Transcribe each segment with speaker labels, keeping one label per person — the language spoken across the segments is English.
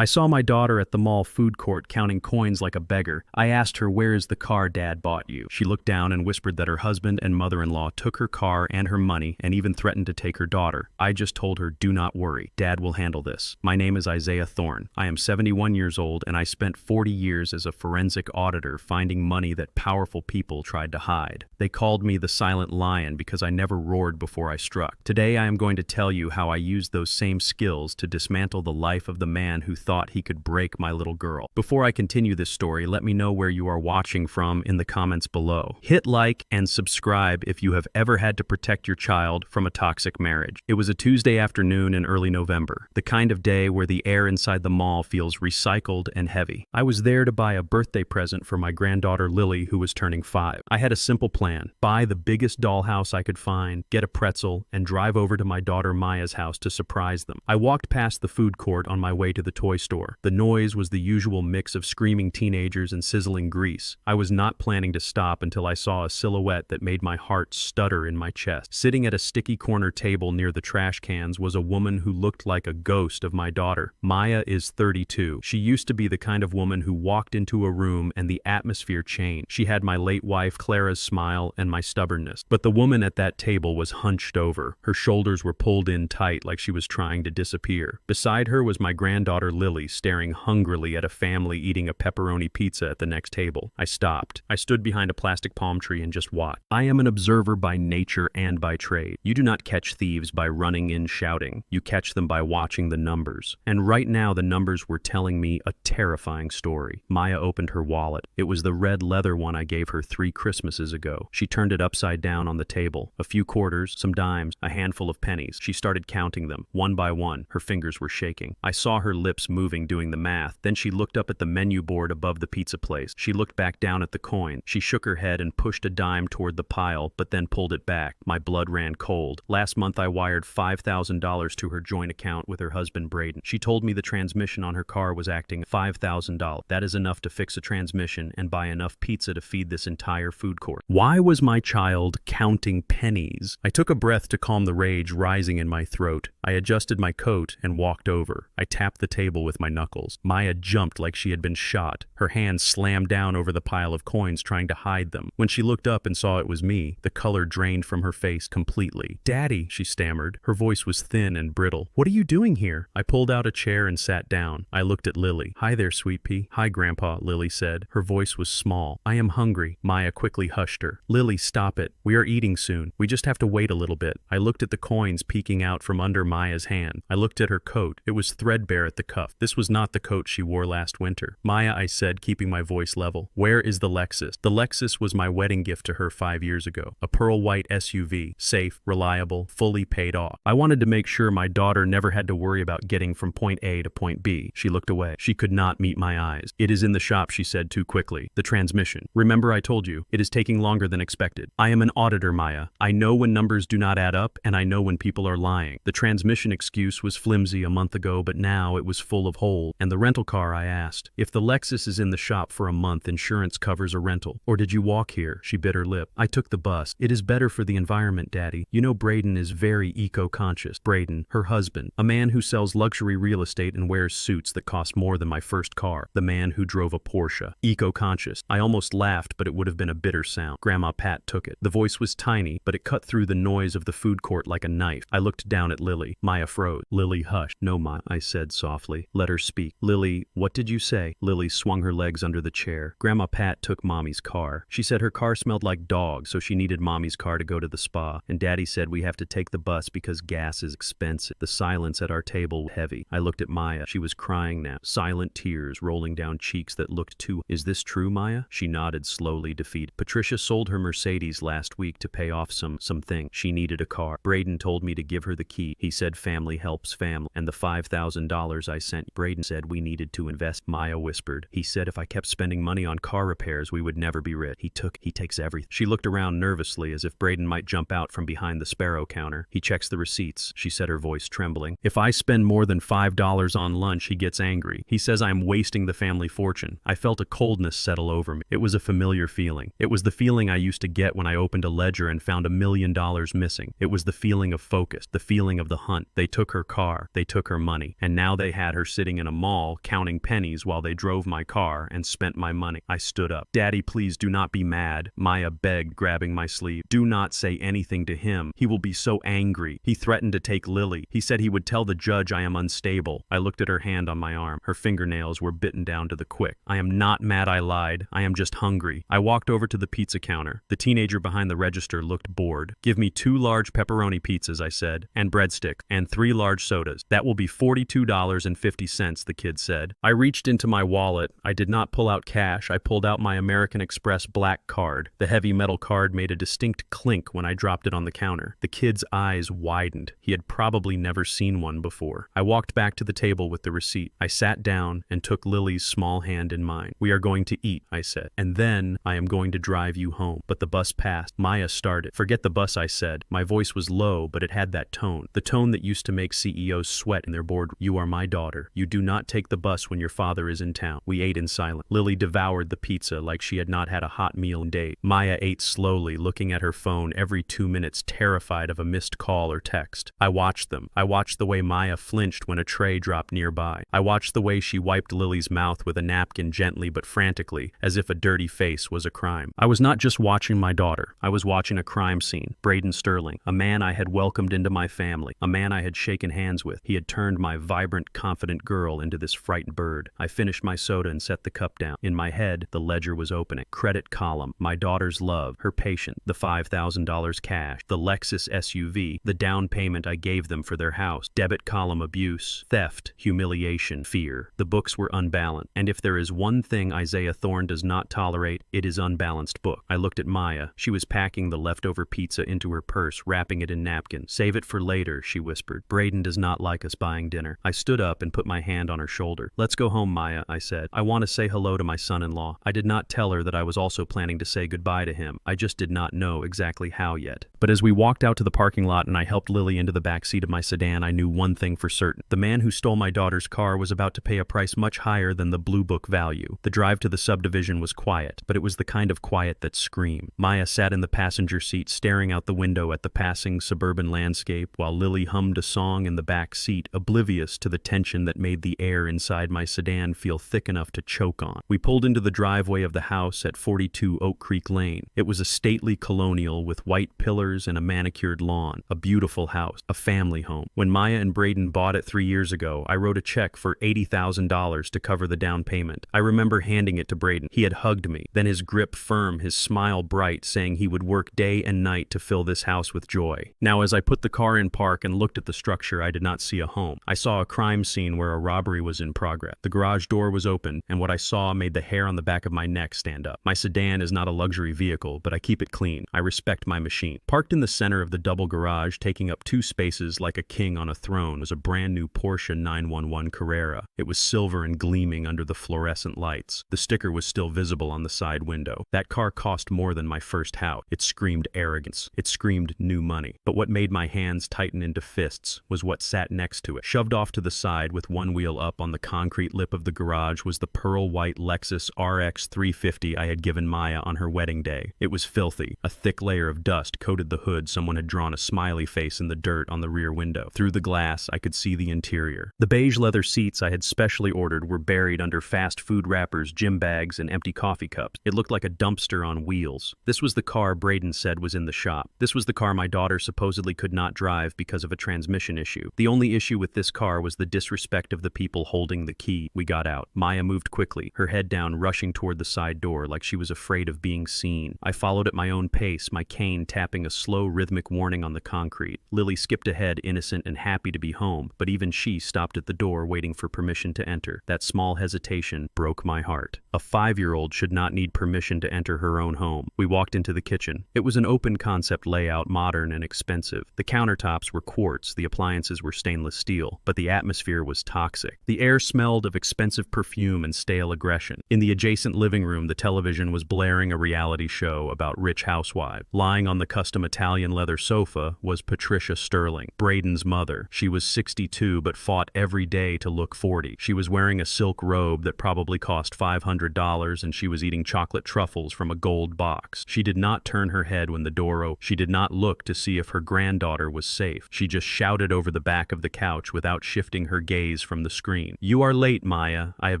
Speaker 1: I saw my daughter at the mall food court counting coins like a beggar. I asked her, "Where is the car Dad bought you?" She looked down and whispered that her husband and mother-in-law took her car and her money and even threatened to take her daughter. I just told her, "Do not worry. Dad will handle this." My name is Isaiah Thorne. I am 71 years old and I spent 40 years as a forensic auditor finding money that powerful people tried to hide. They called me the silent lion because I never roared before I struck. Today I am going to tell you how I used those same skills to dismantle the life of the man who thought he could break my little girl. Before I continue this story, let me know where you are watching from in the comments below. Hit like and subscribe if you have ever had to protect your child from a toxic marriage. It was a Tuesday afternoon in early November, the kind of day where the air inside the mall feels recycled and heavy. I was there to buy a birthday present for my granddaughter Lily, who was turning 5. I had a simple plan: buy the biggest dollhouse I could find, get a pretzel, and drive over to my daughter Maya's house to surprise them. I walked past the food court on my way to the toy store. The noise was the usual mix of screaming teenagers and sizzling grease. I was not planning to stop until I saw a silhouette that made my heart stutter in my chest. Sitting at a sticky corner table near the trash cans was a woman who looked like a ghost of my daughter. Maya is 32. She used to be the kind of woman who walked into a room and the atmosphere changed. She had my late wife Clara's smile and my stubbornness. But the woman at that table was hunched over. Her shoulders were pulled in tight like she was trying to disappear. Beside her was my granddaughter Lily, staring hungrily at a family eating a pepperoni pizza at the next table. I stopped. I stood behind a plastic palm tree and just watched. I am an observer by nature and by trade. You do not catch thieves by running in shouting. You catch them by watching the numbers. And right now the numbers were telling me a terrifying story. Maya opened her wallet. It was the red leather one I gave her 3 Christmases ago. She turned it upside down on the table. A few quarters, some dimes, a handful of pennies. She started counting them, one by one. Her fingers were shaking. I saw her lips moving doing the math. Then she looked up at the menu board above the pizza place. She looked back down at the coin. She shook her head and pushed a dime toward the pile, but then pulled it back. My blood ran cold. Last month I wired $5,000 to her joint account with her husband Braden. She told me the transmission on her car was acting $5,000. That is enough to fix a transmission and buy enough pizza to feed this entire food court. Why was my child counting pennies? I took a breath to calm the rage rising in my throat. I adjusted my coat and walked over. I tapped the table with my knuckles. Maya jumped like she had been shot. Her hands slammed down over the pile of coins, trying to hide them. When she looked up and saw it was me, the color drained from her face completely. "Daddy," she stammered. Her voice was thin and brittle. "What are you doing here?" I pulled out a chair and sat down. I looked at Lily. "Hi there, sweet pea." "Hi, Grandpa," Lily said. Her voice was small. "I am hungry." Maya quickly hushed her. "Lily, stop it. We are eating soon. We just have to wait a little bit." I looked at the coins peeking out from under Maya's hand. I looked at her coat. It was threadbare at the cuff. This was not the coat she wore last winter. "Maya," I said, keeping my voice level, "where is the Lexus?" The Lexus was my wedding gift to her 5 years ago. A pearl white SUV, safe, reliable, fully paid off. I wanted to make sure my daughter never had to worry about getting from point A to point B. She looked away. She could not meet my eyes. "It is in the shop," she said too quickly. "The transmission. Remember I told you, it is taking longer than expected. I am an auditor, Maya. I know when numbers do not add up, and I know when people are lying. The transmission excuse was flimsy a month ago, but now it was full of holes. And the rental car," I asked. "If the Lexus is in the shop for a month, insurance covers a rental. Or did you walk here?" She bit her lip. "I took the bus. It is better for the environment, Daddy. You know Braden is very eco-conscious." Braden, her husband, a man who sells luxury real estate and wears suits that cost more than my first car. The man who drove a Porsche. Eco-conscious. I almost laughed, but it would have been a bitter sound. Grandma Pat took it. The voice was tiny, but it cut through the noise of the food court like a knife. I looked down at Lily. Maya froze. Lily hushed. "No, Ma," I said softly. "Let her speak." "Lily, what did you say?" Lily swung her legs under the chair. "Grandma Pat took Mommy's car. She said her car smelled like dog, so she needed Mommy's car to go to the spa. And Daddy said we have to take the bus because gas is expensive." The silence at our table was heavy. I looked at Maya. She was crying now. Silent tears rolling down cheeks that looked too. "Is this true, Maya?" She nodded slowly, defeated. "Patricia sold her Mercedes last week to pay off something. She needed a car. Braden told me to give her the key. He said family helps family. And the $5,000 I sent, Braden said we needed to invest." Maya whispered. "He said if I kept spending money on car repairs, we would never be rich. He takes everything." She looked around nervously as if Braden might jump out from behind the Sparrow counter. "He checks the receipts," she said, her voice trembling. "If I spend more than $5 on lunch, he gets angry. He says I'm wasting the family fortune." I felt a coldness settle over me. It was a familiar feeling. It was the feeling I used to get when I opened a ledger and found $1 million missing. It was the feeling of focus, the feeling of the hunt. They took her car, they took her money, and now they had her sitting in a mall counting pennies while they drove my car and spent my money. I stood up. "Daddy, please do not be mad," Maya begged, grabbing my sleeve. "Do not say anything to him. He will be so angry. He threatened to take Lily. He said he would tell the judge I am unstable." I looked at her hand on my arm. Her fingernails were bitten down to the quick. "I am not mad," I lied. "I am just hungry." I walked over to the pizza counter. The teenager behind the register looked bored. "Give me 2 large pepperoni pizzas," I said, "and breadsticks, and 3 large sodas." "That will be $42.50, the kid said. I reached into my wallet. I did not pull out cash. I pulled out my American Express black card. The heavy metal card made a distinct clink when I dropped it on the counter. The kid's eyes widened. He had probably never seen one before. I walked back to the table with the receipt. I sat down and took Lily's small hand in mine. "We are going to eat," I said, "and then I am going to drive you home." But the bus passed. Maya started. "Forget the bus," I said. My voice was low, but it had that tone. The tone that used to make CEOs sweat in their boardroom. "You are my daughter. You do not take the bus when your father is in town." We ate in silence. Lily devoured the pizza like she had not had a hot meal in days. Maya ate slowly, looking at her phone every 2 minutes, terrified of a missed call or text. I watched them. I watched the way Maya flinched when a tray dropped nearby. I watched the way she wiped Lily's mouth with a napkin gently but frantically, as if a dirty face was a crime. I was not just watching my daughter. I was watching a crime scene. Braden Sterling, a man I had welcomed into my family, a man I had shaken hands with. He had turned my vibrant, confident girl into this frightened bird. I finished my soda and set the cup down. In my head, the ledger was opening. Credit column, my daughter's love, her patient, the $5,000 cash, the Lexus SUV, the down payment I gave them for their house. Debit column, abuse, theft, humiliation, fear. The books were unbalanced. And if there is one thing Isaiah Thorne does not tolerate, it is unbalanced book. I looked at Maya. She was packing the leftover pizza into her purse, wrapping it in napkins. "Save it for later," she whispered. "Braden does not like us buying dinner." I stood up and put my hand on her shoulder. "Let's go home, Maya," I said. "I want to say hello to my son-in-law." I did not tell her that I was also planning to say goodbye to him. I just did not know exactly how yet. But as we walked out to the parking lot and I helped Lily into the back seat of my sedan, I knew one thing for certain. The man who stole my daughter's car was about to pay a price much higher than the Blue Book value. The drive to the subdivision was quiet, but it was the kind of quiet that screamed. Maya sat in the passenger seat, staring out the window at the passing suburban landscape, while Lily hummed a song in the back seat, oblivious to the tension that made the air inside my sedan feel thick enough to choke on. We pulled into the driveway of the house at 42 Oak Creek Lane. It was a stately colonial with white pillars and a manicured lawn. A beautiful house, a family home. When Maya and Braden bought it 3 years ago, I wrote a check for $80,000 to cover the down payment. I remember handing it to Braden. He had hugged me, then his grip firm, his smile bright, saying he would work day and night to fill this house with joy. Now, as I put the car in park and looked at the structure, I did not see a home. I saw a crime scene where a robbery was in progress. The garage door was open, and what I saw made the hair on the back of my neck stand up. My sedan is not a luxury vehicle, but I keep it clean. I respect my machine. Parked in the center of the double garage, taking up 2 spaces like a king on a throne, was a brand new Porsche 911 Carrera. It was silver and gleaming under the fluorescent lights. The sticker was still visible on the side window. That car cost more than my first house. It screamed arrogance. It screamed new money. But what made my hands tighten into fists was what sat next to it. Shoved off to the side with one wheel up on the concrete lip of the garage was the pearl white Lexus RX 350 I had given Maya on her wedding day. It was filthy. A thick layer of dust coated the hood. Someone had drawn a smiley face in the dirt on the rear window. Through the glass, I could see the interior. The beige leather seats I had specially ordered were buried under fast food wrappers, gym bags, and empty coffee cups. It looked like a dumpster on wheels. This was the car Braden said was in the shop. This was the car my daughter supposedly could not drive because of a transmission issue. The only issue with this car was the disrespect of the people holding the key. We got out. Maya moved quickly, her head down, rushing toward the side door like she was afraid of being seen. I followed at my own pace, my cane tapping a slow rhythmic warning on the concrete. Lily skipped ahead, innocent and happy to be home, but even she stopped at the door waiting for permission to enter. That small hesitation broke my heart. A 5-year-old should not need permission to enter her own home. We walked into the kitchen. It was an open concept layout, modern and expensive. The countertops were quartz, the appliances were stainless steel, but the atmosphere was toxic. The air smelled of expensive perfume and stale aggression. In the adjacent living room, the television was blaring a reality show about rich housewives. Lying on the custom Italian leather sofa was Patricia Sterling, Braden's mother. She was 62 but fought every day to look 40. She was wearing a silk robe that probably cost $500, and she was eating chocolate truffles from a gold box. She did not turn her head when the door opened. She did not look to see if her granddaughter was safe. She just shouted over the back of the couch without shifting her gaze gaze from the screen. "You are late, Maya. I have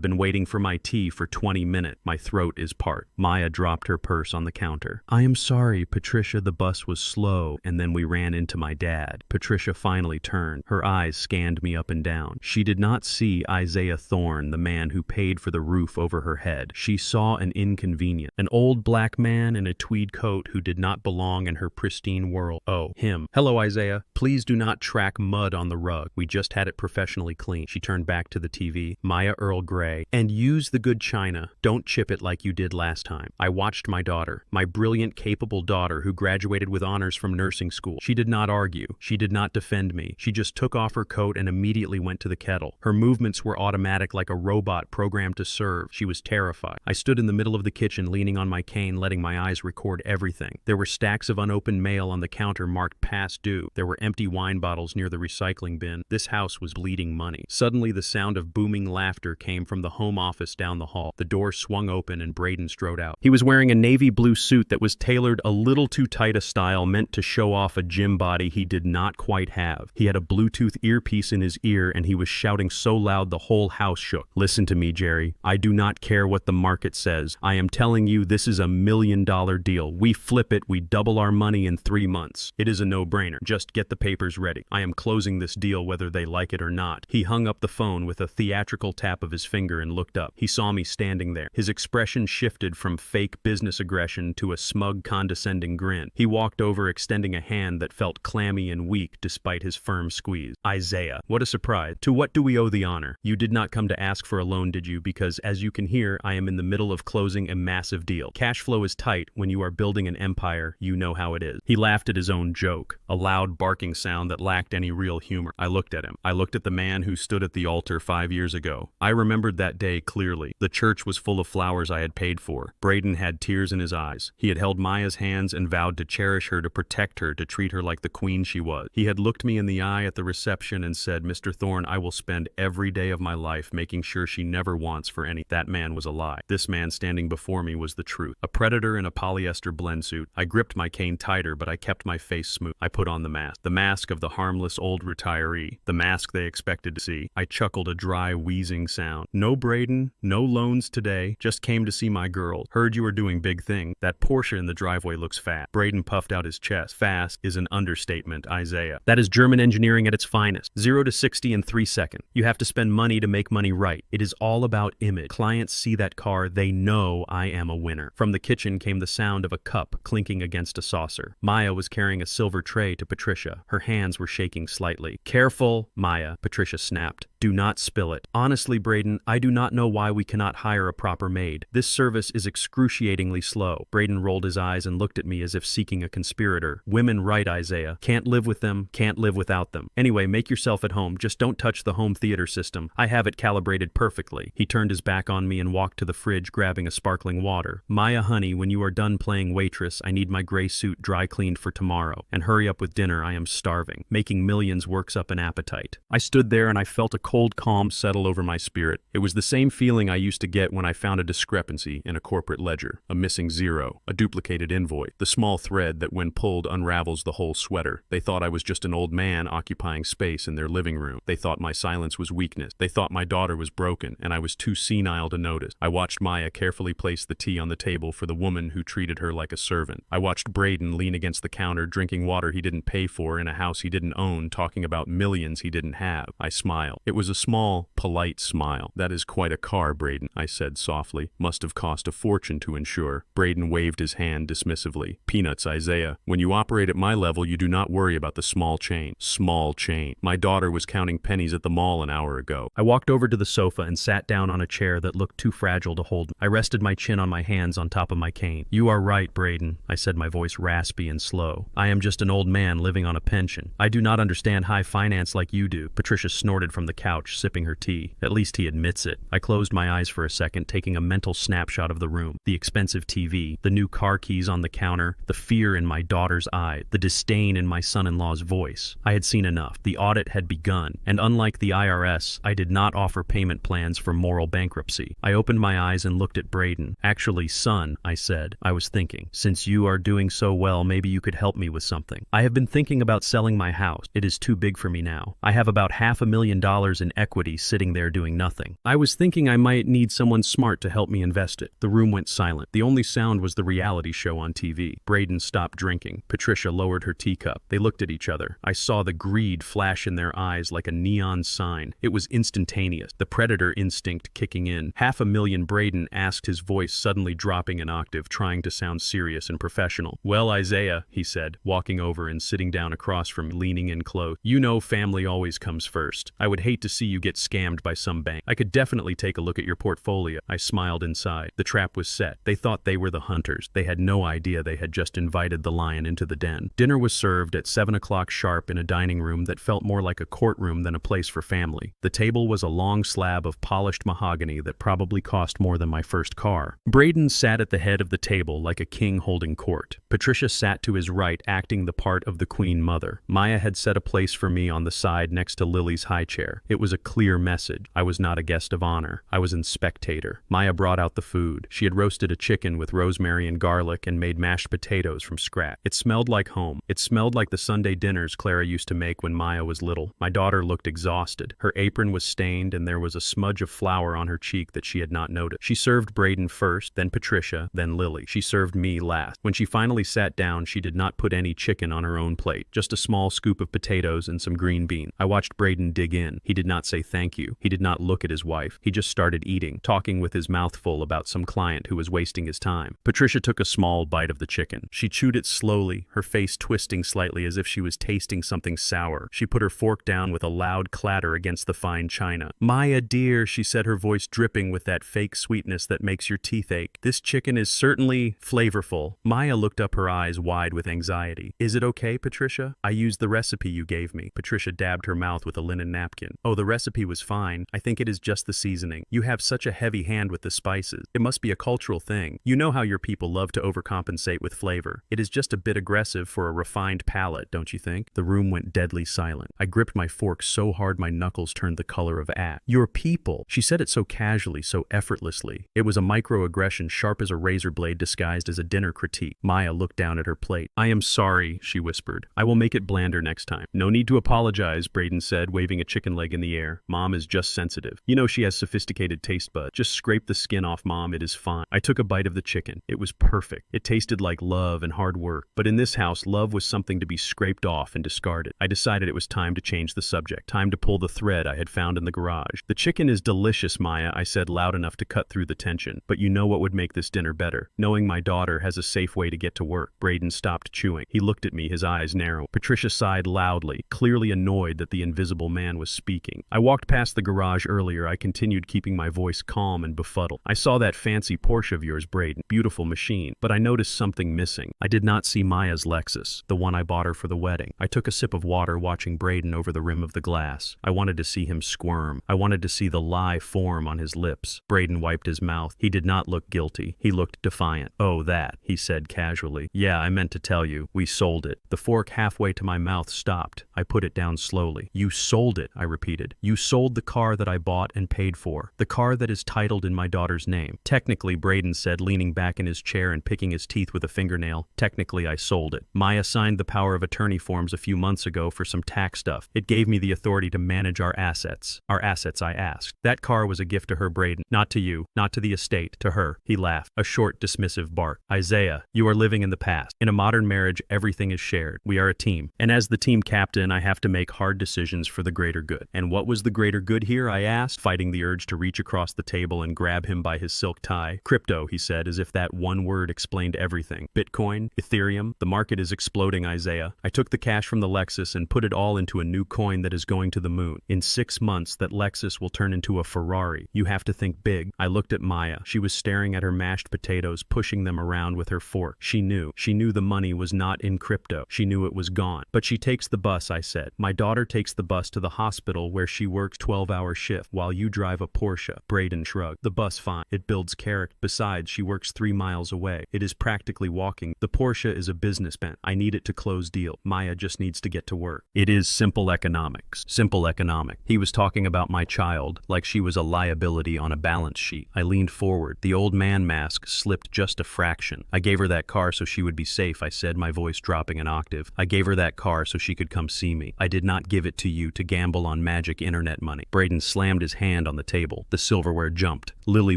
Speaker 1: been waiting for my tea for 20 minutes. My throat is parched." Maya dropped her purse on the counter. "I am sorry, Patricia, the bus was slow, and then we ran into my dad." Patricia finally turned. Her eyes scanned me up and down. She did not see Isaiah Thorne, the man who paid for the roof over her head. She saw an inconvenience, an old black man in a tweed coat who did not belong in her pristine world. Oh, him. "Hello, Isaiah. Please do not track mud on the rug. We just had it professionally cleaned." She turned back to the TV. "Maya Earl Grey. And use the good china. Don't chip it like you did last time." I watched my daughter, my brilliant, capable daughter who graduated with honors from nursing school. She did not argue. She did not defend me. She just took off her coat and immediately went to the kettle. Her movements were automatic like a robot programmed to serve. She was terrified. I stood in the middle of the kitchen leaning on my cane, letting my eyes record everything. There were stacks of unopened mail on the counter marked past due. There were empty wine bottles near the recycling bin. This house was bleeding money. Suddenly the sound of booming laughter came from the home office down the hall. The door swung open and Braden strode out. He was wearing a navy blue suit that was tailored a little too tight a style meant to show off a gym body he did not quite have. He had a Bluetooth earpiece in his ear and he was shouting so loud the whole house shook. "Listen to me, Jerry. I do not care what the market says. I am telling you this is $1 million deal. We flip it, we double our money in 3 months. It is a no-brainer. Just get the papers ready. I am closing this deal whether they like it or not." He hung up the phone with a theatrical tap of his finger and looked up. He saw me standing there. His expression shifted from fake business aggression to a smug, condescending grin. He walked over, extending a hand that felt clammy and weak despite his firm squeeze. "Isaiah, what a surprise. To what do we owe the honor? You did not come to ask for a loan, did you? Because, as you can hear, I am in the middle of closing a massive deal. Cash flow is tight. When you are building an empire, you know how it is." He laughed at his own joke, a loud barking sound that lacked any real humor. I looked at him. I looked at the man who stood at the altar 5 years ago. I remembered that day clearly. The church was full of flowers I had paid for. Braden had tears in his eyes. He had held Maya's hands and vowed to cherish her, to protect her, to treat her like the queen she was. He had looked me in the eye at the reception and said, "Mr. Thorne, I will spend every day of my life making sure she never wants for any." That man was a lie. This man standing before me was the truth. A predator in a polyester blend suit. I gripped my cane tighter, but I kept my face smooth. I put on the mask. The mask of the harmless old retiree. The mask they expected to see. I chuckled a dry, wheezing sound. "No, Braden. No loans today. Just came to see my girl. Heard you were doing big things. That Porsche in the driveway looks fast." Braden puffed out his chest. "Fast is an understatement, Isaiah. That is German engineering at its finest. 0 to 60 in 3 seconds. You have to spend money to make money right. It is all about image. Clients see that car, they know I am a winner." From the kitchen came the sound of a cup clinking against a saucer. Maya was carrying a silver tray to Patricia. Her hands were shaking slightly. "Careful, Maya," Patricia snapped. "Do not spill it. Honestly, Braden, I do not know why we cannot hire a proper maid. This service is excruciatingly slow." Braden rolled his eyes and looked at me as if seeking a conspirator. "Women right, Isaiah. Can't live with them, can't live without them. Anyway, make yourself at home. Just don't touch the home theater system. I have it calibrated perfectly." He turned his back on me and walked to the fridge, grabbing a sparkling water. "Maya, honey, when you are done playing waitress, I need my gray suit dry cleaned for tomorrow. And hurry up with dinner, I am starving. Making millions works up an appetite." I stood there and I felt a cold calm settle over my spirit. It was the same feeling I used to get when I found a discrepancy in a corporate ledger, a missing zero, a duplicated invoice, the small thread that when pulled unravels the whole sweater. They thought I was just an old man occupying space in their living room. They thought my silence was weakness. They thought my daughter was broken, and I was too senile to notice. I watched Maya carefully place the tea on the table for the woman who treated her like a servant. I watched Braden lean against the counter, drinking water he didn't pay for in a house he didn't own, talking about millions he didn't have. I smiled. It was a small, polite smile. "That is quite a car, Braden," I said softly. "Must have cost a fortune to insure." Braden waved his hand dismissively. "Peanuts, Isaiah. When you operate at my level, you do not worry about the small change." Small change. My daughter was counting pennies at the mall an hour ago. I walked over to the sofa and sat down on a chair that looked too fragile to hold. I rested my chin on my hands on top of my cane. "You are right, Braden," I said, my voice raspy and slow. "I am just an old man living on a pension. I do not understand high finance like you do." Patricia snorted from the couch, sipping her tea. "At least he admits it." I closed my eyes for a second, taking a mental snapshot of the room. The expensive TV, the new car keys on the counter, the fear in my daughter's eye, the disdain in my son-in-law's voice. I had seen enough. The audit had begun, and unlike the IRS, I did not offer payment plans for moral bankruptcy. I opened my eyes and looked at Braden. "Actually, son," I said. I was thinking, "since you are doing so well, maybe you could help me with something. I have been thinking about selling my house. It is too big for me now. I have about $500,000 million in equity sitting there doing nothing. I was thinking I might need someone smart to help me invest it. The room went silent. The only sound was the reality show on TV. Braden stopped drinking. Patricia lowered her teacup. They looked at each other. I saw the greed flash in their eyes like a neon sign. It was instantaneous, the predator instinct kicking in. $500,000, Braden asked, his voice suddenly dropping an octave, trying to sound serious and professional. Well, Isaiah, he said, walking over and sitting down across from me, leaning in close. You know family always comes first. I would hate to see you get scammed by some bank. I could definitely take a look at your portfolio. I smiled inside. The trap was set. They thought they were the hunters. They had no idea they had just invited the lion into the den. Dinner was served at 7 o'clock sharp in a dining room that felt more like a courtroom than a place for family. The table was a long slab of polished mahogany that probably cost more than my first car. Braden sat at the head of the table like a king holding court. Patricia sat to his right, acting the part of the queen mother. Maya had set a place for me on the side next to Lily's high chair. It was a clear message. I was not a guest of honor. I was a spectator. Maya brought out the food. She had roasted a chicken with rosemary and garlic and made mashed potatoes from scratch. It smelled like home. It smelled like the Sunday dinners Clara used to make when Maya was little. My daughter looked exhausted. Her apron was stained and there was a smudge of flour on her cheek that she had not noticed. She served Braden first, then Patricia, then Lily. She served me last. When she finally sat down, she did not put any chicken on her own plate, just a small scoop of potatoes and some green beans. I watched Braden dig in. He did not say thank you. He did not look at his wife. He just started eating, talking with his mouth full about some client who was wasting his time. Patricia took a small bite of the chicken. She chewed it slowly, her face twisting slightly as if she was tasting something sour. She put her fork down with a loud clatter against the fine china. Maya dear, she said, her voice dripping with that fake sweetness that makes your teeth ache. This chicken is certainly flavorful. Maya looked up, her eyes wide with anxiety. Is it okay, Patricia? I used the recipe you gave me. Patricia dabbed her mouth with a linen napkin. Oh, the recipe was fine. I think it is just the seasoning. You have such a heavy hand with the spices. It must be a cultural thing. You know how your people love to overcompensate with flavor. It is just a bit aggressive for a refined palate, don't you think? The room went deadly silent. I gripped my fork so hard my knuckles turned the color of ash. Your people. She said it so casually, so effortlessly. It was a microaggression sharp as a razor blade disguised as a dinner critique. Maya looked down at her plate. I am sorry, she whispered. I will make it blander next time. No need to apologize, Braden said, waving a chicken leg in the air. Mom is just sensitive. You know she has sophisticated taste buds. Just scrape the skin off, Mom. It is fine. I took a bite of the chicken. It was perfect. It tasted like love and hard work. But in this house, love was something to be scraped off and discarded. I decided it was time to change the subject. Time to pull the thread I had found in the garage. The chicken is delicious, Maya, I said loud enough to cut through the tension. But you know what would make this dinner better? Knowing my daughter has a safe way to get to work. Braden stopped chewing. He looked at me, his eyes narrow. Patricia sighed loudly, clearly annoyed that the invisible man was speaking. I walked past the garage earlier. I continued keeping my voice calm and befuddled. I saw that fancy Porsche of yours, Braden. Beautiful machine. But I noticed something missing. I did not see Maya's Lexus, the one I bought her for the wedding. I took a sip of water, watching Braden over the rim of the glass. I wanted to see him squirm. I wanted to see the lie form on his lips. Braden wiped his mouth. He did not look guilty. He looked defiant. Oh, that, he said casually. Yeah, I meant to tell you. We sold it. The fork halfway to my mouth stopped. I put it down slowly. You sold it, I repeated. You sold the car that I bought and paid for. The car that is titled in my daughter's name. Technically, Braden said, leaning back in his chair and picking his teeth with a fingernail. Technically, I sold it. Maya signed the power of attorney forms a few months ago for some tax stuff. It gave me the authority to manage our assets. Our assets, I asked. That car was a gift to her, Braden. Not to you. Not to the estate. To her. He laughed. A short, dismissive bark. Isaiah, you are living in the past. In a modern marriage, everything is shared. We are a team. And as the team captain, I have to make hard decisions for the greater good. And what was the greater good here, I asked, fighting the urge to reach across the table and grab him by his silk tie. Crypto, he said, as if that one word explained everything. Bitcoin, Ethereum, the market is exploding, Isaiah. I took the cash from the Lexus and put it all into a new coin that is going to the moon. In 6 months, that Lexus will turn into a Ferrari. You have to think big. I looked at Maya. She was staring at her mashed potatoes, pushing them around with her fork. She knew. She knew the money was not in crypto. She knew it was gone. But she takes the bus, I said. My daughter takes the bus to the hospital where she works 12-hour shift while you drive a Porsche. Braden shrugged. The bus fine. It builds character. Besides, she works 3 miles away. It is practically walking. The Porsche is a business bent. I need it to close deal. Maya just needs to get to work. It is simple economics. Simple economic. He was talking about my child, like she was a liability on a balance sheet. I leaned forward. The old man mask slipped just a fraction. I gave her that car so she would be safe, I said, my voice dropping an octave. I gave her that car so she could come see me. I did not give it to you to gamble on magic internet money. Braden slammed his hand on the table. The silverware jumped. Lily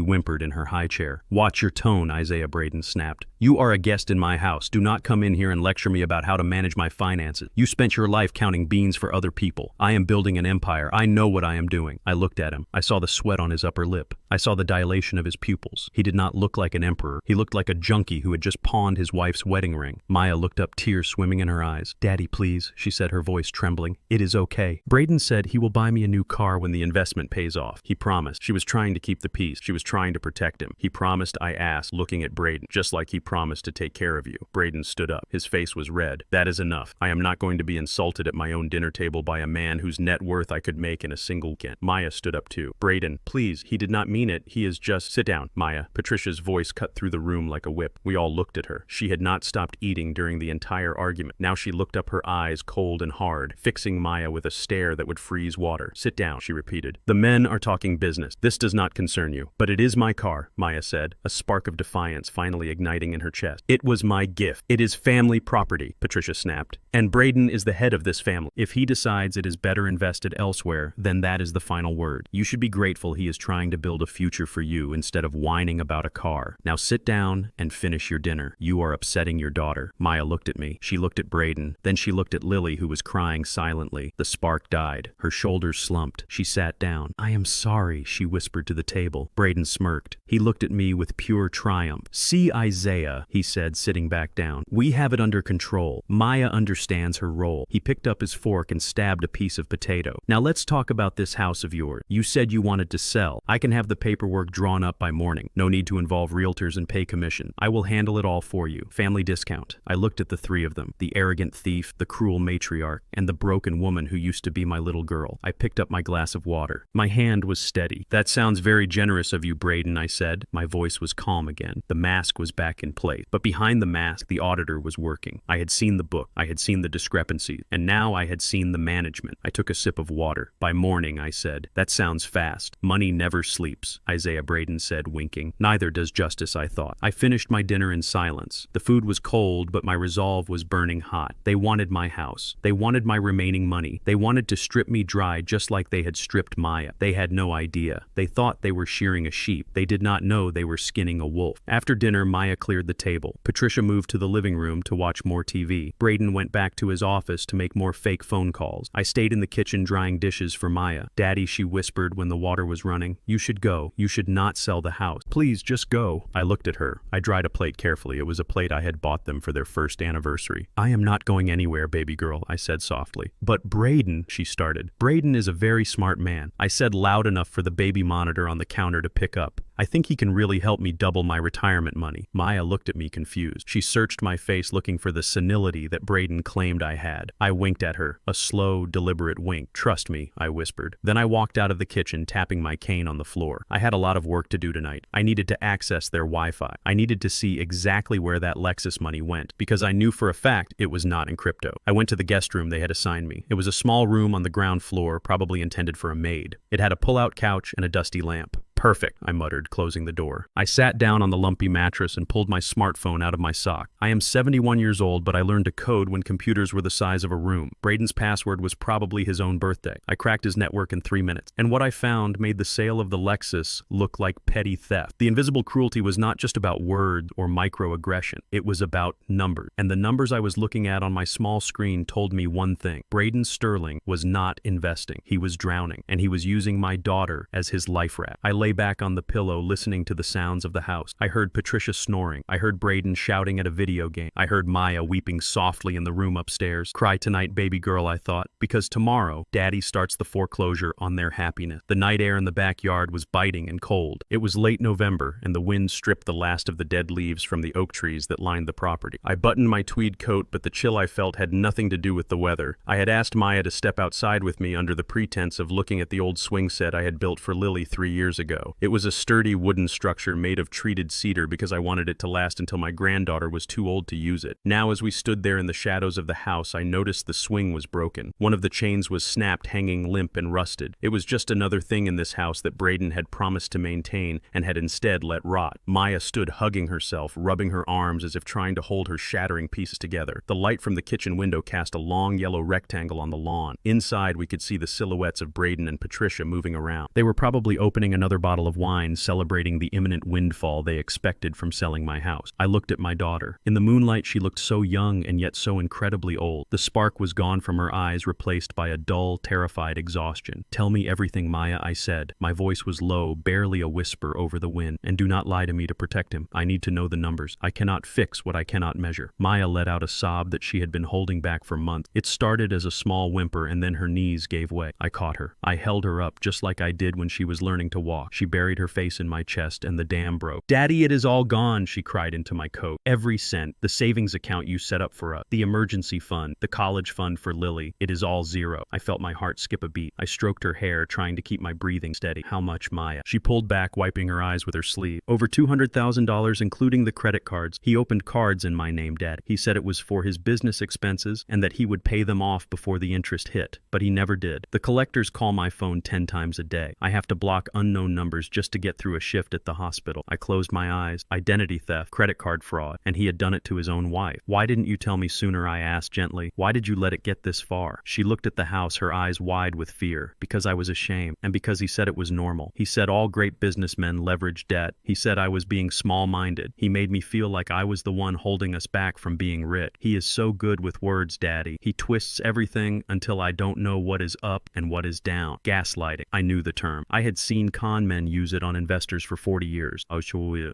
Speaker 1: whimpered in her high chair. Watch your tone, Isaiah, Braden snapped. You are a guest in my house. Do not come in here and lecture me about how to manage my finances. You spent your life counting beans for other people. I am building an empire. I know what I am doing. I looked at him. I saw the sweat on his upper lip. I saw the dilation of his pupils. He did not look like an emperor. He looked like a junkie who had just pawned his wife's wedding ring. Maya looked up, tears swimming in her eyes. Daddy, please, she said, her voice trembling. It is okay. Braden said he will buy me a new car when the investment pays off. He promised. She was trying to keep the peace. She was trying to protect him. He promised, I asked, looking at Braden, just like he promised to take care of you. Braden stood up. His face was red. That is enough. I am not going to be insulted at my own dinner table by a man whose net worth I could make in a single weekend. Maya stood up too. Braden, please, he did not mean it. He is just... Sit down, Maya. Patricia's voice cut through the room like a whip. We all looked at her. She had not stopped eating during the entire argument. Now she looked up, her eyes cold and hard, fixing Maya with a stare that would freeze water. Sit down, she repeated. The men are talking business. This does not concern you. But it is my car, Maya said, a spark of defiance finally igniting in her chest. It was my gift. It is family property, Patricia snapped. And Braden is the head of this family. If he decides it is better invested elsewhere, then that is the final word. You should be grateful he is trying to build a future for you instead of whining about a car. Now sit down and finish your dinner. You are upsetting your daughter. Maya looked at me. She looked at Braden. Then she looked at Lily, who was crying silently. The spark died. Her shoulders slumped. She sat down. I am sorry, she whispered to the table. Braden smirked. He looked at me with pure triumph. See, Isaiah, he said, sitting back down. We have it under control. Maya understands her role. He picked up his fork and stabbed a piece of potato. Now let's talk about this house of yours. You said you wanted to sell. I can have the paperwork drawn up by morning. No need to involve realtors and pay commission. I will handle it all for you. Family discount. I looked at the three of them. The arrogant thief, the cruel matriarch, and the broken woman who used to be my little girl. I picked up my glass of water. My hand was steady. That sounds very generous of you, Braden, I said. My voice was calm again. The mask was back in place. But behind the mask, the auditor was working. I had seen the book. I had seen the discrepancies. And now I had seen the management. I took a sip of water. By morning, I said. That sounds fast. Money never sleeps, Isaiah, Braden said, winking. Neither does justice, I thought. I finished my dinner in silence. The food was cold, but my resolve was burning hot. They wanted my house. They wanted my remaining money. They wanted to strip me dry just like they had stripped Maya. They had no idea. They thought they were shearing a sheep. They did not know they were skinning a wolf. After dinner, Maya cleared the table. Patricia moved to the living room to watch more TV. Braden went back to his office to make more fake phone calls. I stayed in the kitchen drying dishes for Maya. Daddy, she whispered when the water was running. You should go. You should not sell the house. Please, just go. I looked at her. I dried a plate carefully. It was a plate I had bought them for their first anniversary. I am not going anywhere, baby girl, I said softly. But Braden, she started. Braden is a very smart man. I said loud enough for the baby monitor on the counter to pick up. I think he can really help me double my retirement money. Maya looked at me confused. She searched my face looking for the senility that Braden claimed I had. I winked at her, a slow, deliberate wink. Trust me, I whispered. Then I walked out of the kitchen, tapping my cane on the floor. I had a lot of work to do tonight. I needed to access their Wi-Fi. I needed to see exactly where that Lexus money went, because I knew for a fact it was not in crypto. I went to the guest room they had assigned me. It was a small room on the ground floor, probably intended for a maid. It had a pull-out couch and a dusty lamp. Perfect, I muttered, closing the door. I sat down on the lumpy mattress and pulled my smartphone out of my sock. I am 71 years old, but I learned to code when computers were the size of a room. Braden's password was probably his own birthday. I cracked his network in 3 minutes, and what I found made the sale of the Lexus look like petty theft. The invisible cruelty was not just about word or microaggression. It was about numbers. And the numbers I was looking at on my small screen told me one thing. Braden Sterling was not investing. He was drowning, and he was using my daughter as his life raft. I lay back on the pillow listening to the sounds of the house. I heard Patricia snoring. I heard Braden shouting at a video game. I heard Maya weeping softly in the room upstairs. Cry tonight, baby girl, I thought, because tomorrow, Daddy starts the foreclosure on their happiness. The night air in the backyard was biting and cold. It was late November, and the wind stripped the last of the dead leaves from the oak trees that lined the property. I buttoned my tweed coat, but the chill I felt had nothing to do with the weather. I had asked Maya to step outside with me under the pretense of looking at the old swing set I had built for Lily 3 years ago. window. It was a sturdy wooden structure made of treated cedar because I wanted it to last until my granddaughter was too old to use it. Now, as we stood there in the shadows of the house, I noticed the swing was broken. One of the chains was snapped, hanging limp and rusted. It was just another thing in this house that Braden had promised to maintain and had instead let rot. Maya stood hugging herself, rubbing her arms as if trying to hold her shattering pieces together. The light from the kitchen window cast a long yellow rectangle on the lawn. Inside, we could see the silhouettes of Braden and Patricia moving around. They were probably opening another bottle of wine, celebrating the imminent windfall they expected from selling my house. I looked at my daughter. In the moonlight, she looked so young and yet so incredibly old. The spark was gone from her eyes, replaced by a dull, terrified exhaustion. "Tell me everything, Maya," I said. My voice was low, barely a whisper over the wind. "And do not lie to me to protect him. I need to know the numbers. I cannot fix what I cannot measure." Maya let out a sob that she had been holding back for months. It started as a small whimper, and then her knees gave way. I caught her. I held her up just like I did when she was learning to walk. She buried her face in my chest, and the dam broke. "Daddy, it is all gone," she cried into my coat. "Every cent. The savings account you set up for us. The emergency fund. The college fund for Lily. It is all zero." I felt my heart skip a beat. I stroked her hair, trying to keep my breathing steady. "How much, Maya?" She pulled back, wiping her eyes with her sleeve. "Over $200,000, including the credit cards. He opened cards in my name, Dad. He said it was for his business expenses and that he would pay them off before the interest hit. But he never did. The collectors call my phone 10 times a day. I have to block unknown numbers just to get through a shift at the hospital." I closed my eyes. Identity theft, credit card fraud, and he had done it to his own wife. "Why didn't you tell me sooner?" I asked gently. "Why did you let it get this far?" She looked at the house, her eyes wide with fear. "Because I was ashamed, and because he said it was normal. He said all great businessmen leverage debt. He said I was being small-minded. He made me feel like I was the one holding us back from being rich. He is so good with words, Daddy. He twists everything until I don't know what is up and what is down. Gaslighting." I knew the term. I had seen con men use it on investors for 40 years.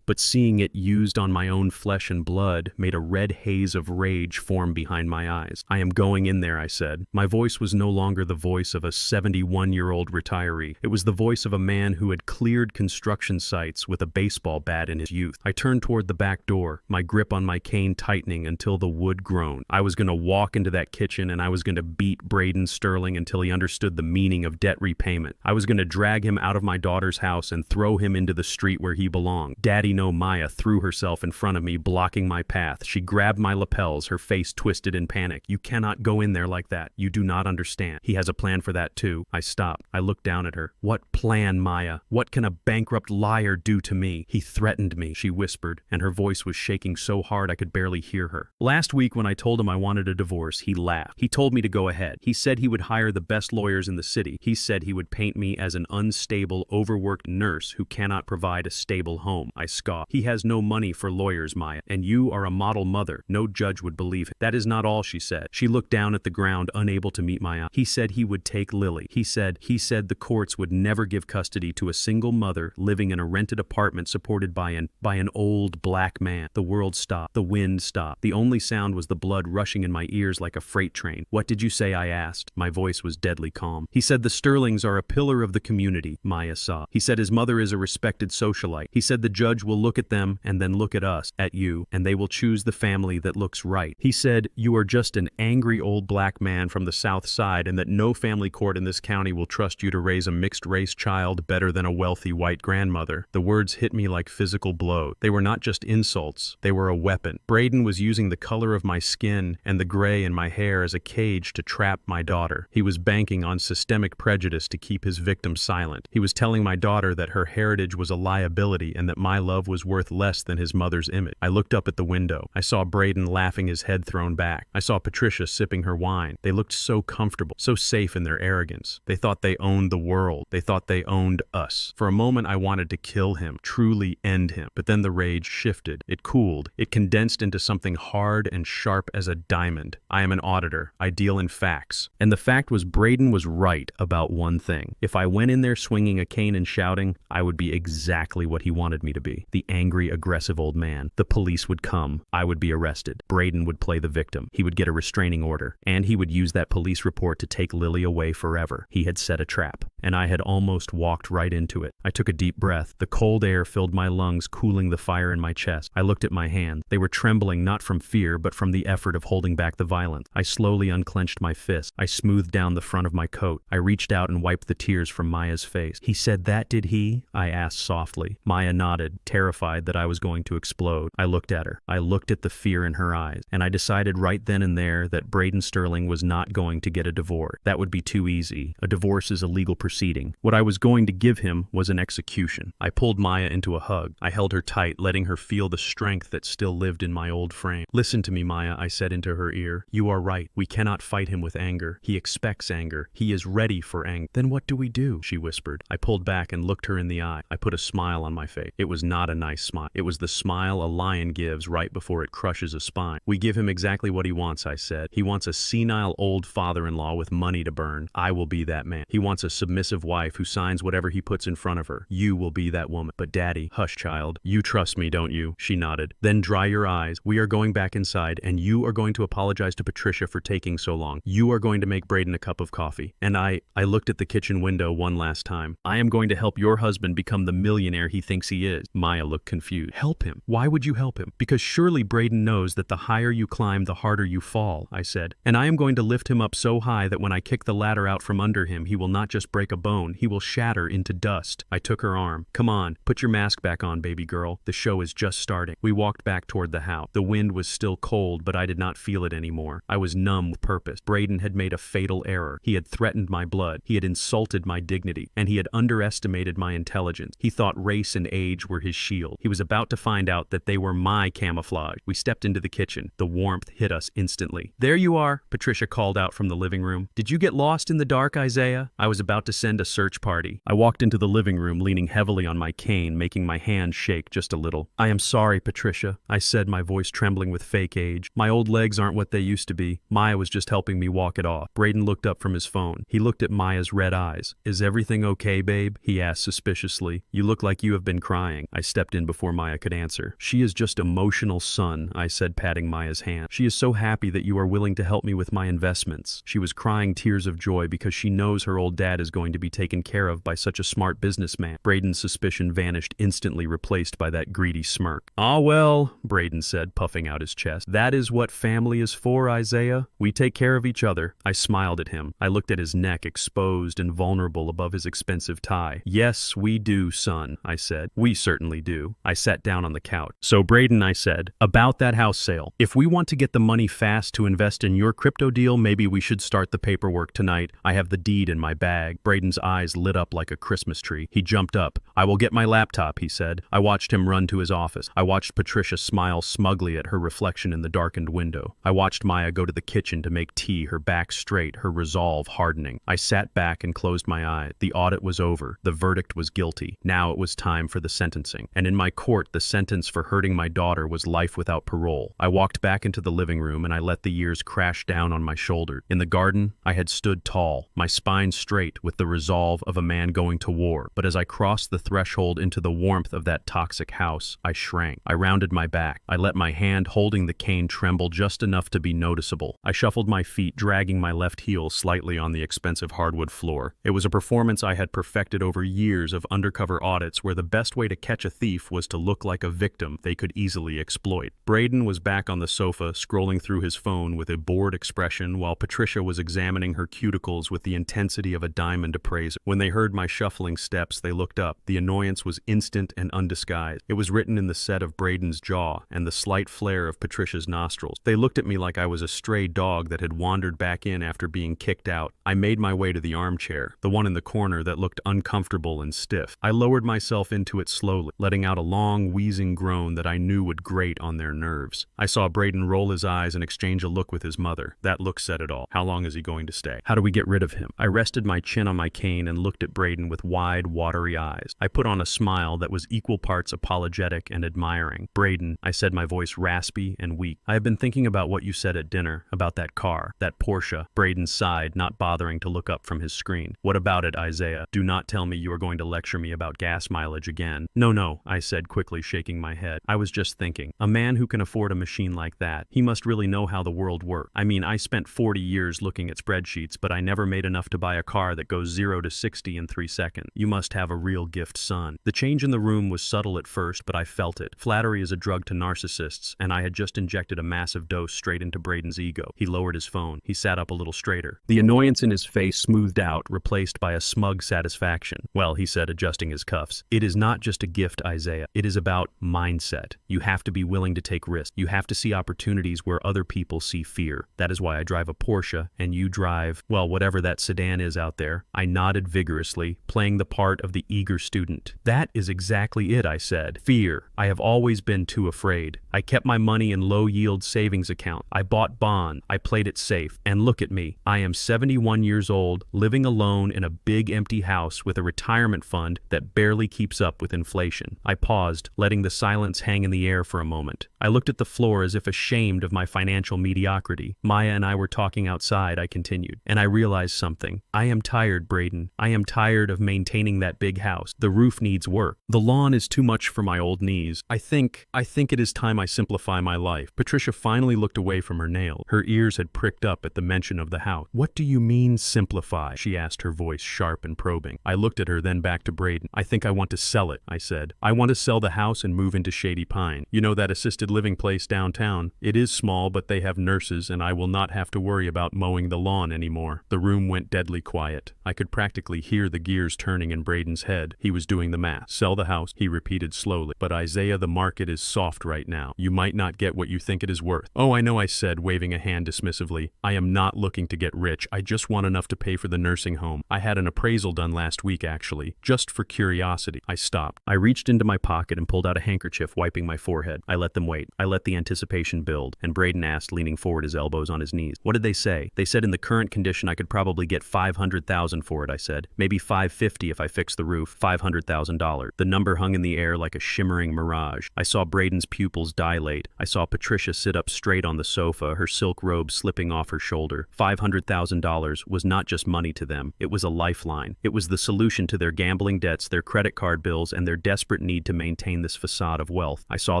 Speaker 1: But seeing it used on my own flesh and blood made a red haze of rage form behind my eyes. "I am going in there," I said. My voice was no longer the voice of a 71-year-old retiree. It was the voice of a man who had cleared construction sites with a baseball bat in his youth. I turned toward the back door, my grip on my cane tightening until the wood groaned. I was going to walk into that kitchen and I was going to beat Braden Sterling until he understood the meaning of debt repayment. I was going to drag him out of my daughter's house and throw him into the street where he belonged. "Daddy, no." Maya threw herself in front of me, blocking my path. She grabbed my lapels, her face twisted in panic. "You cannot go in there like that. You do not understand. He has a plan for that too." I stopped. I looked down at her. "What plan, Maya? What can a bankrupt liar do to me?" "He threatened me," she whispered, and her voice was shaking so hard I could barely hear her. "Last week when I told him I wanted a divorce, he laughed. He told me to go ahead. He said he would hire the best lawyers in the city. He said he would paint me as an unstable, overworked nurse who cannot provide a stable home." I scoffed. "He has no money for lawyers, Maya, and you are a model mother. No judge would believe him." "That is not all," she said. She looked down at the ground, unable to meet my eye. "He said he would take Lily. He said the courts would never give custody to a single mother living in a rented apartment supported by an old black man." The world stopped. The wind stopped. The only sound was the blood rushing in my ears like a freight train. "What did you say?" I asked. My voice was deadly calm. "He said the Sterlings are a pillar of the community," Maya sobbed. "He said his mother is a respected socialite. He said the judge will look at them and then look at us, at you, and they will choose the family that looks right. He said you are just an angry old black man from the South Side and that no family court in this county will trust you to raise a mixed-race child better than a wealthy white grandmother." The words hit me like physical blows. They were not just insults. They were a weapon. Braden was using the color of my skin and the gray in my hair as a cage to trap my daughter. He was banking on systemic prejudice to keep his victim silent. He was telling my daughter that her heritage was a liability and that my love was worth less than his mother's image. I looked up at the window. I saw Braden laughing, his head thrown back. I saw Patricia sipping her wine. They looked so comfortable, so safe in their arrogance. They thought they owned the world. They thought they owned us. For a moment I wanted to kill him, truly end him. But then the rage shifted. It cooled. It condensed into something hard and sharp as a diamond. I am an auditor. I deal in facts. And the fact was Braden was right about one thing. If I went in there swinging a cane and shouting, I would be exactly what he wanted me to be. The angry, aggressive old man. The police would come. I would be arrested. Braden would play the victim. He would get a restraining order. And he would use that police report to take Lily away forever. He had set a trap. And I had almost walked right into it. I took a deep breath. The cold air filled my lungs, cooling the fire in my chest. I looked at my hands. They were trembling not from fear, but from the effort of holding back the violence. I slowly unclenched my fist. I smoothed down the front of my coat. I reached out and wiped the tears from Maya's face. "He said that, did did he? I asked softly. Maya nodded, terrified that I was going to explode. I looked at her. I looked at the fear in her eyes, and I decided right then and there that Braden Sterling was not going to get a divorce. That would be too easy. A divorce is a legal proceeding. What I was going to give him was an execution. I pulled Maya into a hug. I held her tight, letting her feel the strength that still lived in my old frame. Listen to me, Maya, I said into her ear. You are right. We cannot fight him with anger. He expects anger. He is ready for anger. Then what do we do? She whispered. I pulled back and looked her in the eye. I put a smile on my face. It was not a nice smile. It was the smile a lion gives right before it crushes a spine. We give him exactly what he wants, I said. He wants a senile old father-in-law with money to burn. I will be that man. He wants a submissive wife who signs whatever he puts in front of her. You will be that woman. But Daddy, hush, child. You trust me, don't you? She nodded. Then dry your eyes. We are going back inside, and you are going to apologize to Patricia for taking so long. You are going to make Braden a cup of coffee. And I looked at the kitchen window one last time. I am going to help your husband become the millionaire he thinks he is. Maya looked confused. Help him? Why would you help him? Because surely Braden knows that the higher you climb, the harder you fall, I said. And I am going to lift him up so high that when I kick the ladder out from under him, he will not just break a bone, he will shatter into dust. I took her arm. Come on, put your mask back on, baby girl. The show is just starting. We walked back toward the house. The wind was still cold, but I did not feel it anymore. I was numb with purpose. Braden had made a fatal error. He had threatened my blood. He had insulted my dignity, and he had underestimated my intelligence. He thought race and age were his shield. He was about to find out that they were my camouflage. We stepped into the kitchen. The warmth hit us instantly. There you are, Patricia called out from the living room. Did you get lost in the dark, Isaiah? I was about to send a search party. I walked into the living room, leaning heavily on my cane, making my hand shake just a little. I am sorry, Patricia, I said, my voice trembling with fake age. My old legs aren't what they used to be. Maya was just helping me walk it off. Braden looked up from his phone. He looked at Maya's red eyes. Is everything okay, babe? He asked suspiciously. You look like you have been crying. I stepped in before Maya could answer. She is just emotional, son, I said, patting Maya's hand. She is so happy that you are willing to help me with my investments. She was crying tears of joy because she knows her old dad is going to be taken care of by such a smart businessman. Braden's suspicion vanished instantly, replaced by that greedy smirk. Ah, well, Braden said, puffing out his chest. That is what family is for, Isaiah. We take care of each other. I smiled at him. I looked at his neck, exposed and vulnerable above his expensive tie. Yes, we do, son, I said. We certainly do. I sat down on the couch. So, Braden, I said, about that house sale. If we want to get the money fast to invest in your crypto deal, maybe we should start the paperwork tonight. I have the deed in my bag. Braden's eyes lit up like a Christmas tree. He jumped up. I will get my laptop, he said. I watched him run to his office. I watched Patricia smile smugly at her reflection in the darkened window. I watched Maya go to the kitchen to make tea, her back straight, her resolve hardening. I sat back and closed my eyes. The audit was over. The verdict was guilty. Now it was time for the sentencing. And in my court, the sentence for hurting my daughter was life without parole. I walked back into the living room and I let the years crash down on my shoulder. In the garden, I had stood tall, my spine straight with the resolve of a man going to war. But as I crossed the threshold into the warmth of that toxic house, I shrank. I rounded my back. I let my hand holding the cane tremble just enough to be noticeable. I shuffled my feet, dragging my left heel slightly on the expensive hardwood floor. It was a performance I had perfected over years of undercover audits where the best way to catch a thief was to look like a victim they could easily exploit. Braden was back on the sofa, scrolling through his phone with a bored expression, while Patricia was examining her cuticles with the intensity of a diamond appraiser. When they heard my shuffling steps, they looked up. The annoyance was instant and undisguised. It was written in the set of Braden's jaw and the slight flare of Patricia's nostrils. They looked at me like I was a stray dog that had wandered back in after being kicked out. I made my way to the armchair, the one in the corner that looked uncomfortable and stiff. I lowered myself into it slowly, letting out a long, wheezing groan that I knew would grate on their nerves. I saw Braden roll his eyes and exchange a look with his mother. That look said it all. How long is he going to stay? How do we get rid of him? I rested my chin on my cane and looked at Braden with wide, watery eyes. I put on a smile that was equal parts apologetic and admiring. Braden, I said, my voice raspy and weak. I have been thinking about what you said at dinner, about that car, that Porsche. Braden sighed, not bothering to look up from his screen. What about it, Isaiah? Do not tell me you are going to lecture me about gas mileage again. No, I said, quickly shaking my head. I was just thinking. A man who can afford a machine like that, he must really know how the world works. I mean, I spent 40 years looking at spreadsheets, but I never made enough to buy a car that goes 0 to 60 in 3 seconds. You must have a real gift, son. The change in the room was subtle at first, but I felt it. Flattery is a drug to narcissists, and I had just injected a massive dose straight into Braden's ego. He lowered his phone. He sat up a little straighter. The annoyance in his face smoothed out, replaced by a smug satisfaction. Well, he said, adjusting his cuffs, it is not just a gift, Isaiah. It is about mindset. You have to be willing to take risks. You have to see opportunities where other people see fear. That is why I drive a Porsche and you drive, well, whatever that sedan is out there. I nodded vigorously, playing the part of the eager student. That is exactly it, I said. Fear. I have always been too afraid. I kept my money in low-yield savings account. I bought bond. I played it safe. And look at me. I am 71 years old, living alone in a big empty house with a retirement fund that barely keeps up with inflation. I paused, letting the silence hang in the air for a moment. I looked at the floor as if ashamed of my financial mediocrity. Maya and I were talking outside, I continued, and I realized something. I am tired, Braden. I am tired of maintaining that big house. The roof needs work. The lawn is too much for my old knees. I think it is time I simplify my life. Patricia finally looked away from her nail. Her ears had pricked up at the mention of the house. What do you mean, simplify? She asked, her voice sharp and probing. I looked at her, then back to Braden. I think I want to sell it, I said. I want to sell the house and move into Shady Pine. You know that assisted living place downtown? It is small, but they have nurses, and I will not have to worry about mowing the lawn anymore. The room went deadly quiet. I could practically hear the gears turning in Braden's head. He was doing the math. Sell the house, he repeated slowly. But Isaiah, the market is soft right now. You might not get what you think it is worth. Oh, I know, I said, waving a hand dismissively. I am not looking to get rich. I just want enough to pay for the nursing home. I had an appraisal done last week, actually, just for curiosity. I stopped. I reached into my pocket and pulled out a handkerchief, wiping my forehead. I let them wait. I let the anticipation build, and Braden asked, leaning forward, his elbows on his knees. What did they say? They said in the current condition I could probably get $500,000 for it, I said. Maybe $550 if I fix the roof. $500,000. The number hung in the air like a shimmering mirage. I saw Braden's pupils dilate. I saw Patricia sit up straight on the sofa, her silk robe slipping off her shoulder. $500,000 was not just money to them. It was a lifeline. It was the solution to their gambling debts, their credit card bills, and their desperate need to maintain this facade of wealth. I saw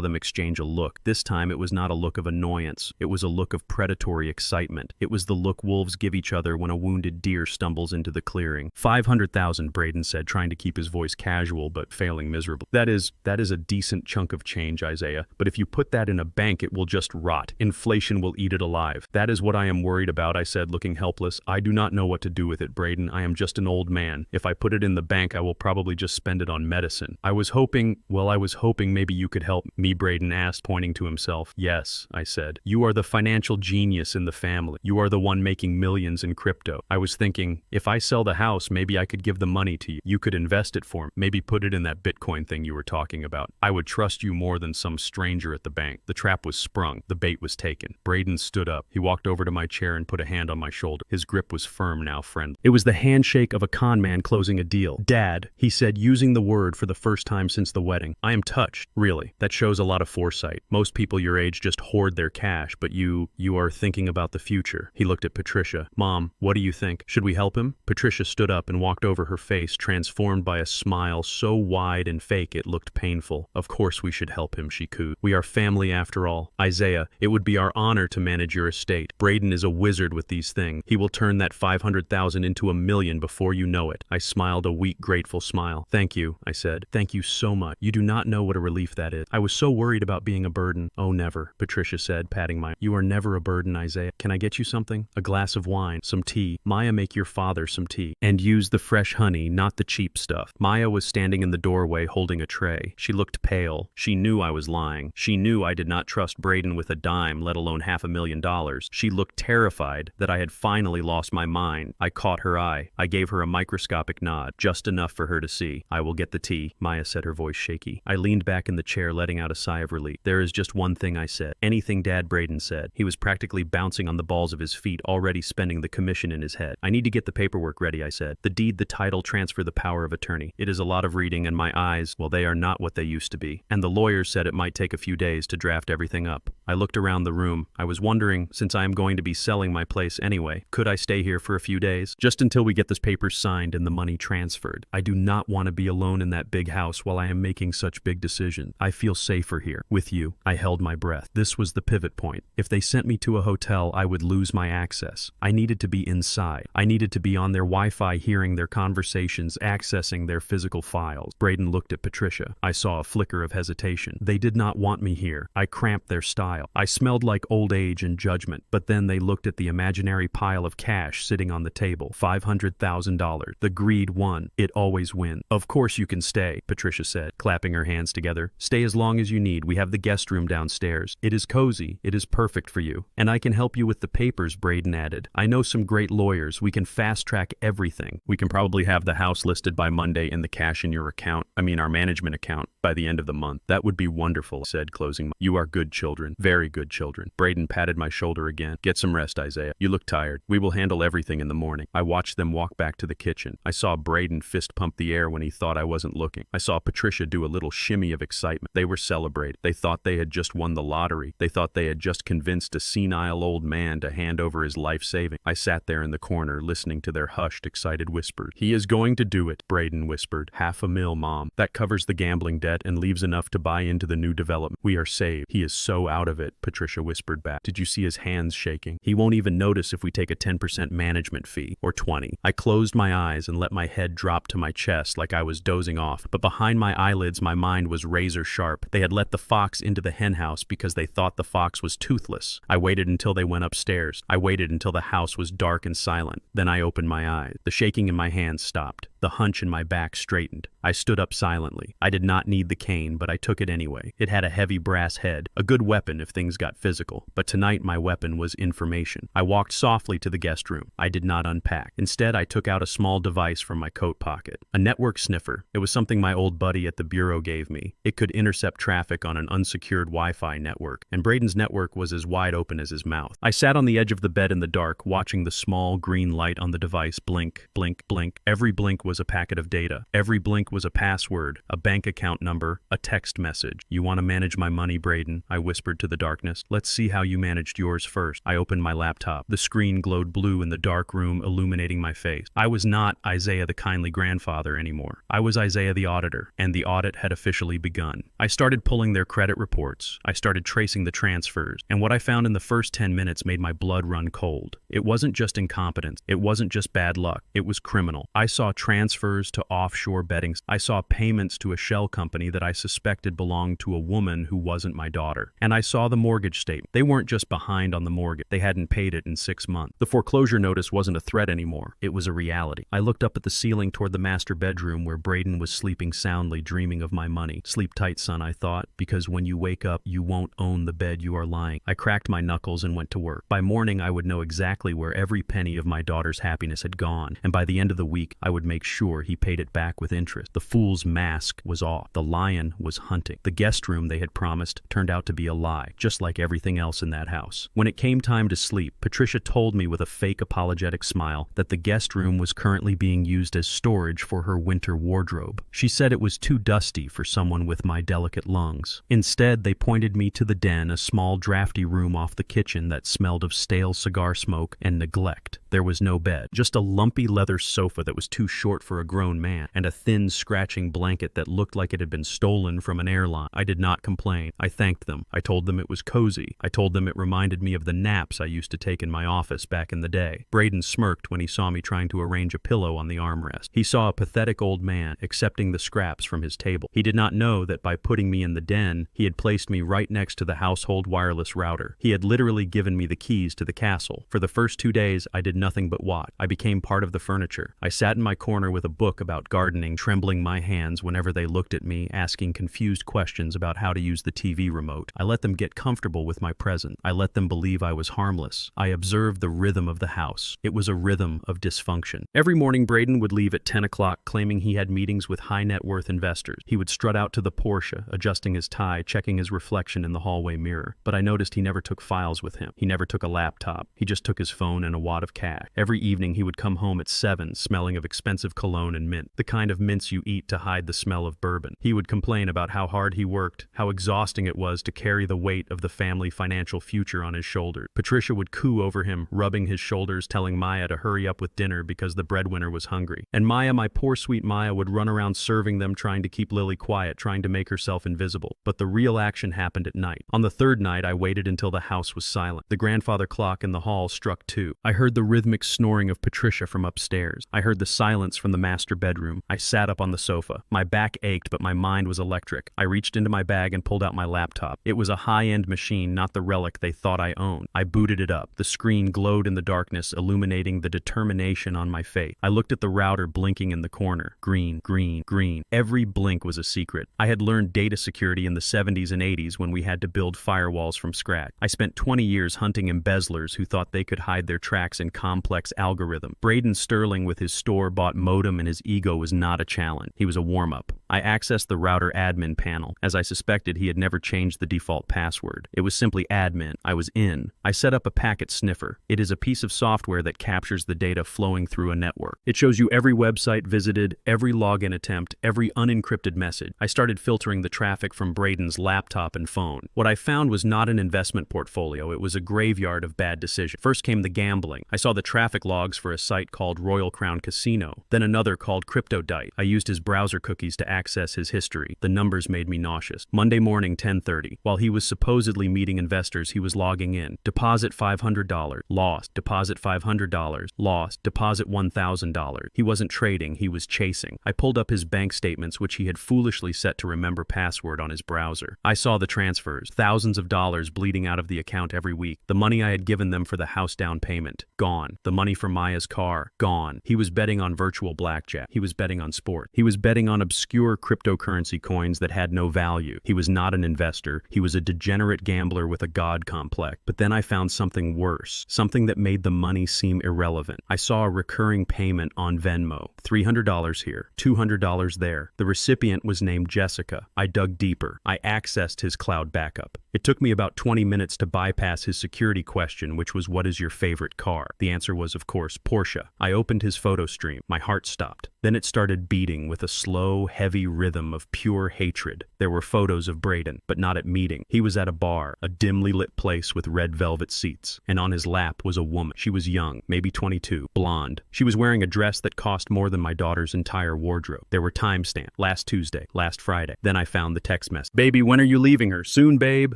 Speaker 1: them exchange a look. This time it was not a look of annoyance. It was a look of predatory excitement. It was the look wolves give each other when a wounded deer stumbles into the clearing. $500,000, Braden said, trying to keep his voice casual but failing miserably. That is a decent chunk of change, Isaiah, but if you put that in a bank, it will just rot. Inflation will eat it alive. That is what I am worried about, I said, looking helpless. I do not know what to do with it, Braden. I am just an old man. If I put it in the bank, I will probably just spend it on medicine. I was hoping maybe you could help me, Braden asked, pointing to himself. Yes, I said. You are the financial genius in the family. You are the one making millions in crypto. I was thinking, if I sell the house, maybe I could give the money to you. You could invest it for me. Maybe put it in that Bitcoin thing you were talking about. I would trust you more than some stranger at the bank. The trap was sprung. The bait was taken. Braden stood up. He walked over to my chair and put a hand on my shoulder. His grip was firm, now friendly. It was the handshake of a con man closing a deal. Dad, he said, using the word for the first time since the wedding. I am touched. Really. That shows a lot of foresight. Most people your age just hoard their cash, but you are thinking about the future. He looked at Patricia. Mom, what do you think? Should we help him? Patricia stood up and walked over, her face transformed by a smile so wide and fake it looked painful. Of course we should help him, she cooed. We are family after all. Isaiah, it would be our honor to manage your estate. Braden is a wizard with these things. He will turn that $500,000 into $1 million before you know it. I smiled a weak, grateful smile. Thank you, I said. Thank you so much. You do not know what a relief that is. I was so worried about being a burden. Oh, never, Patricia said, patting my... You are never a burden, Isaiah. Can I get you something? A glass of wine, some tea. Maya, make your father some tea. And use the fresh honey, not the cheap stuff. Maya was standing in the doorway holding a tray. She looked pale. She knew I was lying. She knew I did not trust Braden with a dime, let alone $500,000. She looked terrified that I had finally lost my mind. I caught her eye. I gave her a microscopic nod, just enough for her to see. I will get the tea, Maya said, her voice shaky. I leaned back in the chair, letting out a sigh of relief. There is just one thing, I said. Anything, Dad, Braden said. He was practically bouncing on the balls of his feet, already spending the commission in his head. I need to get the paperwork ready, I said. The deed, the title, transfer, the power of attorney. It is a lot of reading, and my eyes, well, they are not what they used to be. And the lawyers said it might take a few days to draft everything up. I looked around the room. I was wondering, since I am going to be selling my place anyway, could I stay here for a few days? Just until we get this paper signed and the money transferred. I do not want to be alone in that big house while I am making such big decisions. I feel safer here, with you. I held my breath. This was the pivot point. If they sent me to a hotel, I would lose my access. I needed to be inside. I needed to be on their Wi-Fi, hearing their conversations, accessing their physical files. Braden looked at Patricia. I saw a flicker of hesitation. They did not want me here. I cramped their style. I smelled like old age and judgment. But then they looked at the imaginary pile of cash sitting on the table. $500,000. The greed won. win. It always wins. Of course you can stay, Patricia said, clapping her hands together. Stay as long as you need. We have the guest room downstairs. It is cozy. It is perfect for you. And I can help you with the papers, Braden added. I know some great lawyers. We can fast-track everything. We can probably have the house listed by Monday and the cash in your account, our management account, by the end of the month. That would be wonderful, said, closing. You are good children. Very good children. Braden patted my shoulder again. Get some rest, Isaiah. You look tired. We will handle everything in the morning. I watched them walk back to the kitchen. I saw Braden fist pump the air when he thought I wasn't looking. I saw Patricia do a little shimmy of excitement. They were celebrating. They thought they had just won the lottery. They thought they had just convinced a senile old man to hand over his life savings. I sat there in the corner listening to their hushed, excited whispers. He is going to do it, Braden whispered. $500,000, Mom. That covers the gambling debt and leaves enough to buy into the new development. We are saved. He is so out of it, Patricia whispered back. Did you see his hands shaking? He won't even notice if we take a 10% management fee, or 20. I closed my eyes and let my head drop to my chest like I was dozing off, but behind my eyelids my mind was razor sharp. They had let the fox into the henhouse because they thought the fox was toothless. I waited until they went upstairs. I waited until the house was dark and silent. Then I opened my eyes. The shaking in my hands stopped. The hunch in my back straightened. I stood up silently. I did not need the cane, but I took it anyway. It had a heavy brass head, a good weapon if things got physical. But tonight my weapon was information. I walked softly to the guest room. I did not unpack. Instead, I took out a small device from my coat pocket. A network sniffer. It was something my old buddy at the bureau gave me. It could intercept traffic on an unsecured Wi-Fi network, and Braden's network was as wide open as his mouth. I sat on the edge of the bed in the dark, watching the small green light on the device blink, blink, blink. Every blink was a packet of data. Every blink was a password, a bank account number, a text message. You want to manage my money, Braden? I whispered to the darkness. Let's see how you managed yours first. I opened my laptop. The screen glowed blue in the dark room, illuminating my face. I was not Isaiah the kindly grandfather anymore. I was Isaiah the auditor, and the audit had officially begun. I started pulling their credit reports. I started tracing the transfers, and what I found in the first 10 minutes made my blood run cold. It wasn't just incompetence. It wasn't just bad luck. It was criminal. I saw transfers to offshore betting. I saw payments to a shell company that I suspected belonged to a woman who wasn't my daughter. And I saw the mortgage statement. They weren't just behind on the mortgage. They hadn't paid it in 6 months. The foreclosure notice wasn't a threat anymore. It was a reality. I looked up at the ceiling toward the master bedroom where Braden was sleeping soundly, dreaming of my money. Sleep tight, son, I thought, because when you wake up, you won't own the bed you are lying. I cracked my knuckles and went to work. By morning, I would know exactly where every penny of my daughter's happiness had gone, and by the end of the week, I would make sure he paid it back with interest. The fool's mask was off. The lion was hunting. The guest room they had promised turned out to be a lie, just like everything else in that house. When it came time to sleep, Patricia told me with a fake apologetic smile that the guest room was currently being used as storage for her winter wardrobe. She said it was too dusty for someone with my delicate lungs. Instead, they pointed me to the den, a small drafty room off the kitchen that smelled of stale cigar smoke and neglect. There was no bed, just a lumpy leather sofa that was too short for a grown man, and a thin, scratching blanket that looked like it had been stolen from an airline. I did not complain. I thanked them. I told them it was cozy. I told them it reminded me of the naps I used to take in my office back in the day. Braden smirked when he saw me trying to arrange a pillow on the armrest. He saw a pathetic old man accepting the scraps from his table. He did not know that by putting me in the den, he had placed me right next to the household wireless router. He had literally given me the keys to the castle. For the first 2 days, I did nothing but watch. I became part of the furniture. I sat in my corner with a book about gardening, trembling my hands whenever they looked at me, asking confused questions about how to use the TV remote. I let them get comfortable with my presence. I let them believe I was harmless. I observed the rhythm of the house. It was a rhythm of dysfunction. Every morning, Braden would leave at 10 o'clock, claiming he had meetings with high net worth investors. He would strut out to the Porsche, adjusting his tie, checking his reflection in the hallway mirror. But I noticed he never took files with him. He never took a laptop. He just took his phone and a wad of cash. Every evening, he would come home at 7, smelling of expensive cologne and mint, the kind of mints you eat to hide the smell of bourbon. He would complain about how hard he worked, how exhausting it was to carry the weight of the family financial future on his shoulders. Patricia would coo over him, rubbing his shoulders, telling Maya to hurry up with dinner because the breadwinner was hungry. And Maya, my poor sweet Maya, would run around serving them, trying to keep Lily quiet, trying to make herself invisible. But the real action happened at night. On the third night, I waited until the house was silent. The grandfather clock in the hall struck 2. I heard the rhythmic snoring of Patricia from upstairs. I heard the silence from the master bedroom. I sat up on the sofa. My back ached, but my mind was electric. I reached into my bag and pulled out my laptop. It was a high-end machine, not the relic they thought I owned. I booted it up. The screen glowed in the darkness, illuminating the determination on my face. I looked at the router blinking in the corner. Green, green, green. Every blink was a secret. I had learned data security in the 70s and 80s when we had to build firewalls from scratch. I spent 20 years hunting embezzlers who thought they could hide their tracks in complex algorithm. Braden Sterling with his store-bought modem and his ego was not a challenge. He was a warm-up. I accessed the router admin panel. As I suspected, he had never changed the default password. It was simply admin. I was in. I set up a packet sniffer. It is a piece of software that captures the data flowing through a network. It shows you every website visited, every login attempt, every unencrypted message. I started filtering the traffic from Braden's laptop and phone. What I found was not an investment portfolio. It was a graveyard of bad decisions. First came the gambling. I saw the traffic logs for a site called Royal Crown Casino, then another called CryptoDite. I used his browser cookies to access his history. The numbers made me nauseous. Monday morning, 10:30. While he was supposedly meeting investors, he was logging in. Deposit $500. Lost. Deposit $500. Lost. Deposit $1,000. He wasn't trading, he was chasing. I pulled up his bank statements, which he had foolishly set to remember password on his browser. I saw the transfers. Thousands of dollars bleeding out of the account every week. The money I had given them for the house down payment. Gone. The money for Maya's car. Gone. He was betting on virtual blackjack. He was betting on sport. He was betting on obscure cryptocurrency coins that had no value. He was not an investor. He was a degenerate gambler with a god complex. But then I found something worse. Something that made the money seem irrelevant. I saw a recurring payment on Venmo. $300 here. $200 there. The recipient was named Jessica. I dug deeper. I accessed his cloud backup. It took me about 20 minutes to bypass his security question, which was, "What is your favorite car?" The answer was, of course, Porsche. I opened his photo stream. My heart stopped. Then it started beating with a slow, heavy rhythm of pure hatred. There were photos of Braden, but not at meeting. He was at a bar, a dimly lit place with red velvet seats, and on his lap was a woman. She was young, maybe 22, blonde. She was wearing a dress that cost more than my daughter's entire wardrobe. There were timestamps. Last Tuesday, last Friday. Then I found the text message. "Baby, when are you leaving her? Soon, babe.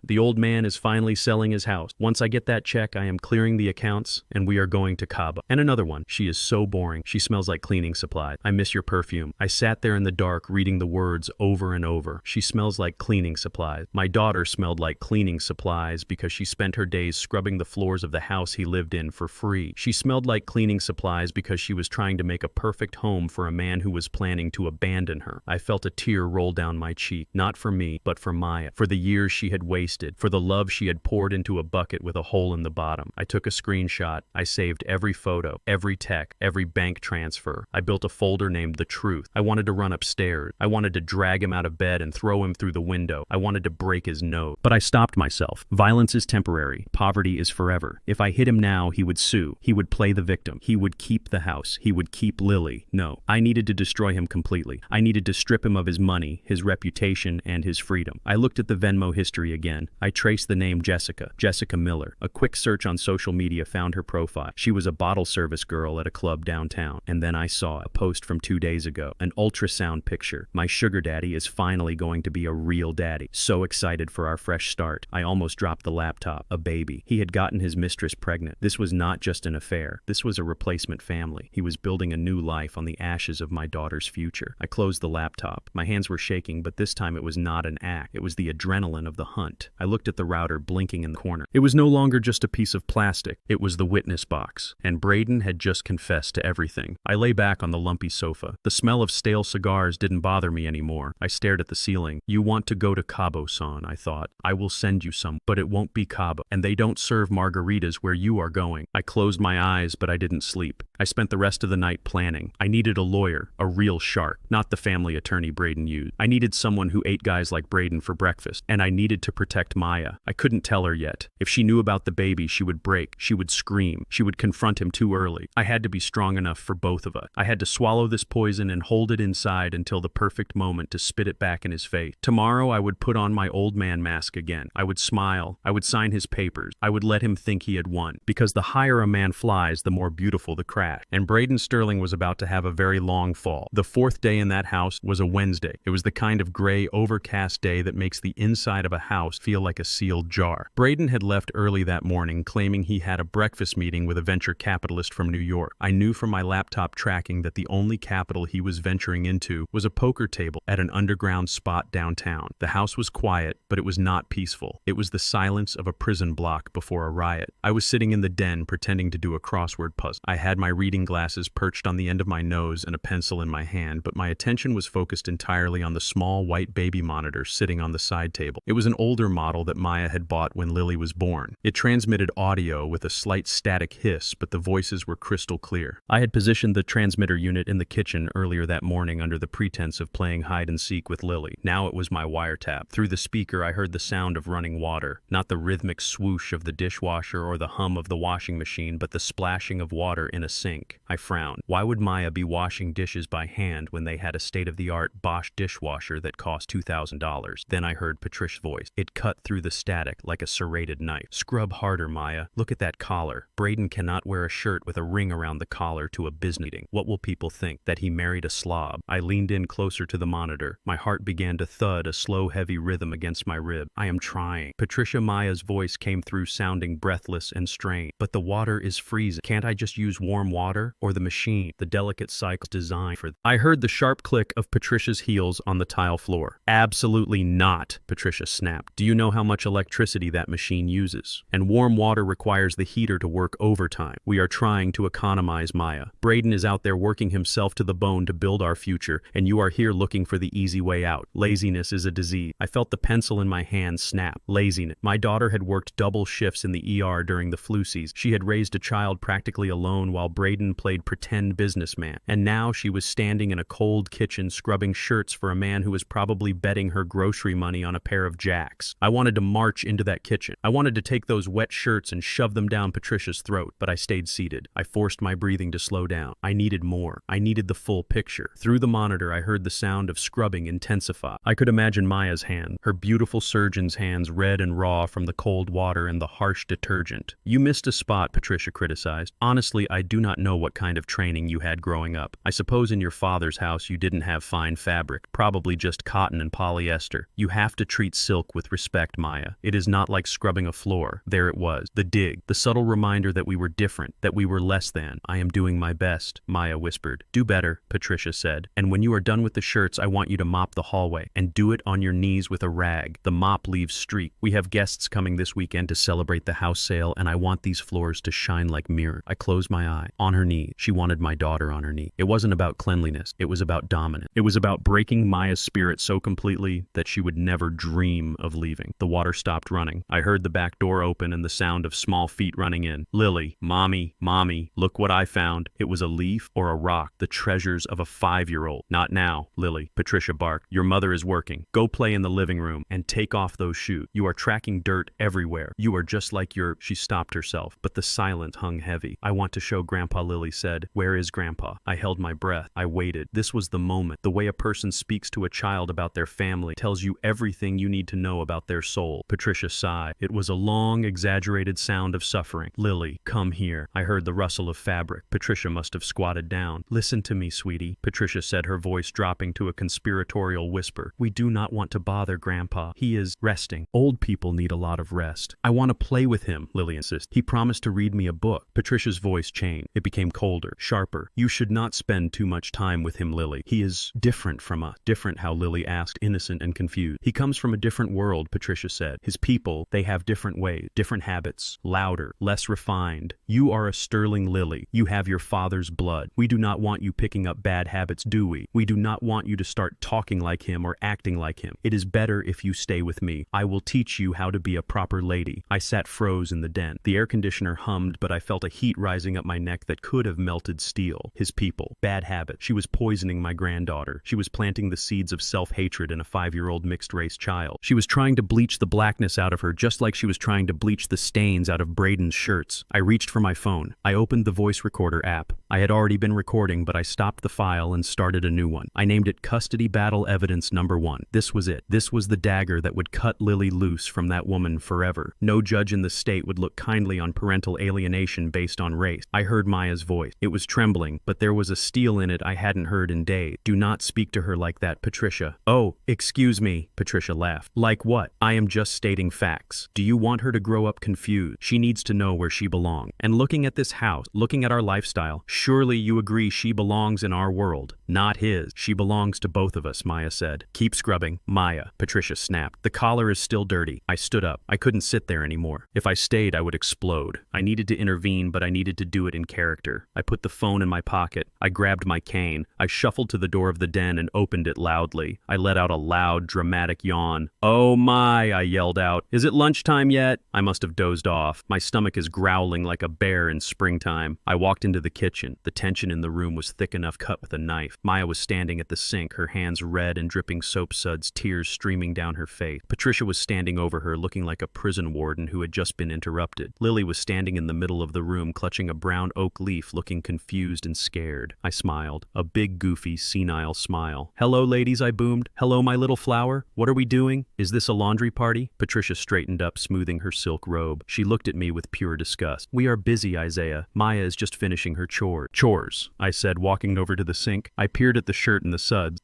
Speaker 1: The old man is finally selling his house. Once I get that check, I am clearing the accounts, and we are going to Cabo." And another one. "She is so boring. She smells like cleaning supplies. I miss your perfume." I sat there in the dark reading the words over and over. She smells like cleaning supplies. My daughter smelled like cleaning supplies because she spent her days scrubbing the floors of the house he lived in for free. She smelled like cleaning supplies because she was trying to make a perfect home for a man who was planning to abandon her. I felt a tear roll down my cheek, not for me, but for Maya, for the years she had wasted, for the love she had poured into a bucket with a hole in the bottom. I took a screenshot. I saved every photo, every text, every bank transfer. I built a folder named The Truth. I wanted to run upstairs. I wanted to drag him out of bed and throw him through the window. I wanted to break his nose. But I stopped myself. Violence is temporary. Poverty is forever. If I hit him now, he would sue. He would play the victim. He would keep the house. He would keep Lily. No, I needed to destroy him completely. I needed to strip him of his money, his reputation, and his freedom. I looked at the Venmo history again. I traced the name Jessica Miller. A quick search on social media found her profile. She was a bottle service girl at a club downtown. And then I saw a post from 2 days ago, an ultrasound picture. My sugar daddy is finally going to be a real daddy. So excited for our fresh start. I almost dropped the laptop. A baby. He had gotten his mistress pregnant. This was not just an affair. This was a replacement family. He was building a new life on the ashes of my daughter's future. I closed the laptop. My hands were shaking, but this time it was not an act. It was the adrenaline of the hunt. I looked at the router blinking in the corner. It was no longer just a piece of plastic. It was the witness box. And Braden had just confessed to everything. I lay back on the lumpy sofa. The smell of stale cigars didn't bother me anymore. I stared at the ceiling. "You want to go to Cabo, son," I thought. "I will send you some, but it won't be Cabo. And they don't serve margaritas where you are going." I closed my eyes, but I didn't sleep. I spent the rest of the night planning. I needed a lawyer, a real shark, not the family attorney Braden used. I needed someone who ate guys like Braden for breakfast, and I needed to protect Maya. I couldn't tell her yet. If she knew about the baby, she would break. She would scream. She would confront him too early. I had to be strong enough for both of us. I had to swallow this poison and hold it inside until the perfect moment to spit it back in his face. Tomorrow I would put on my old man mask again. I would smile. I would sign his papers. I would let him think he had won. Because the higher a man flies, the more beautiful the crash. And Braden Sterling was about to have a very long fall. The fourth day in that house was a Wednesday. It was the kind of gray, overcast day that makes the inside of a house feel feel like a sealed jar. Braden had left early that morning, claiming he had a breakfast meeting with a venture capitalist from New York. I knew from my laptop tracking that the only capital he was venturing into was a poker table at an underground spot downtown. The house was quiet, but it was not peaceful. It was the silence of a prison block before a riot. I was sitting in the den pretending to do a crossword puzzle. I had my reading glasses perched on the end of my nose and a pencil in my hand, but my attention was focused entirely on the small white baby monitor sitting on the side table. It was an older model that Maya had bought when Lily was born. It transmitted audio with a slight static hiss, but the voices were crystal clear. I had positioned the transmitter unit in the kitchen earlier that morning under the pretense of playing hide-and-seek with Lily. Now it was my wiretap. Through the speaker, I heard the sound of running water, not the rhythmic swoosh of the dishwasher or the hum of the washing machine, but the splashing of water in a sink. I frowned. Why would Maya be washing dishes by hand when they had a state-of-the-art Bosch dishwasher that cost $2,000? Then I heard Patricia's voice. It cut through the static like a serrated knife. Scrub harder, Maya. Look at that collar. Braden cannot wear a shirt with a ring around the collar to a business meeting. What will people think? That he married a slob? I leaned in closer to the monitor. My heart began to thud, a slow, heavy rhythm against my rib. I am trying. Patricia Maya's voice came through sounding breathless and strained. But the water is freezing. Can't I just use warm water? Or the machine? The delicate cycle designed for... I heard the sharp click of Patricia's heels on the tile floor. Absolutely not, Patricia snapped. Do you know how much electricity that machine uses? And warm water requires the heater to work overtime. We are trying to economize, Maya. Braden is out there working himself to the bone to build our future, and you are here looking for the easy way out. Laziness is a disease. I felt the pencil in my hand snap. Laziness. My daughter had worked double shifts in the ER during the flu season. She had raised a child practically alone while Braden played pretend businessman. And now she was standing in a cold kitchen scrubbing shirts for a man who was probably betting her grocery money on a pair of jacks. I wanted to march into that kitchen. I wanted to take those wet shirts and shove them down Patricia's throat, but I stayed seated. I forced my breathing to slow down. I needed more. I needed the full picture. Through the monitor, I heard the sound of scrubbing intensify. I could imagine Maya's hand, her beautiful surgeon's hands red and raw from the cold water and the harsh detergent. You missed a spot, Patricia criticized. Honestly, I do not know what kind of training you had growing up. I suppose in your father's house you didn't have fine fabric, probably just cotton and polyester. You have to treat silk with respect, Maya. It is not like scrubbing a floor. There it was. The dig. The subtle reminder that we were different, that we were less than. I am doing my best, Maya whispered. Do better, Patricia said. And when you are done with the shirts, I want you to mop the hallway. And do it on your knees with a rag. The mop leaves streak. We have guests coming this weekend to celebrate the house sale, and I want these floors to shine like mirrors. I closed my eye. On her knee. She wanted my daughter on her knee. It wasn't about cleanliness. It was about dominance. It was about breaking Maya's spirit so completely that she would never dream of leaving. The water stopped running. I heard the back door open and the sound of small feet running in. Lily, mommy, look what I found. It was a leaf or a rock, the treasures of a 5-year-old. Not now, Lily, Patricia barked. Your mother is working. Go play in the living room and take off those shoes. You are tracking dirt everywhere. You are just like your... She stopped herself, but the silence hung heavy. I want to show Grandpa, Lily said. Where is Grandpa? I held my breath. I waited. This was the moment. The way a person speaks to a child about their family tells you everything you need to know about their soul. Patricia sighed. It was a long, exaggerated sound of suffering. Lily, come here. I heard the rustle of fabric. Patricia must have squatted down. Listen to me, sweetie, Patricia said, her voice dropping to a conspiratorial whisper. We do not want to bother Grandpa. He is resting. Old people need a lot of rest. I want to play with him, Lily insisted. He promised to read me a book. Patricia's voice changed. It became colder, sharper. You should not spend too much time with him, Lily. He is different from us. Different, how Lily asked, innocent and confused. He comes from a different world, Patricia said. His people, they have different ways, different habits, louder, less refined. You are a sterling Lily. You have your father's blood. We do not want you picking up bad habits, do we? We do not want you to start talking like him or acting like him. It is better if you stay with me. I will teach you how to be a proper lady. I sat froze in the den. The air conditioner hummed, but I felt a heat rising up my neck that could have melted steel. His people. Bad habits. She was poisoning my granddaughter. She was planting the seeds of self-hatred in a 5-year-old mixed-race child. She was trying to bleach the blackness out of her just like she was trying to bleach the stains out of Braden's shirts. I reached for my phone. I opened the voice recorder app. I had already been recording, but I stopped the file and started a new one. I named it Custody Battle Evidence Number 1. This was it. This was the dagger that would cut Lily loose from that woman forever. No judge in the state would look kindly on parental alienation based on race. I heard Maya's voice. It was trembling, but there was a steel in it I hadn't heard in days. Do not speak to her like that, Patricia. Oh, excuse me, Patricia laughed. Like what? I am just stating facts. Do you want her to grow up confused? She needs to know where she belongs. And looking at this house, looking at our lifestyle, surely you agree she belongs in our world, not his. She belongs to both of us, Maya said. Keep scrubbing, Maya, Patricia snapped. The collar is still dirty. I stood up. I couldn't sit there anymore. If I stayed, I would explode. I needed to intervene, but I needed to do it in character. I put the phone in my pocket. I grabbed my cane. I shuffled to the door of the den and opened it loudly. I let out a loud, dramatic yawn. "Oh my," I yelled out. "Is it lunchtime yet?" I must have dozed off. My stomach is growling like a bear in springtime. I walked into the kitchen. The tension in the room was thick enough cut with a knife. Maya was standing at the sink, her hands red and dripping soap suds, tears streaming down her face. Patricia was standing over her, looking like a prison warden who had just been interrupted. Lily was standing in the middle of the room, clutching a brown oak leaf, looking confused and scared. I smiled. A big, goofy, senile smile. "Hello, ladies," I boomed. "Hello, my little flower. What are we doing? Is this a laundry party?" Patricia straightened up, smoothing her silk robe. She looked at me with pure disgust. "We are busy, Isaiah. Maya is just finishing her chores." "Chores," I said, walking over to the sink. I peered at the shirt and the suds.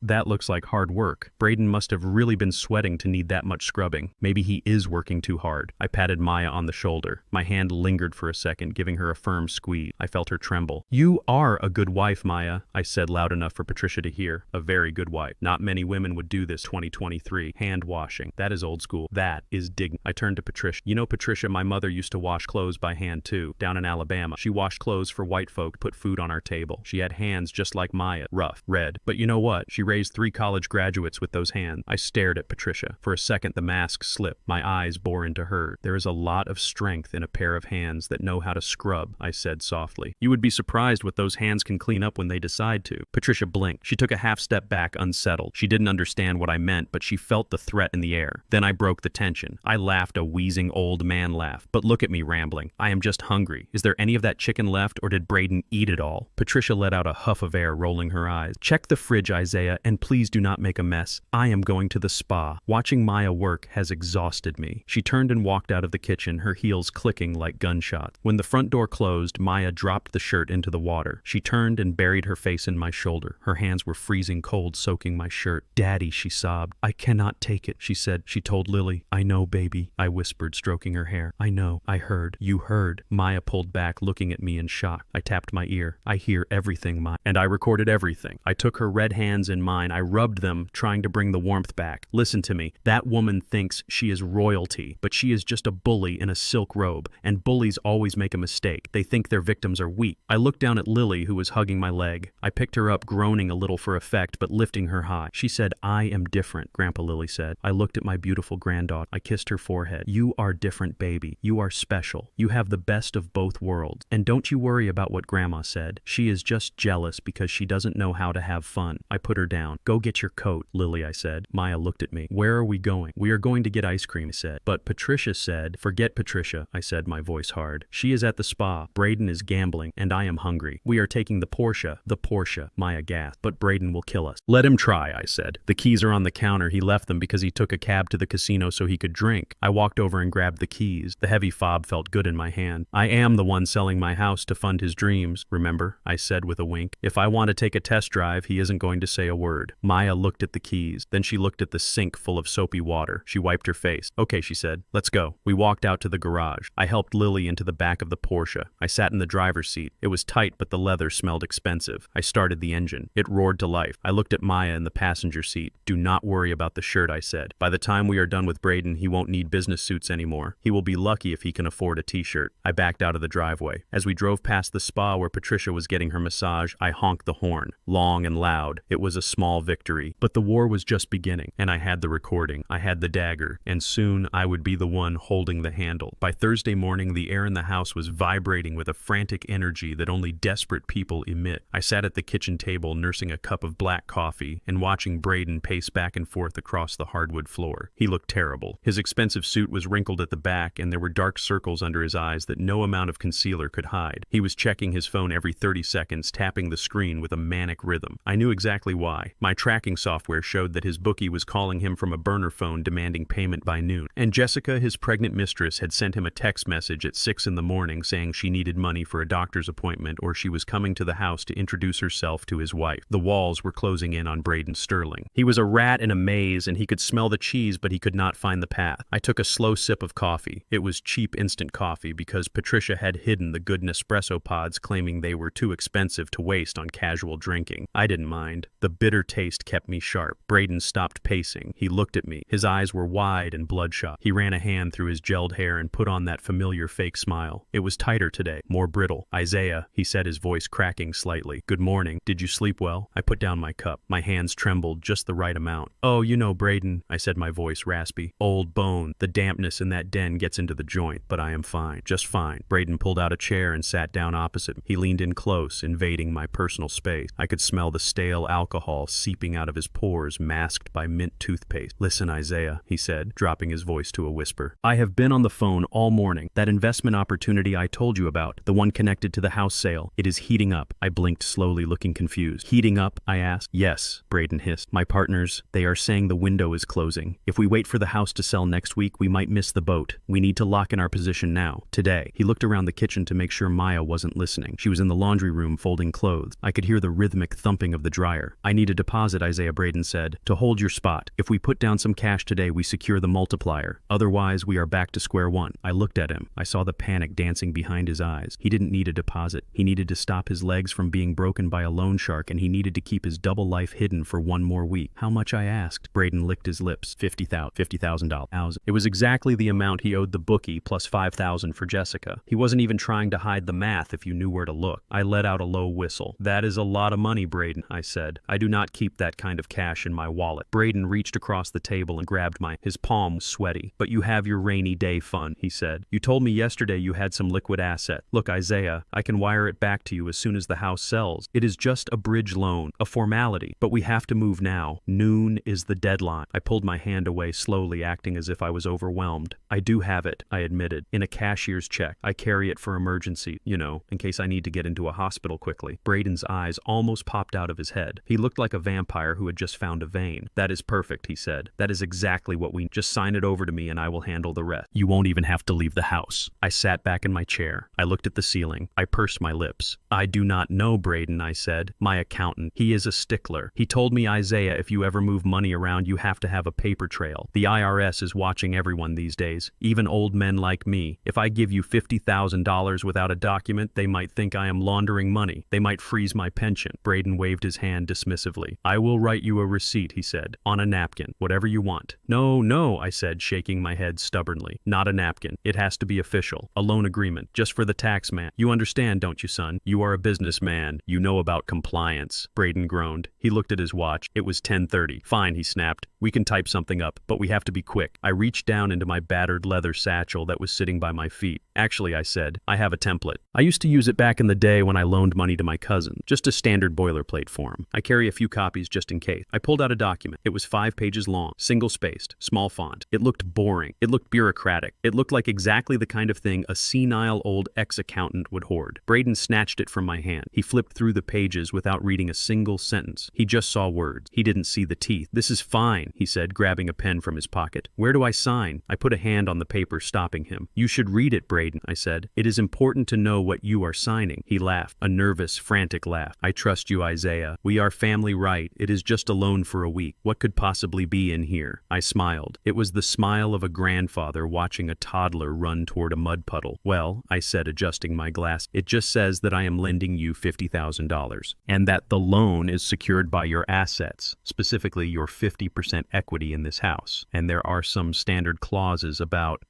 Speaker 1: That looks like hard work. Braden must have really been sweating to need that much scrubbing. Maybe he is working too hard. I patted Maya on the shoulder. My hand lingered for a second, giving her a firm squeeze. I felt her tremble. "You are a good wife, Maya," I said loud enough for Patricia to hear. "A very good wife. Not many women would do this 2023. Hand washing. That is old school. That is dignified." I turned to Patricia. "You know, Patricia, my mother used to wash clothes by hand too, down in Alabama. She washed clothes for white folk, put food on our table. She had hands just like Maya, rough, red. But you know what? She raised 3 college graduates with those hands." I stared at Patricia. For a second, the mask slipped. My eyes bore into hers. "There is a lot of strength in a pair of hands that know how to scrub," I said softly. "You would be surprised what those hands can clean up when they decide to." Patricia blinked. She took a half step back, unsettled. She didn't understand what I meant, but she felt the threat in the air. Then I broke the tension. I laughed a wheezing old man laugh. "But look at me rambling. I am just hungry. Is there any of that chicken left, or did Braden eat it all?" Patricia let out a huff of air, rolling her eyes. "Check the fridge, Isaiah, and please do not make a mess. I am going to the spa. Watching Maya work has exhausted me." She turned and walked out of the kitchen, her heels clicking like gunshots. When the front door closed, Maya dropped the shirt into the water. She turned and buried her face in my shoulder. Her hands were freezing cold, soaking my shirt. "Daddy," she sobbed. "I cannot take it," she said. She told Lily. "I know, baby," I whispered, stroking her hair. "I know. I heard." "You heard." Maya pulled back, looking at me in shock. I tapped my ear. "I hear everything, Maya." And I recorded everything. I took her red hands in mine. I rubbed them, trying to bring the warmth back. "Listen to me. That woman thinks she is royalty, but she is just a bully in a silk robe, and bullies always make a mistake. They think their victims are weak." I looked down at Lily, who was hugging my leg. I picked her up, groaning a little for effect, but lifting her high. She said, "I am different," Grandpa Lily said. I looked at my beautiful granddaughter. I kissed her forehead. "You are different, baby. You are special. You have the best of both worlds. And don't you worry about what Grandma said. She is just jealous because she doesn't know how to have fun." I put her down. "Go get your coat, Lily," I said. Maya looked at me. "Where are we going?" "We are going to get ice cream," I said. "But Patricia said..." "Forget Patricia," I said, my voice hard. "She is at the spa. Braden is gambling, and I am hungry. We are taking the Porsche." "The Porsche," Maya gasped. "But Braden will kill us." "Let him try," I said. "The keys are on the counter. He left them because he took a cab to the casino so he could drink." I walked over and grabbed the keys. The heavy fob felt good in my hand. "I am the one selling my house to fund his dreams, remember?" I said with a wink. "If I want to take a test drive, he isn't going to say a word." Maya looked at the keys. Then she looked at the sink full of soapy water. She wiped her face. "Okay," she said. "Let's go." We walked out to the garage. I helped Lily into the back of the Porsche. I sat in the driver's seat. It was tight, but the leather smelled expensive. I started the engine. It roared to life. I looked at Maya in the passenger seat. "Do not worry about the shirt," I said. "By the time we are done with Braden, he won't need business suits anymore. He will be lucky if he can afford a t-shirt." I backed out of the driveway. As we drove past the spa where Patricia was getting her massage, I honked the horn, long and loud. It was a small victory. But the war was just beginning, and I had the recording. I had the dagger, and soon I would be the one holding the handle. By Thursday morning, the air in the house was vibrating with a frantic energy that only desperate people emit. I sat at the kitchen table nursing a cup of black coffee and watching Braden pace back and forth across the hardwood floor. He looked terrible. His expensive suit was wrinkled at the back, and there were dark circles under his eyes that no amount of concealer could hide. He was checking his phone every 30 seconds, tapping the screen with a manic rhythm. I knew exactly why. My tracking software showed that his bookie was calling him from a burner phone demanding payment by noon. And Jessica, his pregnant mistress, had sent him a text message at 6 in the morning saying she needed money for a doctor's appointment or she was coming to the house to introduce herself to his wife. The walls were closing in on Braden Sterling. He was a rat in a maze, and he could smell the cheese cheese, but he could not find the path. I took a slow sip of coffee. It was cheap instant coffee because Patricia had hidden the good Nespresso pods, claiming they were too expensive to waste on casual drinking. I didn't mind. The bitter taste kept me sharp. Braden stopped pacing. He looked at me. His eyes were wide and bloodshot. He ran a hand through his gelled hair and put on that familiar fake smile. It was tighter today, more brittle. "Isaiah," he said, his voice cracking slightly. "Good morning. Did you sleep well?" I put down my cup. My hands trembled just the right amount. "Oh, you know, Braden," I said, my voice raspy. "Old bone. The dampness in that den gets into the joint, but I am fine. Just fine." Braden pulled out a chair and sat down opposite me. He leaned in close, invading my personal space. I could smell the stale alcohol seeping out of his pores, masked by mint toothpaste. "Listen, Isaiah," he said, dropping his voice to a whisper. "I have been on the phone all morning. That investment opportunity I told you about, the one connected to the house sale, it is heating up." I blinked slowly, looking confused. "Heating up?" I asked. "Yes," Braden hissed. "My partners, they are saying the window is closing. If we wait for the house to sell next week, we might miss the boat. We need to lock in our position now, today." He looked around the kitchen to make sure Maya wasn't listening. She was in the laundry room folding clothes. I could hear the rhythmic thumping of the dryer. "I need a deposit," Isaiah, Braden said, "to hold your spot. If we put down some cash today, we secure the multiplier. Otherwise, we are back to square one." I looked at him. I saw the panic dancing behind his eyes. He didn't need a deposit. He needed to stop his legs from being broken by a loan shark, and he needed to keep his double life hidden for one more week. "How much?" I asked. Braden licked his lips. $50,000. It was exactly the amount he owed the bookie, plus $5,000 for Jessica. He wasn't even trying to hide the math if you knew where to look. I let out a low whistle. "That is a lot of money, Braden," I said. "I do not keep that kind of cash in my wallet." Braden reached across the table and grabbed his palm was sweaty. "But you have your rainy day fund," he said. "You told me yesterday you had some liquid asset. Look, Isaiah, I can wire it back to you as soon as the house sells. It is just a bridge loan, a formality, but we have to move now. Noon is the deadline." I pulled my hand away slowly, acting as if I was overwhelmed. "I do have it," I admitted, "in a cashier's check. I carry it for emergency, in case I need to get into a hospital quickly." Braden's eyes almost popped out of his head. He looked like a vampire who had just found a vein. "That is perfect," he said. "That is exactly what we just sign it over to me and I will handle the rest. You won't even have to leave the house." I sat back in my chair. I looked at the ceiling. I pursed my lips. "I do not know Braden," I said. "My accountant. He is a stickler. He told me, Isaiah, if you ever move money around, you have to have a paper trail. The IRS is watching everyone these days, even old men like me. If I give you $50,000 without a document, they might think I am laundering money. They might freeze my pension." Braden waved his hand dismissively. "I will write you a receipt," he said, "on a napkin, whatever you want." No, I said, shaking my head stubbornly. "Not a napkin. It has to be official. A loan agreement, just for the tax man. You understand, don't you, son? You are a businessman. You know about compliance." Braden groaned. He looked at his watch. It was 10:30. "Fine," he snapped. "We can type something up, but we have to be quick." I reached down into my battered leather satchel that was sitting by my feet. "Actually," I said, "I have a template. I used to use it back in the day when I loaned money to my cousin. Just a standard boilerplate form. I carry a few copies just in case." I pulled out a document. It was 5 pages long, single-spaced, small font. It looked boring. It looked bureaucratic. It looked like exactly the kind of thing a senile old ex-accountant would hoard. Braden snatched it from my hand. He flipped through the pages without reading a single sentence. He just saw words. He didn't see the teeth. "This is fine," he said, grabbing a pen from his pocket. "Where do I sign?" I put a hand on the paper, stopping him. "You should read it, Braden," I said. "It is important to know what you are signing." He laughed, a nervous, frantic laugh. "I trust you, Isaiah. We are family, right? It is just a loan for a week. What could possibly be in here?" I smiled. It was the smile of a grandfather watching a toddler run toward a mud puddle. "Well," I said, adjusting my glass, "it just says that I am lending you $50,000, and that the loan is secured by your assets, specifically your 50% equity in this house. And there are some standard clauses about,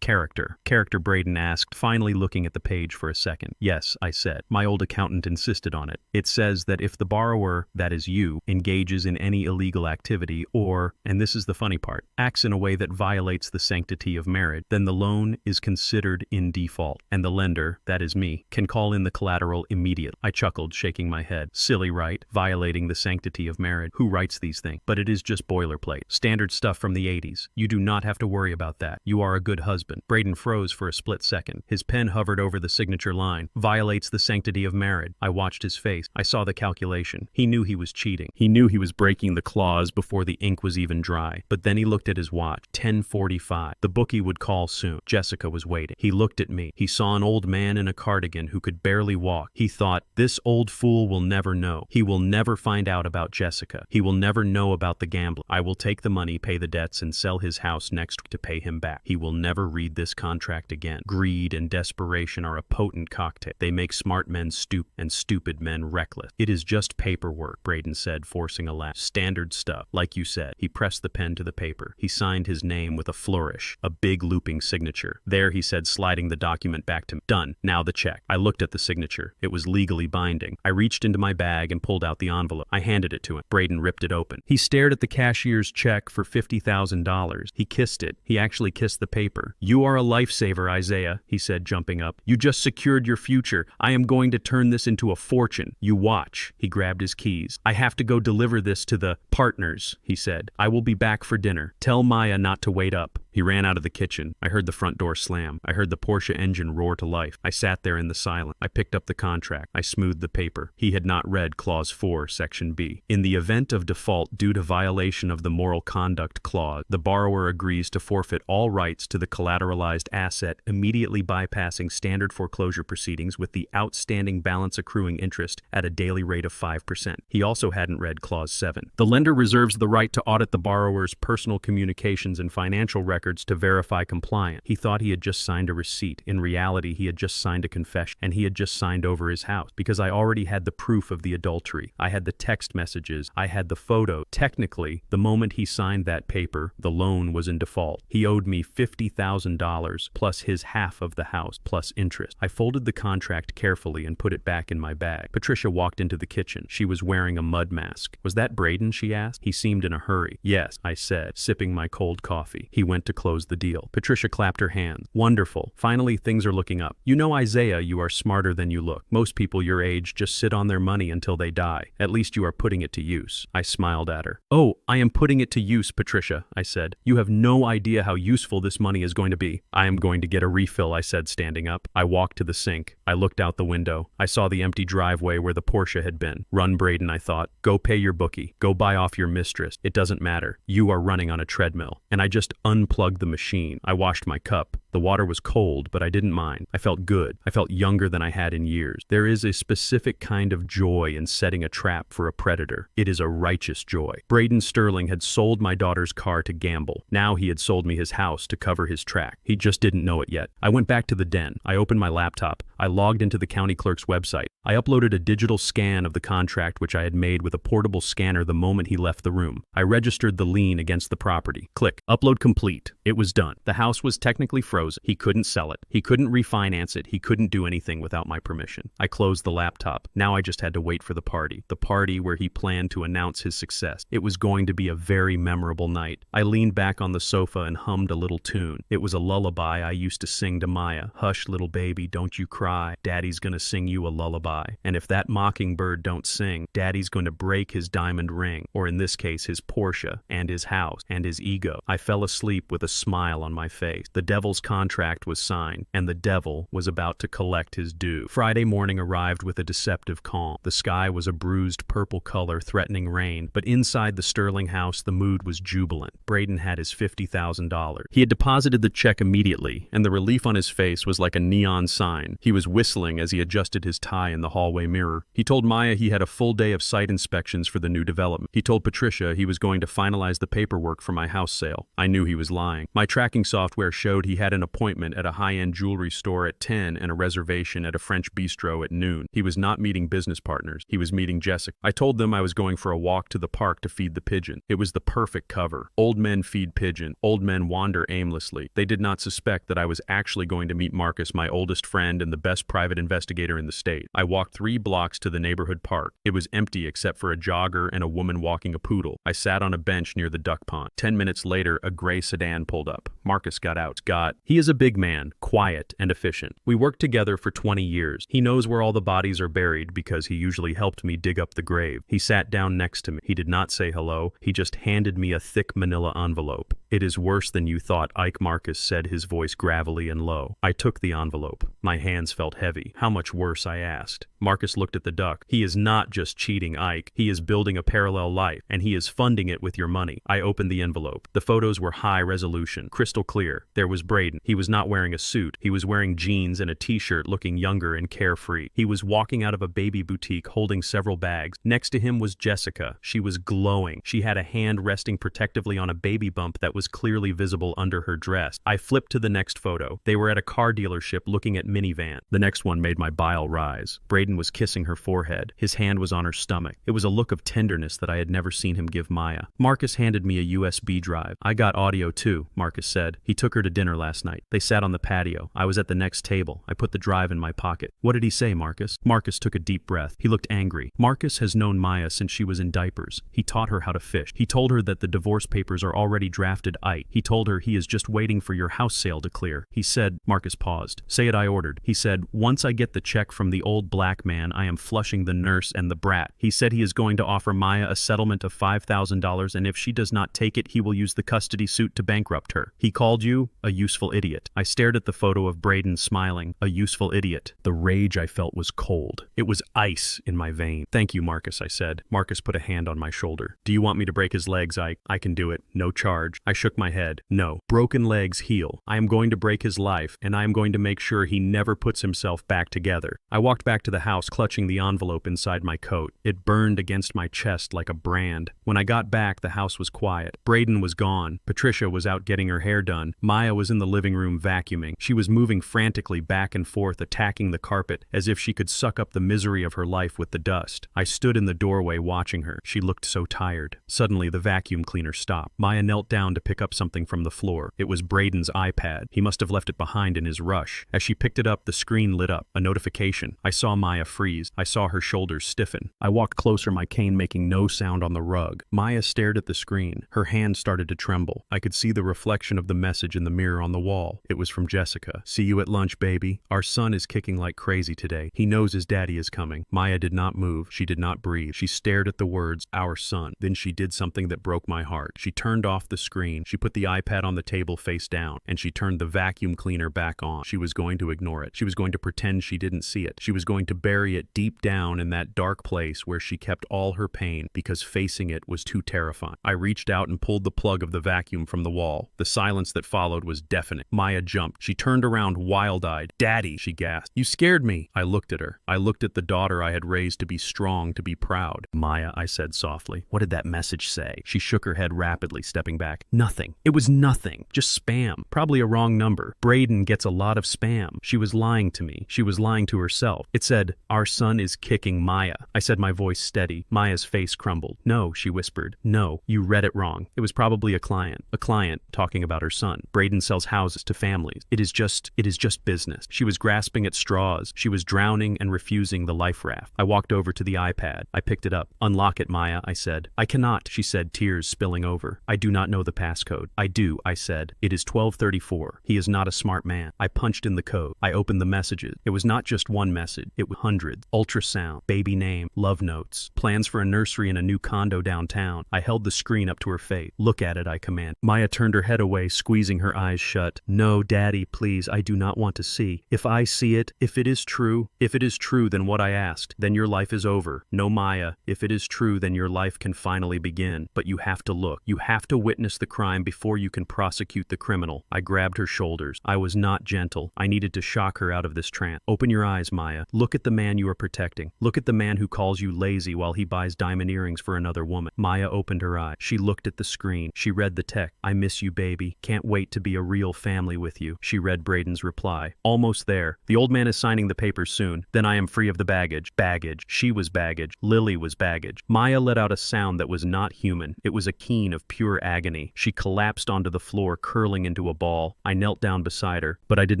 Speaker 1: character." "Character?" Braden asked, finally looking at the page for a second. "Yes," I said. "My old accountant insisted on it. It says that if the borrower, that is you, engages in any illegal activity or, and this is the funny part, acts in a way that violates the sanctity of marriage, then the loan is considered in default, and the lender, that is me, can call in the collateral immediately." I chuckled, shaking my head. "Silly, right? Violating the sanctity of marriage. Who writes these things? But it is just boilerplate. Standard stuff from the 80s. You do not have to worry about that. You are a good husband." husband. Braden froze for a split second. His pen hovered over the signature line. Violates the sanctity of marriage. I watched his face. I saw the calculation. He knew he was cheating. He knew he was breaking the clause before the ink was even dry. But then he looked at his watch. 10:45. The bookie would call soon. Jessica was waiting. He looked at me. He saw an old man in a cardigan who could barely walk. He thought, this old fool will never know. He will never find out about Jessica. He will never know about the gambling. I will take the money, pay the debts, and sell his house next to pay him back. He will never read this contract again. Greed and desperation are a potent cocktail. They make smart men stupid and stupid men reckless. It is just paperwork, Braden said, forcing a laugh. Standard stuff. Like you said. He pressed the pen to the paper. He signed his name with a flourish, a big looping signature. There, he said, sliding the document back to me. Done. Now the check. I looked at the signature. It was legally binding. I reached into my bag and pulled out the envelope. I handed it to him. Braden ripped it open. He stared at the cashier's check for $50,000. He kissed it. He actually kissed the paper. You are a lifesaver, Isaiah, he said, jumping up. You just secured your future. I am going to turn this into a fortune. You watch. He grabbed his keys. I have to go deliver this to the partners, he said. I will be back for dinner. Tell Maya not to wait up. He ran out of the kitchen. I heard the front door slam. I heard the Porsche engine roar to life. I sat there in the silence. I picked up the contract. I smoothed the paper. He had not read Clause 4, Section B. In the event of default due to violation of the moral conduct clause, the borrower agrees to forfeit all rights to the collateralized asset, immediately bypassing standard foreclosure proceedings with the outstanding balance accruing interest at a daily rate of 5%. He also hadn't read Clause 7. The lender reserves the right to audit the borrower's personal communications and financial records to verify compliance. He thought he had just signed a receipt. In reality, he had just signed a confession, and he had just signed over his house, because I already had the proof of the adultery. I had the text messages. I had the photo. Technically, the moment he signed that paper, the loan was in default. He owed me $50,000 plus his half of the house plus interest. I folded the contract carefully and put it back in my bag. Patricia walked into the kitchen. She was wearing a mud mask. Was that Braden? She asked. He seemed in a hurry. Yes, I said, sipping my cold coffee. He went to close the deal. Patricia clapped her hands. Wonderful. Finally, things are looking up. You know, Isaiah, you are smarter than you look. Most people your age just sit on their money until they die. At least you are putting it to use. I smiled at her. Oh, I am putting it to use, Patricia, I said. You have no idea how useful this money is going to be. I am going to get a refill, I said, standing up. I walked to the sink. I looked out the window. I saw the empty driveway where the Porsche had been. Run, Braden, I thought. Go pay your bookie. Go buy off your mistress. It doesn't matter. You are running on a treadmill. And I just unplugged the machine. I washed my cup. The water was cold, but I didn't mind. I felt good. I felt younger than I had in years. There is a specific kind of joy in setting a trap for a predator. It is a righteous joy. Braden Sterling had sold my daughter's car to gamble. Now he had sold me his house to cover his track. He just didn't know it yet. I went back to the den. I opened my laptop. I logged into the county clerk's website. I uploaded a digital scan of the contract which I had made with a portable scanner the moment he left the room. I registered the lien against the property. Click. Upload complete. It was done. The house was technically frozen. He couldn't sell it. He couldn't refinance it. He couldn't do anything without my permission. I closed the laptop. Now I just had to wait for the party. The party where he planned to announce his success. It was going to be a very memorable night. I leaned back on the sofa and hummed a little tune. It was a lullaby I used to sing to Maya. Hush, little baby, don't you cry. Daddy's gonna sing you a lullaby. And if that mockingbird don't sing, Daddy's going to break his diamond ring, or in this case, his Porsche, and his house, and his ego. I fell asleep with a smile on my face. The devil's contract was signed, and the devil was about to collect his due. Friday morning arrived with a deceptive calm. The sky was a bruised purple color threatening rain, but inside the Sterling house the mood was jubilant. Braden had his $50,000. He had deposited the check immediately, and the relief on his face was like a neon sign. He was whistling as he adjusted his tie in the hallway mirror. He told Maya he had a full day of site inspections for the new development. He told Patricia he was going to finalize the paperwork for my house sale. I knew he was lying. My tracking software showed he had an appointment at a high-end jewelry store at 10 and a reservation at a French bistro at noon. He was not meeting business partners. He was meeting Jessica. I told them I was going for a walk to the park to feed the pigeon. It was the perfect cover. Old men feed pigeon. Old men wander aimlessly. They did not suspect that I was actually going to meet Marcus, my oldest friend and the best private investigator in the state. I walked 3 blocks to the neighborhood park. It was empty except for a jogger and a woman walking a poodle. I sat on a bench near the duck pond. 10 minutes later, a gray sedan pulled up. Marcus got out. He is a big man, quiet and efficient. We worked together for 20 years. He knows where all the bodies are buried because he usually helped me dig up the grave. He sat down next to me. He did not say hello. He just handed me a thick manila envelope. "It is worse than you thought," Ike Marcus said, his voice gravelly and low. I took the envelope. My hands felt heavy. "How much worse?" I asked. Marcus looked at the duck. "He is not just cheating, Ike. He is building a parallel life, and he is funding it with your money." I opened the envelope. The photos were high resolution, crystal clear. There was Braden. He was not wearing a suit. He was wearing jeans and a t-shirt, looking younger and carefree. He was walking out of a baby boutique holding several bags. Next to him was Jessica. She was glowing. She had a hand resting protectively on a baby bump that was clearly visible under her dress. I flipped to the next photo. They were at a car dealership looking at minivan. The next one made my bile rise. Braden was kissing her forehead. His hand was on her stomach. It was a look of tenderness that I had never seen him give Maya. Marcus handed me a USB drive. "I got audio too," Marcus said. "He took her to dinner last night. They sat on the patio. I was at the next table. I put the drive in my pocket." "What did he say, Marcus?" Marcus took a deep breath. He looked angry. Marcus has known Maya since she was in diapers. He taught her how to fish. He told her that the divorce papers are already drafted. He told her he is just waiting for your house sale to clear. He said, Marcus paused. "Say it, I ordered." He said, "Once I get the check from the old black man, I am flushing the nurse and the brat." He said he is going to offer Maya a settlement of $5,000, and if she does not take it, he will use the custody suit to bankrupt her. He called you a useful idiot. I stared at the photo of Braden smiling. A useful idiot. The rage I felt was cold. It was ice in my veins. "Thank you, Marcus," I said. Marcus put a hand on my shoulder. "Do you want me to break his legs, Ike?" "I can do it. No charge." I shook my head. "No. Broken legs heal. I am going to break his life, and I am going to make sure he never puts himself back together." I walked back to the house, clutching the envelope inside my coat. It burned against my chest like a brand. When I got back, the house was quiet. Braden was gone. Patricia was out getting her hair done. Maya was in the living room vacuuming. She was moving frantically back and forth, attacking the carpet, as if she could suck up the misery of her life with the dust. I stood in the doorway watching her. She looked so tired. Suddenly, the vacuum cleaner stopped. Maya knelt down to pick up something from the floor. It was Braden's iPad. He must have left it behind in his rush. As she picked it up, the screen lit up. A notification. I saw Maya freeze. I saw her shoulders stiffen. I walked closer, my cane making no sound on the rug. Maya stared at the screen. Her hand started to tremble. I could see the reflection of the message in the mirror on the wall. It was from Jessica. "See you at lunch, baby. Our son is kicking like crazy today. He knows his daddy is coming." Maya did not move. She did not breathe. She stared at the words, "our son." Then she did something that broke my heart. She turned off the screen. She put the iPad on the table face down, and she turned the vacuum cleaner back on. She was going to ignore it. She was going to pretend she didn't see it. She was going to bury it deep down in that dark place where she kept all her pain, because facing it was too terrifying. I reached out and pulled the plug of the vacuum from the wall. The silence that followed was deafening. Maya jumped. She turned around wild-eyed. "Daddy," she gasped. "You scared me." I looked at her. I looked at the daughter I had raised to be strong, to be proud. "Maya," I said softly, "what did that message say?" She shook her head rapidly, stepping back. "Nothing. It was nothing. Just spam. Probably a wrong number. Braden gets a lot of spam." She was lying to me. She was lying to herself. It said, "Our son is kicking Maya." I said, my voice steady. Maya's face crumbled. "No," she whispered. "No, you read it wrong. It was probably a client talking about her son. Braden sells houses to families. It is just business." She was grasping at straws. She was drowning and refusing the life raft. I walked over to the iPad. I picked it up. "Unlock it, Maya," I said. "I cannot," she said, tears spilling over. "I do not know the passcode." "I do," I said. "It is 1234. He is not a smart man." I punched in the code. I opened the messages. It was not just one message. It was hundreds. Ultrasound, baby name, love notes, plans for a nursery and a new condo downtown. I held the screen up to her face. "Look at it," I commanded. Maya turned her head away, squeezing her eyes shut. "No, Daddy, please, I do not want to see. If I see it, if it is true, then what I asked, then your life is over. No, Maya, if it is true, then your life can finally begin. But you have to look. You have to witness the crime before you can prosecute the criminal." I grabbed her shoulders. I was not gentle. I needed to shock her out of this trance. "Open your eyes, Maya. Look at the man you are protecting. Look at the man who calls you lazy while he buys diamond earrings for another woman." Maya opened her eyes. She looked at the screen. She read the text. "I miss you, baby. Can't wait to be a real family with you." She read Braden's reply. "Almost there. The old man is signing the papers soon. Then I am free of the baggage." Baggage. She was baggage. Lily was baggage. Maya let out a sound that was not human. It was a keen of pure agony. She collapsed onto the floor, curling into a ball. I knelt down beside her, but I did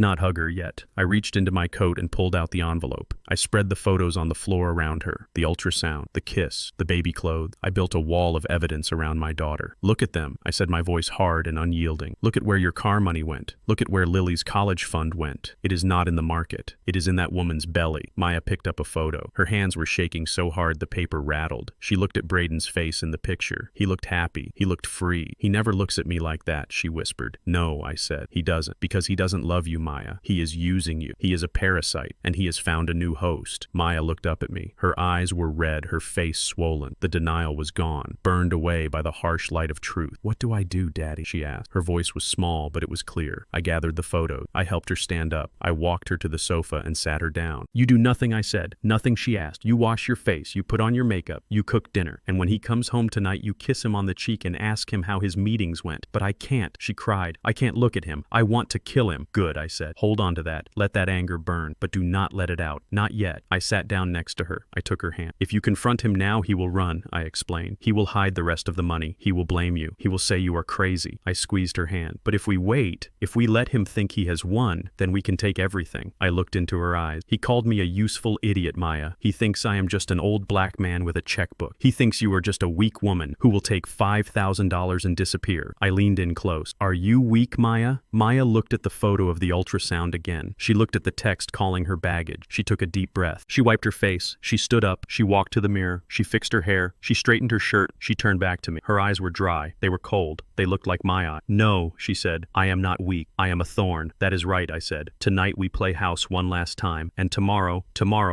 Speaker 1: not hug her yet. I reached into my coat and pulled out the envelope. I spread the photos on the floor around her. The ultrasound, the kiss, the baby clothes. I built a wall of evidence around my daughter. "Look at them," I said, my voice hard and unyielding. "Look at where your car money went. Look at where Lily's college fund went. It is not in the market. It is in that woman's belly." Maya picked up a photo. Her hands were shaking so hard the paper rattled. She looked at Braden's face in the picture. He looked happy. He looked free. He never looked looks at me like that, she whispered. No, I said. He doesn't. Because he doesn't love you, Maya. He is using you. He is a parasite, and he has found a new host. Maya looked up at me. Her eyes were red, her face swollen. The denial was gone, burned away by the harsh light of truth. What do I do, Daddy? She asked. Her voice was small, but it was clear. I gathered the photos. I helped her stand up. I walked her to the sofa and sat her down. You do nothing, I said. Nothing, she asked. You wash your face. You put on your makeup. You cook dinner. And when he comes home tonight, you kiss him on the cheek and ask him how his meetings went. But I can't, she cried. I can't look at him. I want to kill him. Good, I said. Hold on to that. Let that anger burn, but do not let it out. Not yet. I sat down next to her. I took her hand. If you confront him now, he will run, I explained. He will hide the rest of the money. He will blame you. He will say you are crazy. I squeezed her hand. But if we wait, if we let him think he has won, then we can take everything. I looked into her eyes. He called me a useful idiot, Maya. He thinks I am just an old black man with a checkbook. He thinks you are just a weak woman who will take $5,000 and disappear. I leaned in close. Are you weak, Maya? Maya looked at the photo of the ultrasound again. She looked at the text calling her baggage. She took a deep breath. She wiped her face. She stood up. She walked to the mirror. She fixed her hair. She straightened her shirt. She turned back to me. Her eyes were dry. They were cold. They looked like my eyes. No, she said. I am not weak. I am a thorn. That is right, I said. Tonight we play house one last time, and tomorrow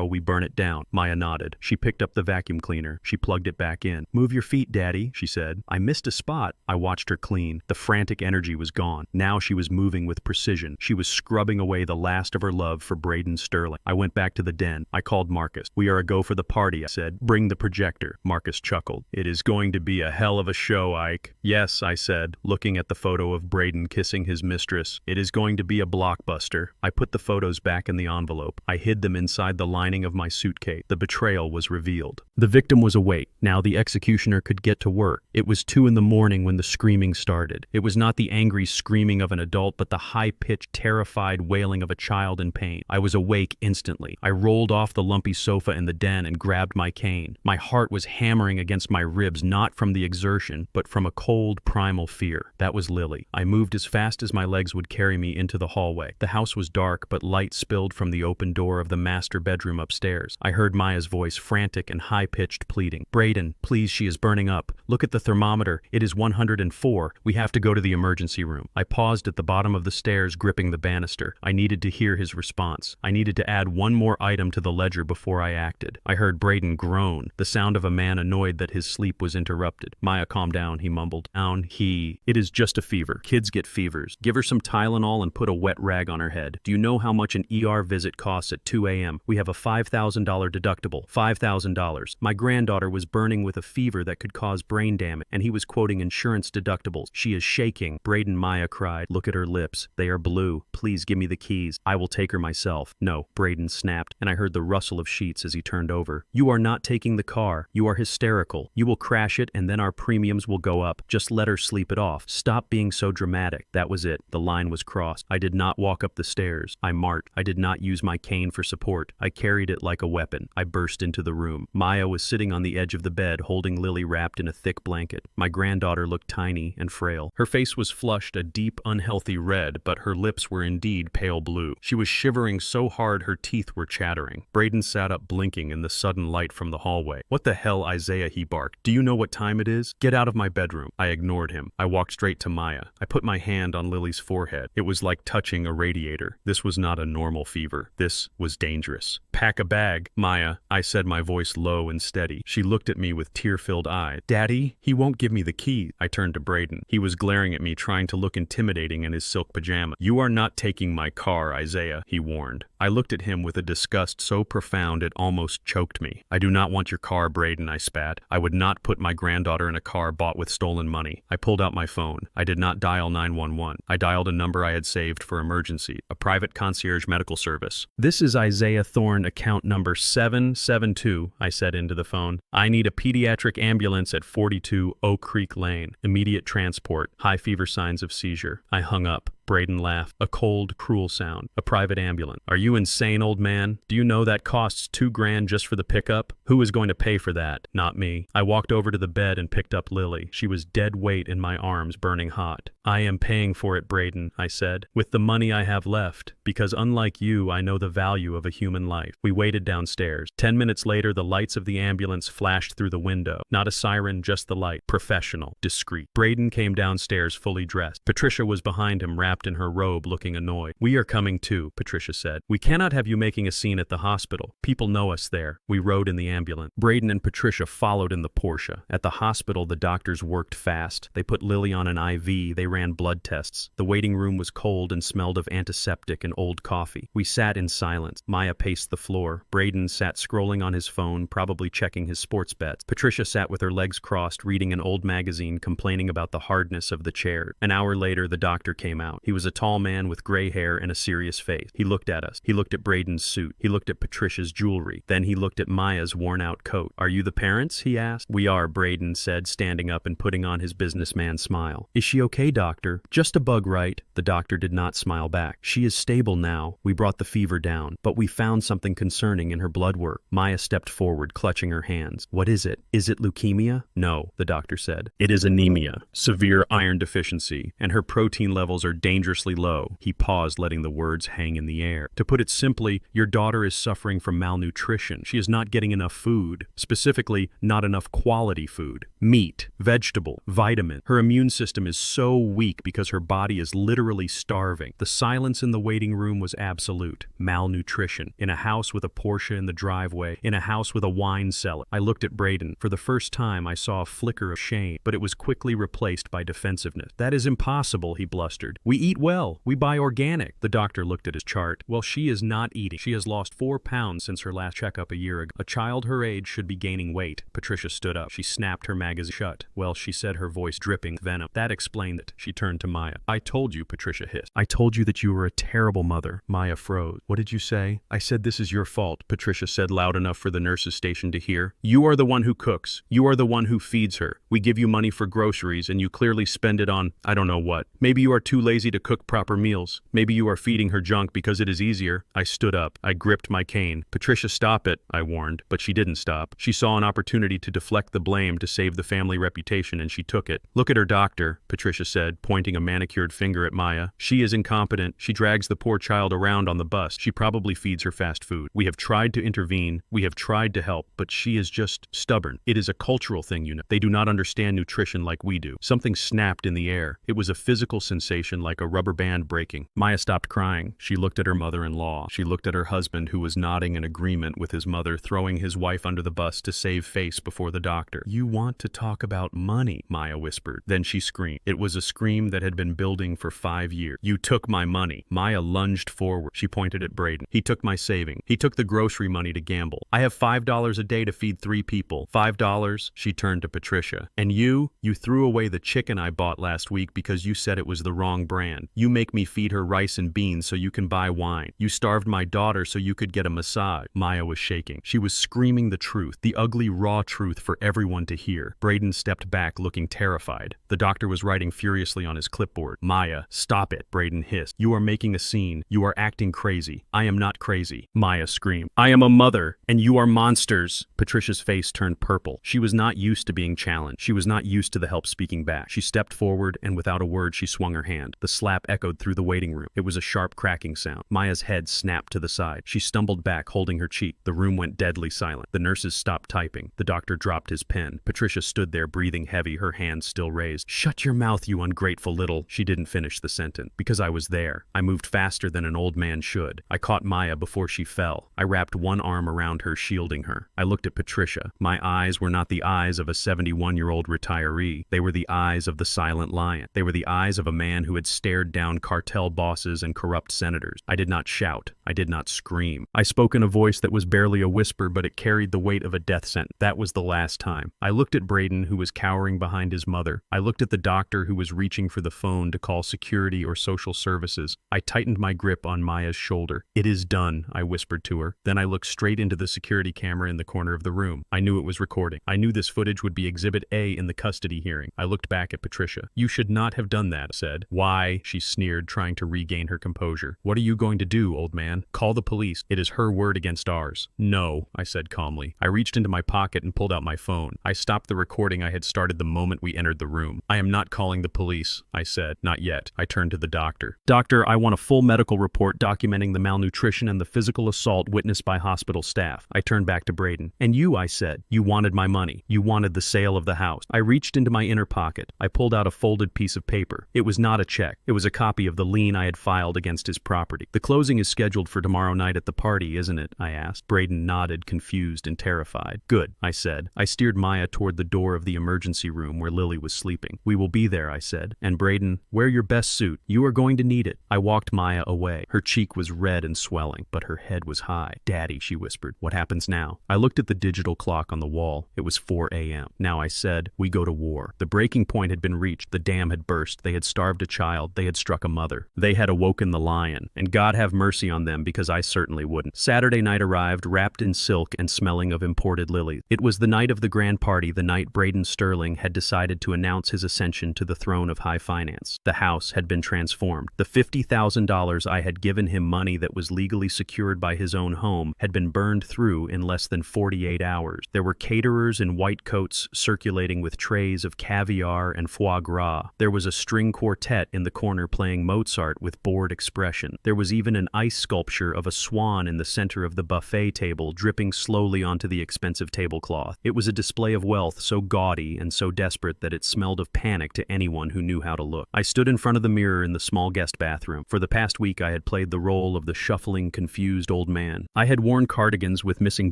Speaker 1: we burn it down. Maya nodded. She picked up the vacuum cleaner. She plugged it back in. Move your feet, Daddy, she said. I missed a spot. I watched her clean. The frantic energy was gone. Now she was moving with precision. She was scrubbing away the last of her love for Braden Sterling. I went back to the den. I called Marcus. We are a go for the party, I said. Bring the projector. Marcus chuckled. It is going to be a hell of a show, Ike. Yes, I said, looking at the photo of Braden kissing his mistress. It is going to be a blockbuster. I put the photos back in the envelope. I hid them inside the lining of my suitcase. The betrayal was revealed. The victim was awake. Now the executioner could get to work. It was 2 a.m. when the screaming started. It was not the angry screaming of an adult, but the high-pitched, terrified wailing of a child in pain. I was awake instantly. I rolled off the lumpy sofa in the den and grabbed my cane. My heart was hammering against my ribs, not from the exertion, but from a cold, primal fear. That was Lily. I moved as fast as my legs would carry me into the hallway. The house was dark, but light spilled from the open door of the master bedroom upstairs. I heard Maya's voice, frantic and high-pitched, pleading. Braden, please, she is burning up. Look at the thermometer. It is 104. We have to go to the emergency room. I paused at the bottom of the stairs, gripping the banister. I needed to hear his response. I needed to add one more item to the ledger before I acted. I heard Braden groan, the sound of a man annoyed that his sleep was interrupted. Maya, calm down, he mumbled. Down, it is just a fever. Kids get fevers. Give her some Tylenol and put a wet rag on her head. Do you know how much an ER visit costs at 2 a.m.? We have a $5,000 deductible. $5,000. My granddaughter was burning with a fever that could cause brain damage, and he was quoting insurance deductibles. She is shaking. Braden, Maya cried. Look at her lips. They are blue. Please give me the keys. I will take her myself. No, Braden snapped, and I heard the rustle of sheets as he turned over. You are not taking the car. You are hysterical. You will crash it, and then our premiums will go up. Just let her sleep it off. Stop being so dramatic. That was it. The line was crossed. I did not walk up the stairs. I marched. I did not use my cane for support. I carried it like a weapon. I burst into the room. Maya was sitting on the edge of the bed, holding Lily wrapped in a thick blanket. My granddaughter looked tiny and frail. Her face was flushed a deep, unhealthy red, but her lips were indeed pale blue. She was shivering so hard her teeth were chattering. Braden sat up, blinking in the sudden light from the hallway. What the hell, Isaiah, he barked. Do you know what time it is? Get out of my bedroom. I ignored him. I walked straight to Maya. I put my hand on Lily's forehead. It was like touching a radiator. This was not a normal fever. This was dangerous. Pack a bag, Maya, I said, my voice low and steady. She looked at me with tear-filled eyes. Daddy, he won't give me the keys. I turned to Braden. He was glaring at me, trying to look intimidating in his silk pajamas. You are not taking my car, Isaiah, he warned. I looked at him with a disgust so profound it almost choked me. I do not want your car, Braden, I spat. I would not put my granddaughter in a car bought with stolen money. I pulled out my phone. I did not dial 911. I dialed a number I had saved for emergency, a private concierge medical service. This is Isaiah Thorne, account number 772, I said into the phone. I need a pediatric ambulance at 42 Oak Creek Lane. Immediate transport. High fever, signs of seizure. I hung up. Braden laughed. A cold, cruel sound. A private ambulance. Are you insane, old man? Do you know that costs $2,000 just for the pickup? Who is going to pay for that? Not me. I walked over to the bed and picked up Lily. She was dead weight in my arms, burning hot. I am paying for it, Braden, I said, with the money I have left, because unlike you, I know the value of a human life. We waited downstairs. 10 minutes later, the lights of the ambulance flashed through the window. Not a siren, just the light. Professional. Discreet. Braden came downstairs fully dressed. Patricia was behind him, wrapped in her robe, looking annoyed. We are coming too, Patricia said. We cannot have you making a scene at the hospital. People know us there. We rode in the ambulance. Braden and Patricia followed in the Porsche. At the hospital, the doctors worked fast. They put Lily on an IV. They ran blood tests. The waiting room was cold and smelled of antiseptic and old coffee. We sat in silence. Maya paced the floor. Braden sat scrolling on his phone, probably checking his sports bets. Patricia sat with her legs crossed, reading an old magazine, complaining about the hardness of the chair. An hour later, the doctor came out. He was a tall man with gray hair and a serious face. He looked at us. He looked at Braden's suit. He looked at Patricia's jewelry. Then he looked at Maya's worn-out coat. Are you the parents? He asked. We are, Braden said, standing up and putting on his businessman smile. Is she okay, doctor? Just a bug, right? The doctor did not smile back. She is stable now. We brought the fever down, but we found something concerning in her blood work. Maya stepped forward, clutching her hands. What is it? Is it leukemia? No, the doctor said. It is anemia, severe iron deficiency, and her protein levels are dangerously low. He paused, letting the words hang in the air. To put it simply, your daughter is suffering from malnutrition. She is not getting enough food, specifically not enough quality food. Meat, vegetable, vitamin. Her immune system is so weak because her body is literally starving. The silence in the waiting room was absolute. Malnutrition. In a house with a Porsche in the driveway, in a house with a wine cellar. I looked at Braden. For the first time, I saw a flicker of shame, but it was quickly replaced by defensiveness. That is impossible, he blustered. We eat well. We buy organic. The doctor looked at his chart. Well, she is not eating. She has lost 4 pounds since her last checkup a year ago. A child her age should be gaining weight. Patricia stood up. She snapped her magazine shut. Well, she said, her voice dripping with venom. That explained it. She turned to Maya. I told you, Patricia hissed. I told you that you were a terrible mother. Maya froze. What did you say? I said this is your fault, Patricia said loud enough for the nurse's station to hear. You are the one who cooks. You are the one who feeds her. We give you money for groceries and you clearly spend it on, I don't know what. Maybe you are too lazy to cook proper meals. Maybe you are feeding her junk because it is easier. I stood up. I gripped my cane. Patricia, stop it, I warned, but she didn't stop. She saw an opportunity to deflect the blame to save the family reputation and she took it. Look at her doctor, Patricia said, pointing a manicured finger at Maya. She is incompetent. She drags the poor child around on the bus. She probably feeds her fast food. We have tried to intervene. We have tried to help, but she is just stubborn. It is a cultural thing, you know. They do not understand nutrition like we do. Something snapped in the air. It was a physical sensation like a rubber band breaking. Maya stopped crying. She looked at her mother-in-law. She looked at her husband, who was nodding in agreement with his mother, throwing his wife under the bus to save face before the doctor. You want to talk about money, Maya whispered. Then she screamed. It was a scream that had been building for 5 years. You took my money. Maya lunged forward. She pointed at Braden. He took my saving. He took the grocery money to gamble. I have $5 a day to feed 3 people. $5? She turned to Patricia. And you threw away the chicken I bought last week because you said it was the wrong brand. You make me feed her rice and beans so you can buy wine. You starved my daughter so you could get a massage. Maya was shaking. She was screaming the truth, the ugly, raw truth for everyone to hear. Braden stepped back, looking terrified. The doctor was writing furiously on his clipboard. Maya, stop it, Braden hissed. You are making a scene. You are acting crazy. I am not crazy. Maya screamed. I am a mother, and you are monsters. Patricia's face turned purple. She was not used to being challenged. She was not used to the help speaking back. She stepped forward, and without a word, she swung her hand. The slap echoed through the waiting room. It was a sharp cracking sound. Maya's head snapped to the side. She stumbled back, holding her cheek. The room went deadly silent. The nurses stopped typing. The doctor dropped his pen. Patricia stood there, breathing heavy, her hands still raised. Shut your mouth, you ungrateful little... She didn't finish the sentence. Because I was there. I moved faster than an old man should. I caught Maya before she fell. I wrapped one arm around her, shielding her. I looked at Patricia. My eyes were not the eyes of a 71-year-old retiree. They were the eyes of the silent lion. They were the eyes of a man who had stared down cartel bosses and corrupt senators. I did not shout. I did not scream. I spoke in a voice that was barely a whisper, but it carried the weight of a death sentence. That was the last time. I looked at Braden, who was cowering behind his mother. I looked at the doctor, who was reaching for the phone to call security or social services. I tightened my grip on Maya's shoulder. "It is done," I whispered to her. Then I looked straight into the security camera in the corner of the room. I knew it was recording. I knew this footage would be Exhibit A in the custody hearing. I looked back at Patricia. "You should not have done that," I said. "Why?" she sneered, trying to regain her composure. "What are you going to do, old man? Call the police. It is her word against ours." "No," I said calmly. I reached into my pocket and pulled out my phone. I stopped the recording I had started the moment we entered the room. "I am not calling the police," I said. "Not yet." I turned to the doctor. "Doctor, I want a full medical report documenting the malnutrition and the physical assault witnessed by hospital staff." I turned back to Braden. "And you," I said. "You wanted my money. You wanted the sale of the house." I reached into my inner pocket. I pulled out a folded piece of paper. It was not a check. It was a copy of the lien I had filed against his property. "The closing is scheduled for tomorrow night at the party, isn't it?" I asked. Braden nodded, confused and terrified. "Good," I said. I steered Maya toward the door of the emergency room where Lily was sleeping. "We will be there," I said. "And Braden, wear your best suit. You are going to need it." I walked Maya away. Her cheek was red and swelling, but her head was high. "Daddy," she whispered. "What happens now?" I looked at the digital clock on the wall. It was 4 a.m. Now I said, "We go to war." The breaking point had been reached. The dam had burst. They had starved a child. They had struck a mother. They had awoken the lion. And God have mercy on them, because I certainly wouldn't. Saturday night arrived, wrapped in silk and smelling of imported lilies. It was the night of the grand party, the night Braden Sterling had decided to announce his ascension to the throne of high finance. The house had been transformed. The $50,000 I had given him, money that was legally secured by his own home, had been burned through in less than 48 hours. There were caterers in white coats circulating with trays of caviar and foie gras. There was a string quartet in the corner playing Mozart with bored expression. There was even an ice sculpture of a swan in the center of the buffet table, dripping slowly onto the expensive tablecloth. It was a display of wealth so gaudy and so desperate that it smelled of panic to anyone who knew how to look. I stood in front of the mirror in the small guest bathroom. For the past week I had played the role of the shuffling, confused old man. I had worn cardigans with missing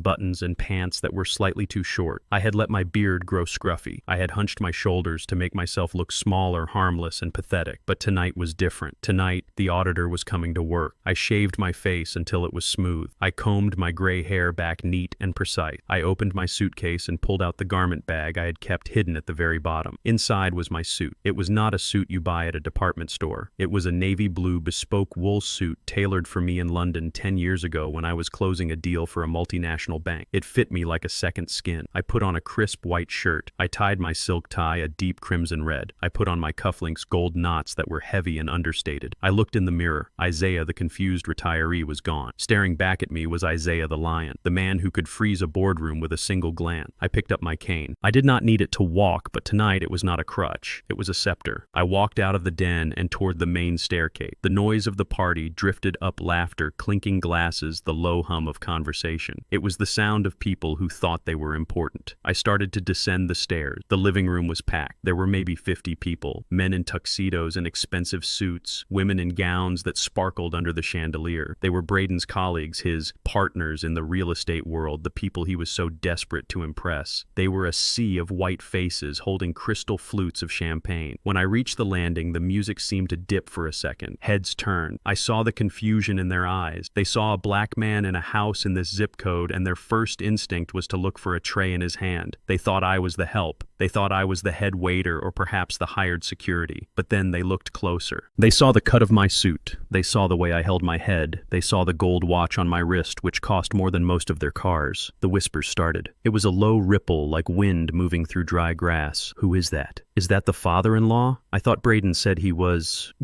Speaker 1: buttons and pants that were slightly too short. I had let my beard grow scruffy. I had hunched my shoulders to make myself look smaller, harmless, and pathetic. But tonight was different. Tonight, the auditor was coming to work. I shaved my face until it was smooth. I combed my gray hair back neat and precise. I opened my suitcase and pulled out the garment bag I had kept hidden at the very bottom. Inside was my suit. It was not a suit you buy at a department store. It was a navy blue bespoke wool suit tailored for me in London 10 years ago when I was closing a deal for a multinational bank. It fit me like a second skin. I put on a crisp white shirt. I tied my silk tie a deep crimson red. I put on my cufflinks gold knots that were heavy and understated. I looked in the mirror. Isaiah, the confused retiree, was gone. Staring back at me was Isaiah the lion, the man who could freeze a boardroom with a single glance. I picked up my cane. I did not need it to walk, but tonight it was not a crutch. It was a scepter. I walked out of the den and toward the main staircase. The noise of the party drifted up, laughter, clinking glasses, the low hum of conversation. It was the sound of people who thought they were important. I started to descend the stairs. The living room was packed. There were maybe 50 people, men in tuxedos and expensive suits, women in gowns that sparkled under the chandelier. They were Braden's colleagues, his partners in the real estate world, the people he was so desperate to impress. They were a sea of white faces holding crystal flutes of champagne. When I reached the landing, the music seemed to dip for a second. Heads turned. I saw the confusion in their eyes. They saw a black man in a house in this zip code, and their first instinct was to look for a tray in his hand. They thought I was the help. They thought I was the head waiter or perhaps the hired security. But then they looked closer. They saw the cut of my suit. They saw the way I held my head. They saw the gold watch on my wrist, which cost more than most of their cars. The whispers started. It was a low ripple like wind moving through dry grass. "Who is that? Is that the father-in-law? I thought Braden said he was,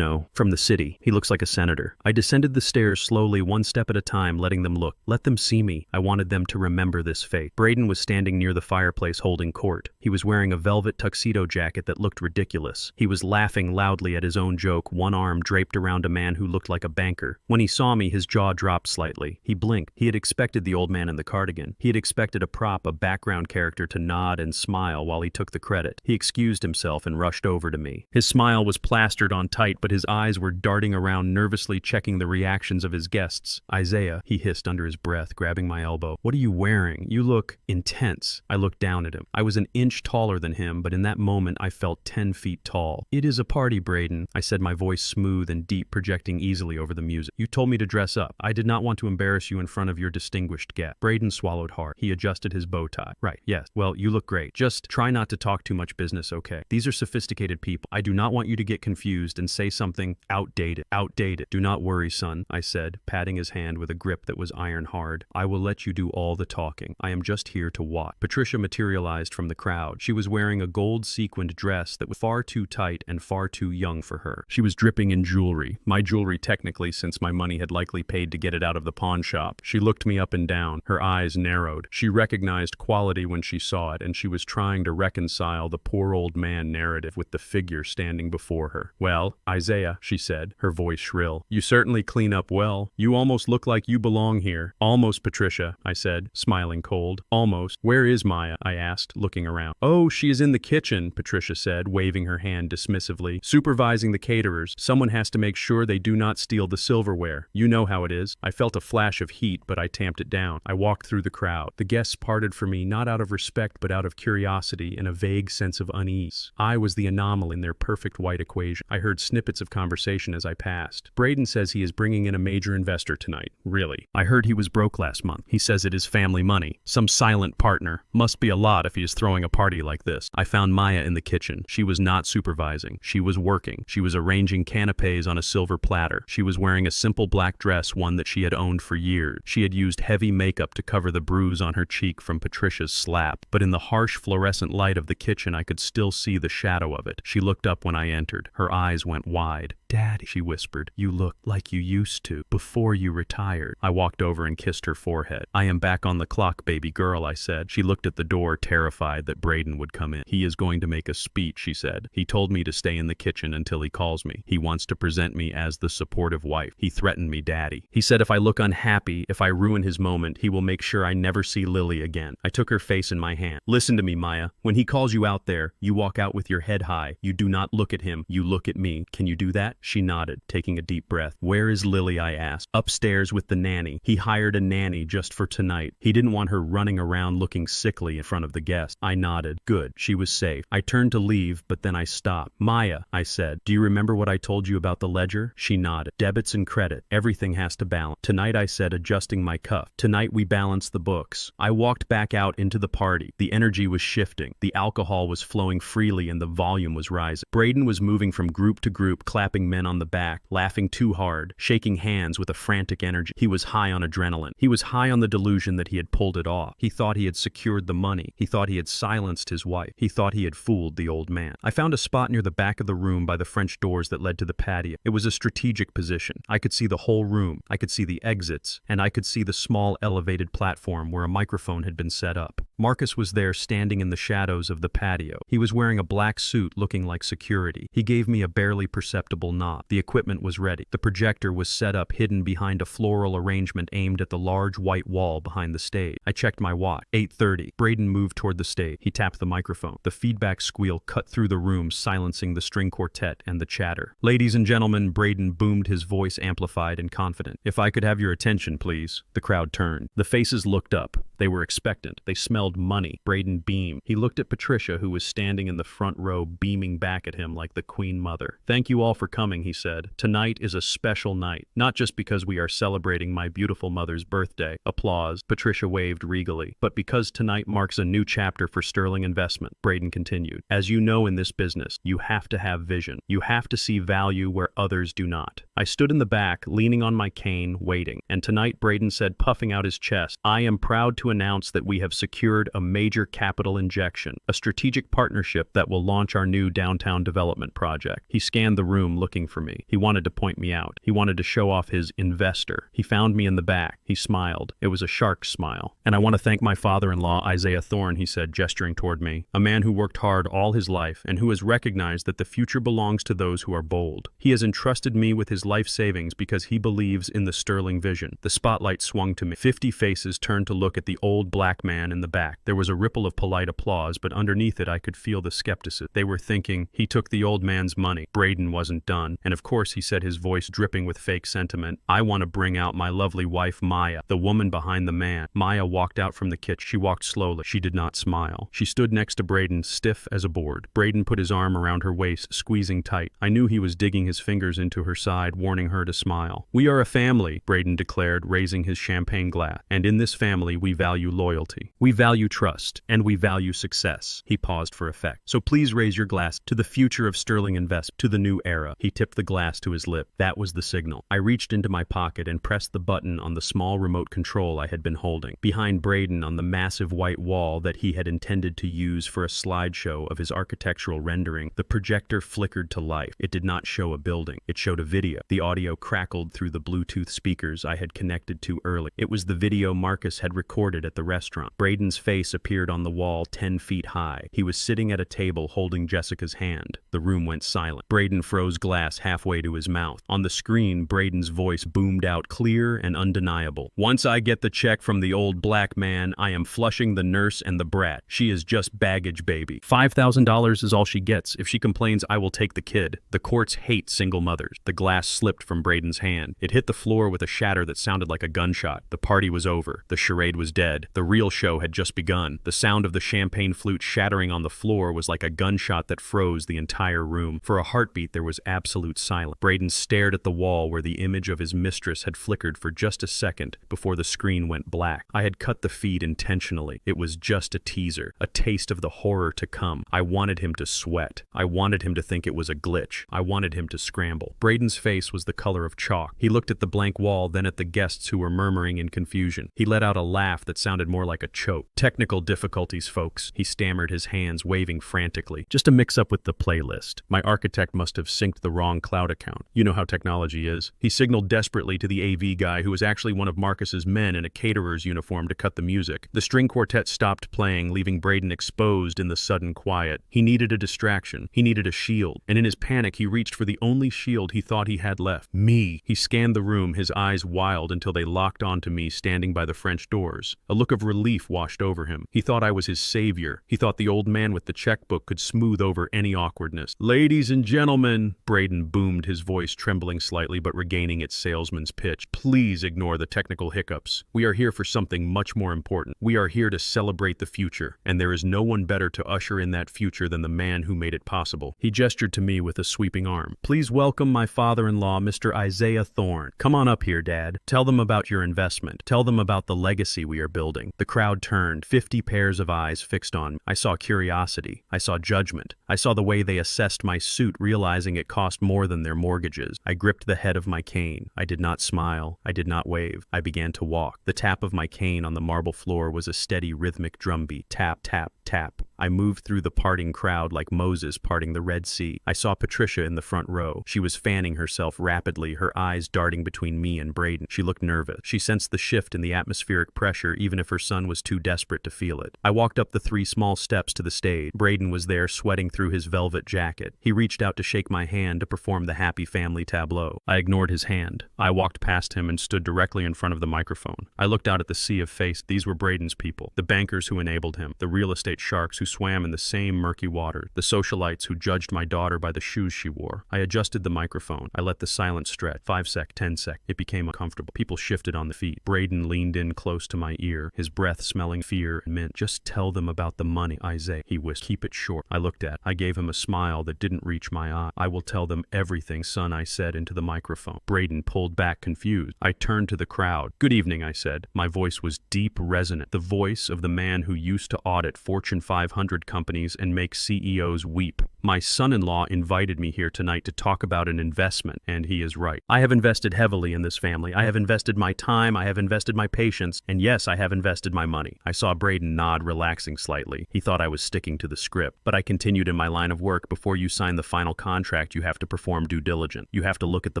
Speaker 1: from the city. He looks like a senator." I descended the stairs slowly, one step at a time, letting them look. Let them see me. I wanted them to remember this fate. Braden was standing near the fireplace holding court. He was wearing a velvet tuxedo jacket that looked ridiculous. He was laughing loudly at his own joke, one arm draped around a man who looked like a banker. When he saw me, his jaw dropped slightly. He blinked. He had expected the old man in the cardigan. He had expected a prop, a background character, to nod and smile while he took the credit. He excused himself himself and rushed over to me. His smile was plastered on tight, but his eyes were darting around, nervously checking the reactions of his guests. "Isaiah," he hissed under his breath, grabbing my elbow. "What are you wearing? You look intense." I looked down at him. I was an inch taller than him, but in that moment I felt 10 feet tall. "It is a party, Braden," I said, my voice smooth and deep, projecting easily over the music. "You told me to dress up. I did not want to embarrass you in front of your distinguished guest." Braden swallowed hard. He adjusted his bow tie. "Right, yes. Well, you look great. Just try not to talk too much business, okay? These are sophisticated people. I do not want you to get confused and say something outdated." "Outdated. Do not worry, son," I said, patting his hand with a grip that was iron hard. "I will let you do all the talking. I am just here to watch." Patricia materialized from the crowd. She was wearing a gold sequined dress that was far too tight and far too young for her. She was dripping in jewelry. My jewelry, technically, since my money had likely paid to get it out of the pawn shop. She looked me up and down. Her eyes narrowed. She recognized quality when she saw it, and she was trying to reconcile the poor old man narrative with the figure standing before her. "Well, Isaiah," she said, her voice shrill, "you certainly clean up well. You almost look like you belong here." "Almost, Patricia," I said, smiling cold. "Almost. Where is Maya?" I asked, looking around. "Oh, she is in the kitchen," Patricia said, waving her hand dismissively, "supervising the caterers. Someone has to make sure they do not steal the silverware. You know how it is." I felt a flash of heat, but I tamped it down. I walked through the crowd. The guests parted for me, not out of respect, but out of curiosity and a vague sense of unease. I was the anomaly in their perfect white equation. I heard snippets of conversation as I passed. "Braden says he is bringing in a major investor tonight." "Really? I heard he was broke last month. He says it is family money. Some silent partner. Must be a lot if he is throwing a party like this." I found Maya in the kitchen. She was not supervising. She was working. She was arranging canapes on a silver platter. She was wearing a simple black dress, one that she had owned for years. She had used heavy makeup to cover the bruise on her cheek from Patricia's slap, but in the harsh fluorescent light of the kitchen I could still see the shadow of it. She looked up when I entered. Her eyes went wide. "Daddy," she whispered, "you look like you used to, before you retired." I walked over and kissed her forehead. "I am back on the clock, baby girl," I said. She looked at the door, terrified that Braden would come in. "He is going to make a speech," she said. "He told me to stay in the kitchen until he calls me. He wants to present me as the supportive wife. He threatened me, Daddy. He said if I look unhappy, if I ruin his moment, he will make sure I never see Lily again." I took her face in my hand. "Listen to me, Maya. When he calls you out there, you walk out with your head high. You do not look at him. You look at me. Can you do that?" She nodded, taking a deep breath. "Where is Lily?" I asked. "Upstairs with the nanny. He hired a nanny just for tonight. He didn't want her running around looking sickly in front of the guests." I nodded. Good. She was safe. I turned to leave, but then I stopped. "Maya," I said, "do you remember what I told you about the ledger?" She nodded. "Debits and credit. Everything has to balance." "Tonight," I said, adjusting my cuff. "Tonight we balance the books." I walked back out into the party. The energy was shifting. The alcohol was flowing freely and the volume was rising. Braden was moving from group to group, clapping men on the back, laughing too hard, shaking hands with a frantic energy. He was high on adrenaline. He was high on the delusion that he had pulled it off. He thought he had secured the money. He thought he had silenced his wife. He thought he had fooled the old man. I found a spot near the back of the room by the French doors that led to the patio. It was a strategic position. I could see the whole room. I could see the exits, and I could see the small elevated platform where a microphone had been set up. Marcus was there, standing in the shadows of the patio. He was wearing a black suit, looking like security. He gave me a barely perceptible nod. The equipment was ready. The projector was set up, hidden behind a floral arrangement aimed at the large white wall behind the stage. I checked my watch. 8:30. Braden moved toward the stage. He tapped the microphone. The feedback squeal cut through the room, silencing the string quartet and the chatter. "Ladies and gentlemen," Braden boomed, his voice amplified and confident. "If I could have your attention, please." The crowd turned. The faces looked up. They were expectant. They smelled money. Braden beamed. He looked at Patricia, who was standing in the front row, beaming back at him like the Queen Mother. "Thank you all for coming," he said. "Tonight is a special night, not just because we are celebrating my beautiful mother's birthday." Applause. Patricia waved regally. "But because tonight marks a new chapter for Sterling Investment," Braden continued. "As you know, in this business, you have to have vision. You have to see value where others do not." I stood in the back, leaning on my cane, waiting. "And tonight," Braden said, puffing out his chest, "I am proud to announce that we have secured a major capital injection, a strategic partnership that will launch our new downtown development project." He scanned the room, looking for me. He wanted to point me out. He wanted to show off his investor. He found me in the back. He smiled. It was a shark's smile. "And I want to thank my father-in-law, Isaiah Thorne," he said, gesturing toward me, "a man who worked hard all his life and who has recognized that the future belongs to those who are bold. He has entrusted me with his life savings because he believes in the Sterling vision." The spotlight swung to me. 50 faces turned to look at the old black man in the back. back. There was a ripple of polite applause, but underneath it I could feel the skepticism. They were thinking, he took the old man's money. Braden wasn't done. And of course, he said, his voice dripping with fake sentiment, I want to bring out my lovely wife Maya, the woman behind the man. Maya walked out from the kitchen. She walked slowly. She did not smile. She stood next to Braden, stiff as a board. Braden put his arm around her waist, squeezing tight. I knew he was digging his fingers into her side, warning her to smile. We are a family, Braden declared, raising his champagne glass. And in this family, we value loyalty. We value trust. And we value success. He paused for effect. So please raise your glass to the future of Sterling Investment, to the new era. He tipped the glass to his lip. That was the signal. I reached into my pocket and pressed the button on the small remote control I had been holding. Behind Braden, on the massive white wall that he had intended to use for a slideshow of his architectural rendering, the projector flickered to life. It did not show a building. It showed a video. The audio crackled through the Bluetooth speakers I had connected to early. It was the video Marcus had recorded at the restaurant. Braden's face appeared on the wall 10 feet high. He was sitting at a table holding Jessica's hand. The room went silent. Braden froze glass halfway to his mouth. On the screen, Braden's voice boomed out clear and undeniable. Once I get the check from the old black man, I am flushing the nurse and the brat. She is just baggage, baby. $5,000 is all she gets. If she complains, I will take the kid. The courts hate single mothers. The glass slipped from Braden's hand. It hit the floor with a shatter that sounded like a gunshot. The party was over. The charade was dead. The real show had just begun. The sound of the champagne flute shattering on the floor was like a gunshot that froze the entire room. For a heartbeat, there was absolute silence. Braden stared at the wall where the image of his mistress had flickered for just a second before the screen went black. I had cut the feed intentionally. It was just a teaser, a taste of the horror to come. I wanted him to sweat. I wanted him to think it was a glitch. I wanted him to scramble. Braden's face was the color of chalk. He looked at the blank wall, then at the guests who were murmuring in confusion. He let out a laugh that sounded more like a choke. Technical difficulties, folks. He stammered, his hands waving frantically. Just a mix-up with the playlist. My architect must have synced the wrong cloud account. You know how technology is. He signaled desperately to the AV guy, who was actually one of Marcus's men in a caterer's uniform, to cut the music. The string quartet stopped playing, leaving Braden exposed in the sudden quiet. He needed a distraction. He needed a shield. And in his panic, he reached for the only shield he thought he had left. Me. He scanned the room, his eyes wild until they locked onto me standing by the French doors. A look of relief washed over him. He thought I was his savior. He thought the old man with the checkbook could smooth over any awkwardness. Ladies and gentlemen, Braden boomed, his voice trembling slightly but regaining its salesman's pitch. Please ignore the technical hiccups. We are here for something much more important. We are here to celebrate the future, and there is no one better to usher in that future than the man who made it possible. He gestured to me with a sweeping arm. Please welcome my father-in-law, Mr. Isaiah Thorne. Come on up here, Dad. Tell them about your investment. Tell them about the legacy we are building. The crowd turned, 50 pairs of eyes fixed on me. I saw curiosity. I saw judgment. I saw the way they assessed my suit, realizing it cost more than their mortgages. I gripped the head of my cane. I did not smile. I did not wave. I began to walk. The tap of my cane on the marble floor was a steady rhythmic drumbeat. Tap, tap, tap. I moved through the parting crowd like Moses parting the Red Sea. I saw Patricia in the front row. She was fanning herself rapidly, her eyes darting between me and Braden. She looked nervous. She sensed the shift in the atmospheric pressure, even if her son was too desperate to feel it. I walked up the 3 small steps to the stage. Braden was there, sweating through his velvet jacket. He reached out to shake my hand to perform the happy family tableau. I ignored his hand. I walked past him and stood directly in front of the microphone. I looked out at the sea of faces. These were Braden's people, the bankers who enabled him, the real estate sharks who swam in the same murky water, the socialites who judged my daughter by the shoes she wore. I adjusted the microphone. I let the silence stretch. 5 sec, 10 sec. It became uncomfortable. People shifted on the feet. Braden leaned in close to my ear, his breath smelling fear and mint. Just tell them about the money, Isaiah, he whispered. Keep it short. I looked at. I gave him a smile that didn't reach my eye. I will tell them everything, son, I said into the microphone. Braden pulled back, confused. I turned to the crowd. Good evening, I said. My voice was deep, resonant. The voice of the man who used to audit Fortune 500 companies and make CEOs weep. My son-in-law invited me here tonight to talk about an investment, and he is right. I have invested heavily in this family. I have invested my time, I have invested my patience, and yes, I have invested my money. I saw Braden nod, relaxing slightly. He thought I was sticking to the script, but I continued in my line of work. Before you sign the final contract, you have to perform due diligence. You have to look at the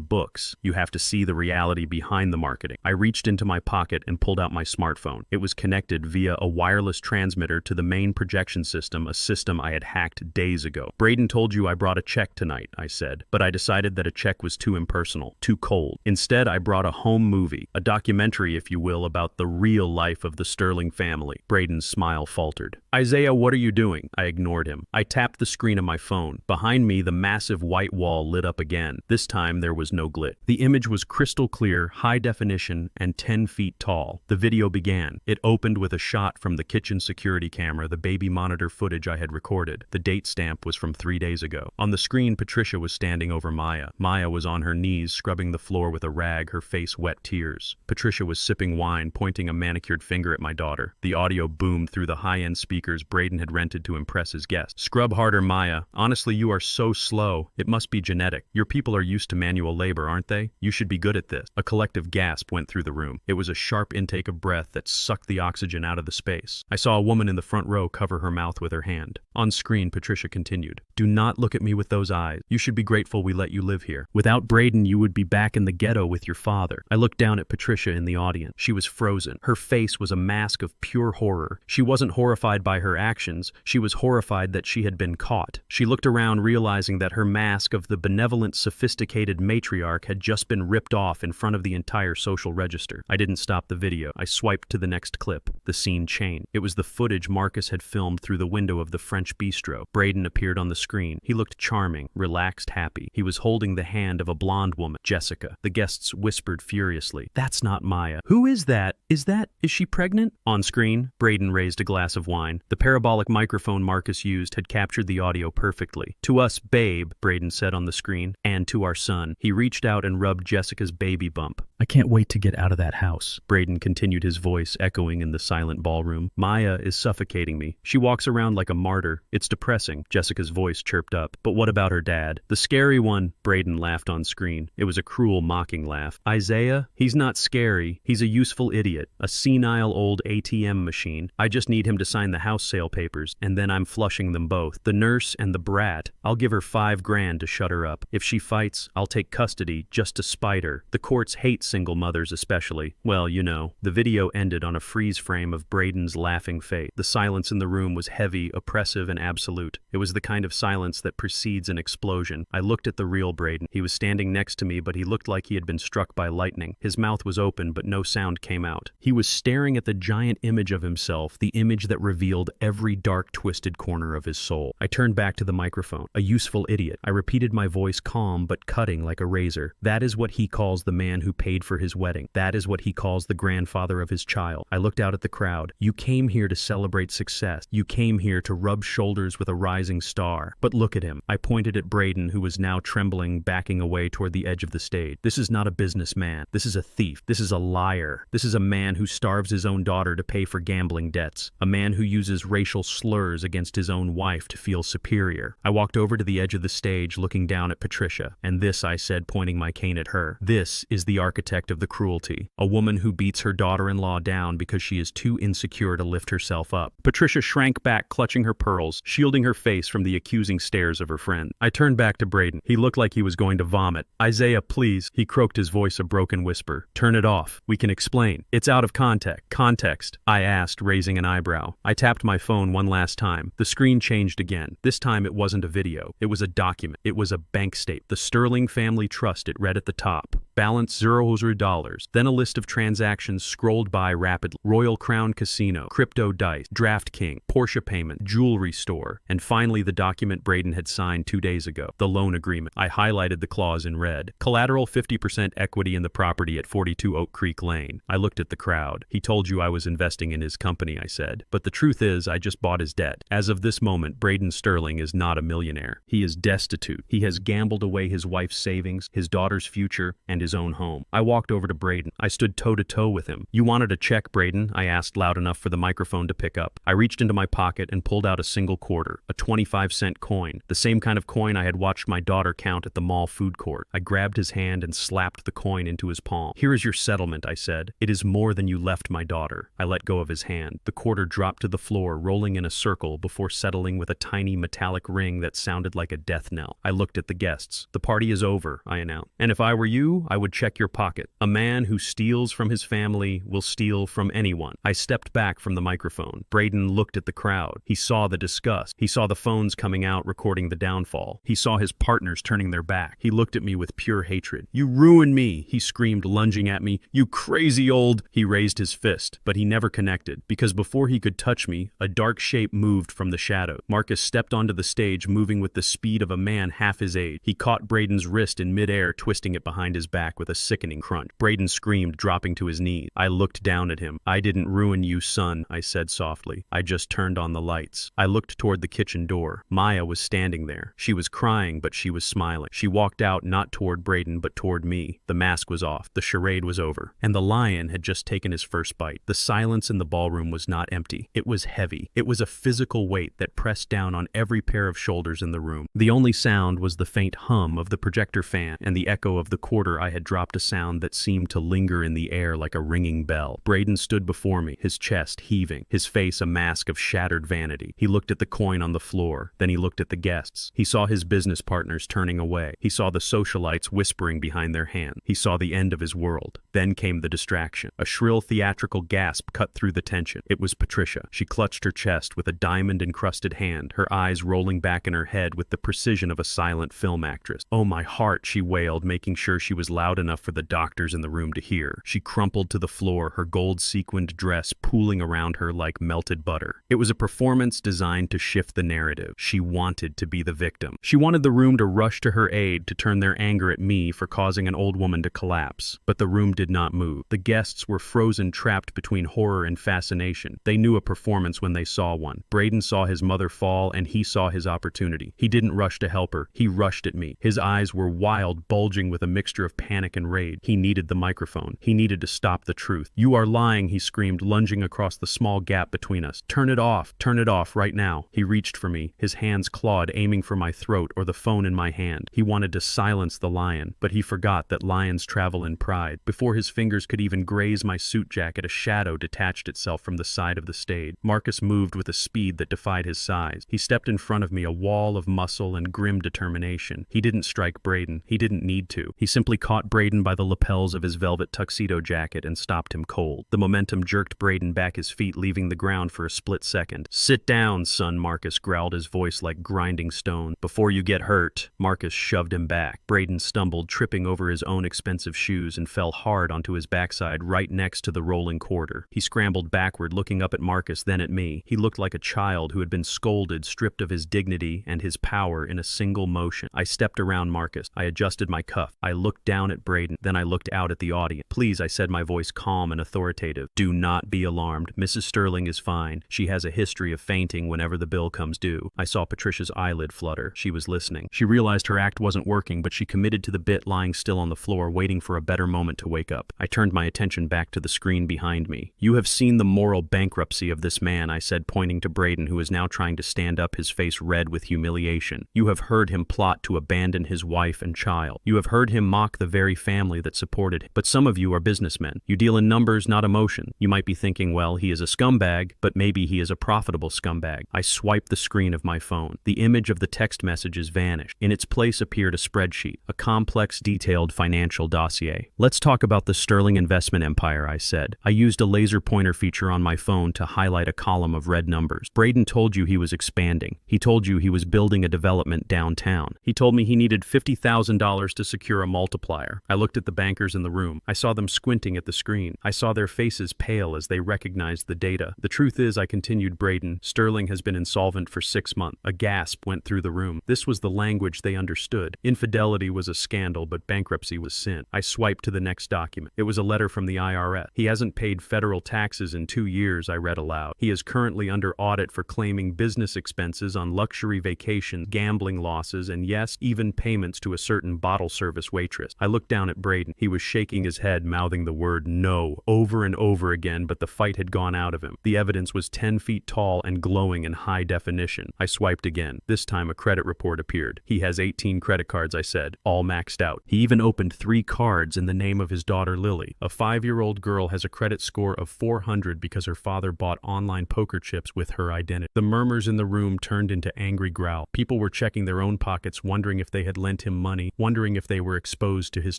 Speaker 1: books. You have to see the reality behind the marketing. I reached into my pocket and pulled out my smartphone. It was connected via a wireless transmitter to the main projection system, a system I had hacked days ago. Braden Braden told you I brought a check tonight, I said, but I decided that a check was too impersonal, too cold. Instead, I brought a home movie, a documentary, if you will, about the real life of the Sterling family. Braden's smile faltered. Isaiah, what are you doing? I ignored him. I tapped the screen of my phone. Behind me, the massive white wall lit up again. This time, there was no glitch. The image was crystal clear, high definition, and 10 feet tall. The video began. It opened with a shot from the kitchen security camera, the baby monitor footage I had recorded. The date stamp was from 3 days ago. On the screen, Patricia was standing over Maya. Maya was on her knees, scrubbing the floor with a rag, her face wet tears. Patricia was sipping wine, pointing a manicured finger at my daughter. The audio boomed through the high-end speakers Braden had rented to impress his guests. Scrub harder, Maya. Honestly, you are so slow. It must be genetic. Your people are used to manual labor, aren't they? You should be good at this. A collective gasp went through the room. It was a sharp intake of breath that sucked the oxygen out of the space. I saw a woman in the front row cover her mouth with her hand. On screen, Patricia continued. Do not look at me with those eyes. You should be grateful we let you live here. Without Braden, you would be back in the ghetto with your father. I looked down at Patricia in the audience. She was frozen. Her face was a mask of pure horror. She wasn't horrified by her actions. She was horrified that she had been caught. She looked around, realizing that her mask of the benevolent, sophisticated matriarch had just been ripped off in front of the entire social register. I didn't stop the video. I swiped to the next clip. The scene changed. It was the footage Marcus had filmed through the window of the French bistro. Braden appeared on the screen. He looked charming, relaxed, happy. He was holding the hand of a blonde woman, Jessica. The guests whispered furiously, "That's not Maya." "Who is that? Is she pregnant?" On screen, Braden raised a glass of wine. The parabolic microphone Marcus used had captured the audio perfectly. "To us, babe," Braden said on the screen, "and to our son." He reached out and rubbed Jessica's baby bump. "I can't wait to get out of that house," Braden continued, his voice echoing in the silent ballroom. "Maya is suffocating me. She walks around like a martyr. It's depressing," Jessica's voice chirped up. "But what about her dad? The scary one?" Braden laughed on screen. It was a cruel, mocking laugh. "Isaiah? He's not scary. He's a useful idiot. A senile old ATM machine. I just need him to sign the house sale papers, and then I'm flushing them both. The nurse and the brat. I'll give her $5,000 to shut her up. If she fights, I'll take custody just to spite her. The courts hate single mothers especially. Well, you know." The video ended on a freeze frame of Braden's laughing face. The silence in the room was heavy, oppressive, and absolute. It was the kind of silence that precedes an explosion. I looked at the real Braden. He was standing next to me, but he looked like he had been struck by lightning. His mouth was open, but no sound came out. He was staring at the giant image of himself, the image that revealed every dark, twisted corner of his soul. I turned back to the microphone. "A useful idiot." I repeated, my voice calm but cutting like a razor. "That is what he calls the man who paid for his wedding. That is what he calls the grandfather of his child." I looked out at the crowd. "You came here to celebrate success. You came here to rub shoulders with a rising star. But look at him." I pointed at Braden, who was now trembling, backing away toward the edge of the stage. "This is not a businessman. This is a thief. This is a liar. This is a man who starves his own daughter to pay for gambling debts. A man who uses racial slurs against his own wife to feel superior." I walked over to the edge of the stage, looking down at Patricia. "And this," I said, pointing my cane at her, "this is the architect of the cruelty. A woman who beats her daughter-in-law down because she is too insecure to lift herself up." Patricia shrank back, clutching her pearls, shielding her face from the accusing stares of her friend. I turned back to Braden. He looked like he was going to vomit. "Isaiah, please," he croaked, his voice a broken whisper. "Turn it off. We can explain. It's out of context." "Context?" I asked, raising an eyebrow. I tapped my phone one last time. The screen changed again. This time it wasn't a video. It was a document. It was a bank statement. The Sterling Family Trust, it read at the top. Balance $0. Then a list of transactions scrolled by rapidly. Royal Crown Casino, Crypto Dice, DraftKings, Porsche Payment, Jewelry Store, and finally the document Braden had signed 2 days ago, the loan agreement. I highlighted the clause in red. Collateral 50% equity in the property at 42 Oak Creek Lane. I looked at the crowd. "He told you I was investing in his company," I said. "But the truth is, I just bought his debt. As of this moment, Braden Sterling is not a millionaire. He is destitute. He has gambled away his wife's savings, his daughter's future, and his own home." I walked over to Braden. I stood toe-to-toe with him. "You wanted a check, Braden?" I asked loud enough for the microphone to pick up. I reached into my pocket and pulled out a single quarter, a 25-cent coin, the same kind of coin I had watched my daughter count at the mall food court. I grabbed his hand and slapped the coin into his palm. "Here is your settlement," I said. "It is more than you left my daughter." I let go of his hand. The quarter dropped to the floor, rolling in a circle before settling with a tiny metallic ring that sounded like a death knell. I looked at the guests. "The party is over," I announced. "And if I were you, I would check your pocket. A man who steals from his family will steal from anyone. I stepped back from the microphone. Braden looked at the crowd. He saw the disgust. He saw the phones coming out recording the downfall. He saw his partners turning their back. He looked at me with pure hatred. "You ruined me," he screamed, lunging at me. "You crazy old—" He raised his fist, but he never connected, because before he could touch me, a dark shape moved from the shadow. Marcus stepped onto the stage, moving with the speed of a man half his age. He caught Braden's wrist in midair, twisting it behind his back with a sickening crunch. Braden screamed, dropping to his knees. I looked down at him. "I didn't ruin you, son," I said softly. "I just turned on the lights." I looked toward the kitchen door. Maya was standing there. She was crying, but she was smiling. She walked out not toward Braden, but toward me. The mask was off. The charade was over. And the lion had just taken his first bite. The silence in the ballroom was not empty. It was heavy. It was a physical weight that pressed down on every pair of shoulders in the room. The only sound was the faint hum of the projector fan and the echo of the quarter I had dropped, a sound that seemed to linger in the air like a ringing bell. Braden stood before me, his chest heaving, his face a mask of shattered vanity. He looked at the coin on the floor. Then he looked at the guests. He saw his business partners turning away. He saw the socialites whispering behind their hands. He saw the end of his world. Then came the distraction. A shrill theatrical gasp cut through the tension. It was Patricia. She clutched her chest with a diamond-encrusted hand, her eyes rolling back in her head with the precision of a silent film actress. "Oh, my heart," she wailed, making sure she was loud enough for the doctors in the room to hear. She crumpled to the floor, her gold-sequined dress pooling around her like melted butter. It was a performance designed to shift the narrative. She wanted to be the victim. She wanted the room to rush to her aid, to turn their anger at me for causing an old woman to collapse. But the room did not move. The guests were frozen, trapped between horror and fascination. They knew a performance when they saw one. Braden saw his mother fall, and he saw his opportunity. He didn't rush to help her. He rushed at me. His eyes were wild, bulging with a mixture of panic and rage. He needed the microphone. He needed to stop the truth. "You are lying," he screamed, lunging across the small gap between us. "Turn it off. Turn it off right now." He reached for me, his hands clawed, aiming for my throat or the phone in my hand. He wanted to silence the lion, but he forgot that lions travel in pride. Before his fingers could even graze my suit jacket, a shadow detached itself from the side of the stage. Marcus moved with a speed that defied his size. He stepped in front of me, a wall of muscle and grim determination. He didn't strike Braden. He didn't need to. He simply caught Braden by the lapels of his velvet tuxedo jacket and stopped him cold. The momentum jerked Braden back, his feet leaving the ground for a split second. "Sit down, son," Marcus growled, his voice like grinding stone. "Before you get hurt." Marcus shoved him back. Braden stumbled, tripping over his own expensive shoes, and fell hard onto his backside right next to the rolling quarter. He scrambled backward, looking up at Marcus, then at me. He looked like a child who had been scolded, stripped of his dignity and his power in a single motion. I stepped around Marcus. I adjusted my cuff. I looked down at Braden. Then I looked out at the audience. "Please," I said, my voice calm and authoritative. "Do not be alarmed. Mrs. Sterling is fine. She has a history of fainting whenever the bill comes due." I saw Patricia's eyelid flutter. She was listening. She realized her act wasn't working, but she committed to the bit, lying still on the floor, waiting for a better moment to wake up. I turned my attention back to the screen behind me. "You have seen the moral bankruptcy of this man," I said, pointing to Braden, who was now trying to stand up, his face red with humiliation. "You have heard him plot to abandon his wife and child. You have heard him mock the very family that supported him. But some of you are businessmen. You deal in numbers, not emotion. You might be thinking, well, he is a scumbag, but maybe he is a profitable scumbag." I swiped the screen of my phone. The image of the text messages vanished. In its place appeared a spreadsheet, a complex, detailed financial dossier. "Let's talk about the Sterling investment empire," I said. I used a laser pointer feature on my phone to highlight a column of red numbers. "Braden told you he was expanding. He told you he was building a development downtown. He told me he needed $50,000 to secure a multiplier." I looked at the bankers in the room. I saw them squinting at the screen. I saw their faces pale as they recognized the data. "The truth is," I continued, "Braden, Sterling has been insolvent for 6 months. A gasp went through the room. This was the language they understood. Infidelity was a scandal, but bankruptcy was sin. I swiped to the next document. It was a letter from the IRS. "He hasn't paid federal taxes in 2 years," I read aloud. "He is currently under audit for claiming business expenses on luxury vacations, gambling losses, and yes, even payments to a certain bottle service waitress." I looked down at Braden. He was shaking his head, mouthing the word "no" over and over again, but the fight had gone out of him. The evidence was 10 feet tall and glowing in high definition. I swiped again. This time a credit report appeared. "He has 18 credit cards," I said, "all maxed out. He even opened 3 cards in the name of his daughter Lily. A 5-year-old girl has a credit score of 400 because her father bought online poker chips with her identity." The murmurs in the room turned into angry growl. People were checking their own pockets, wondering if they had lent him money, wondering if they were exposed to his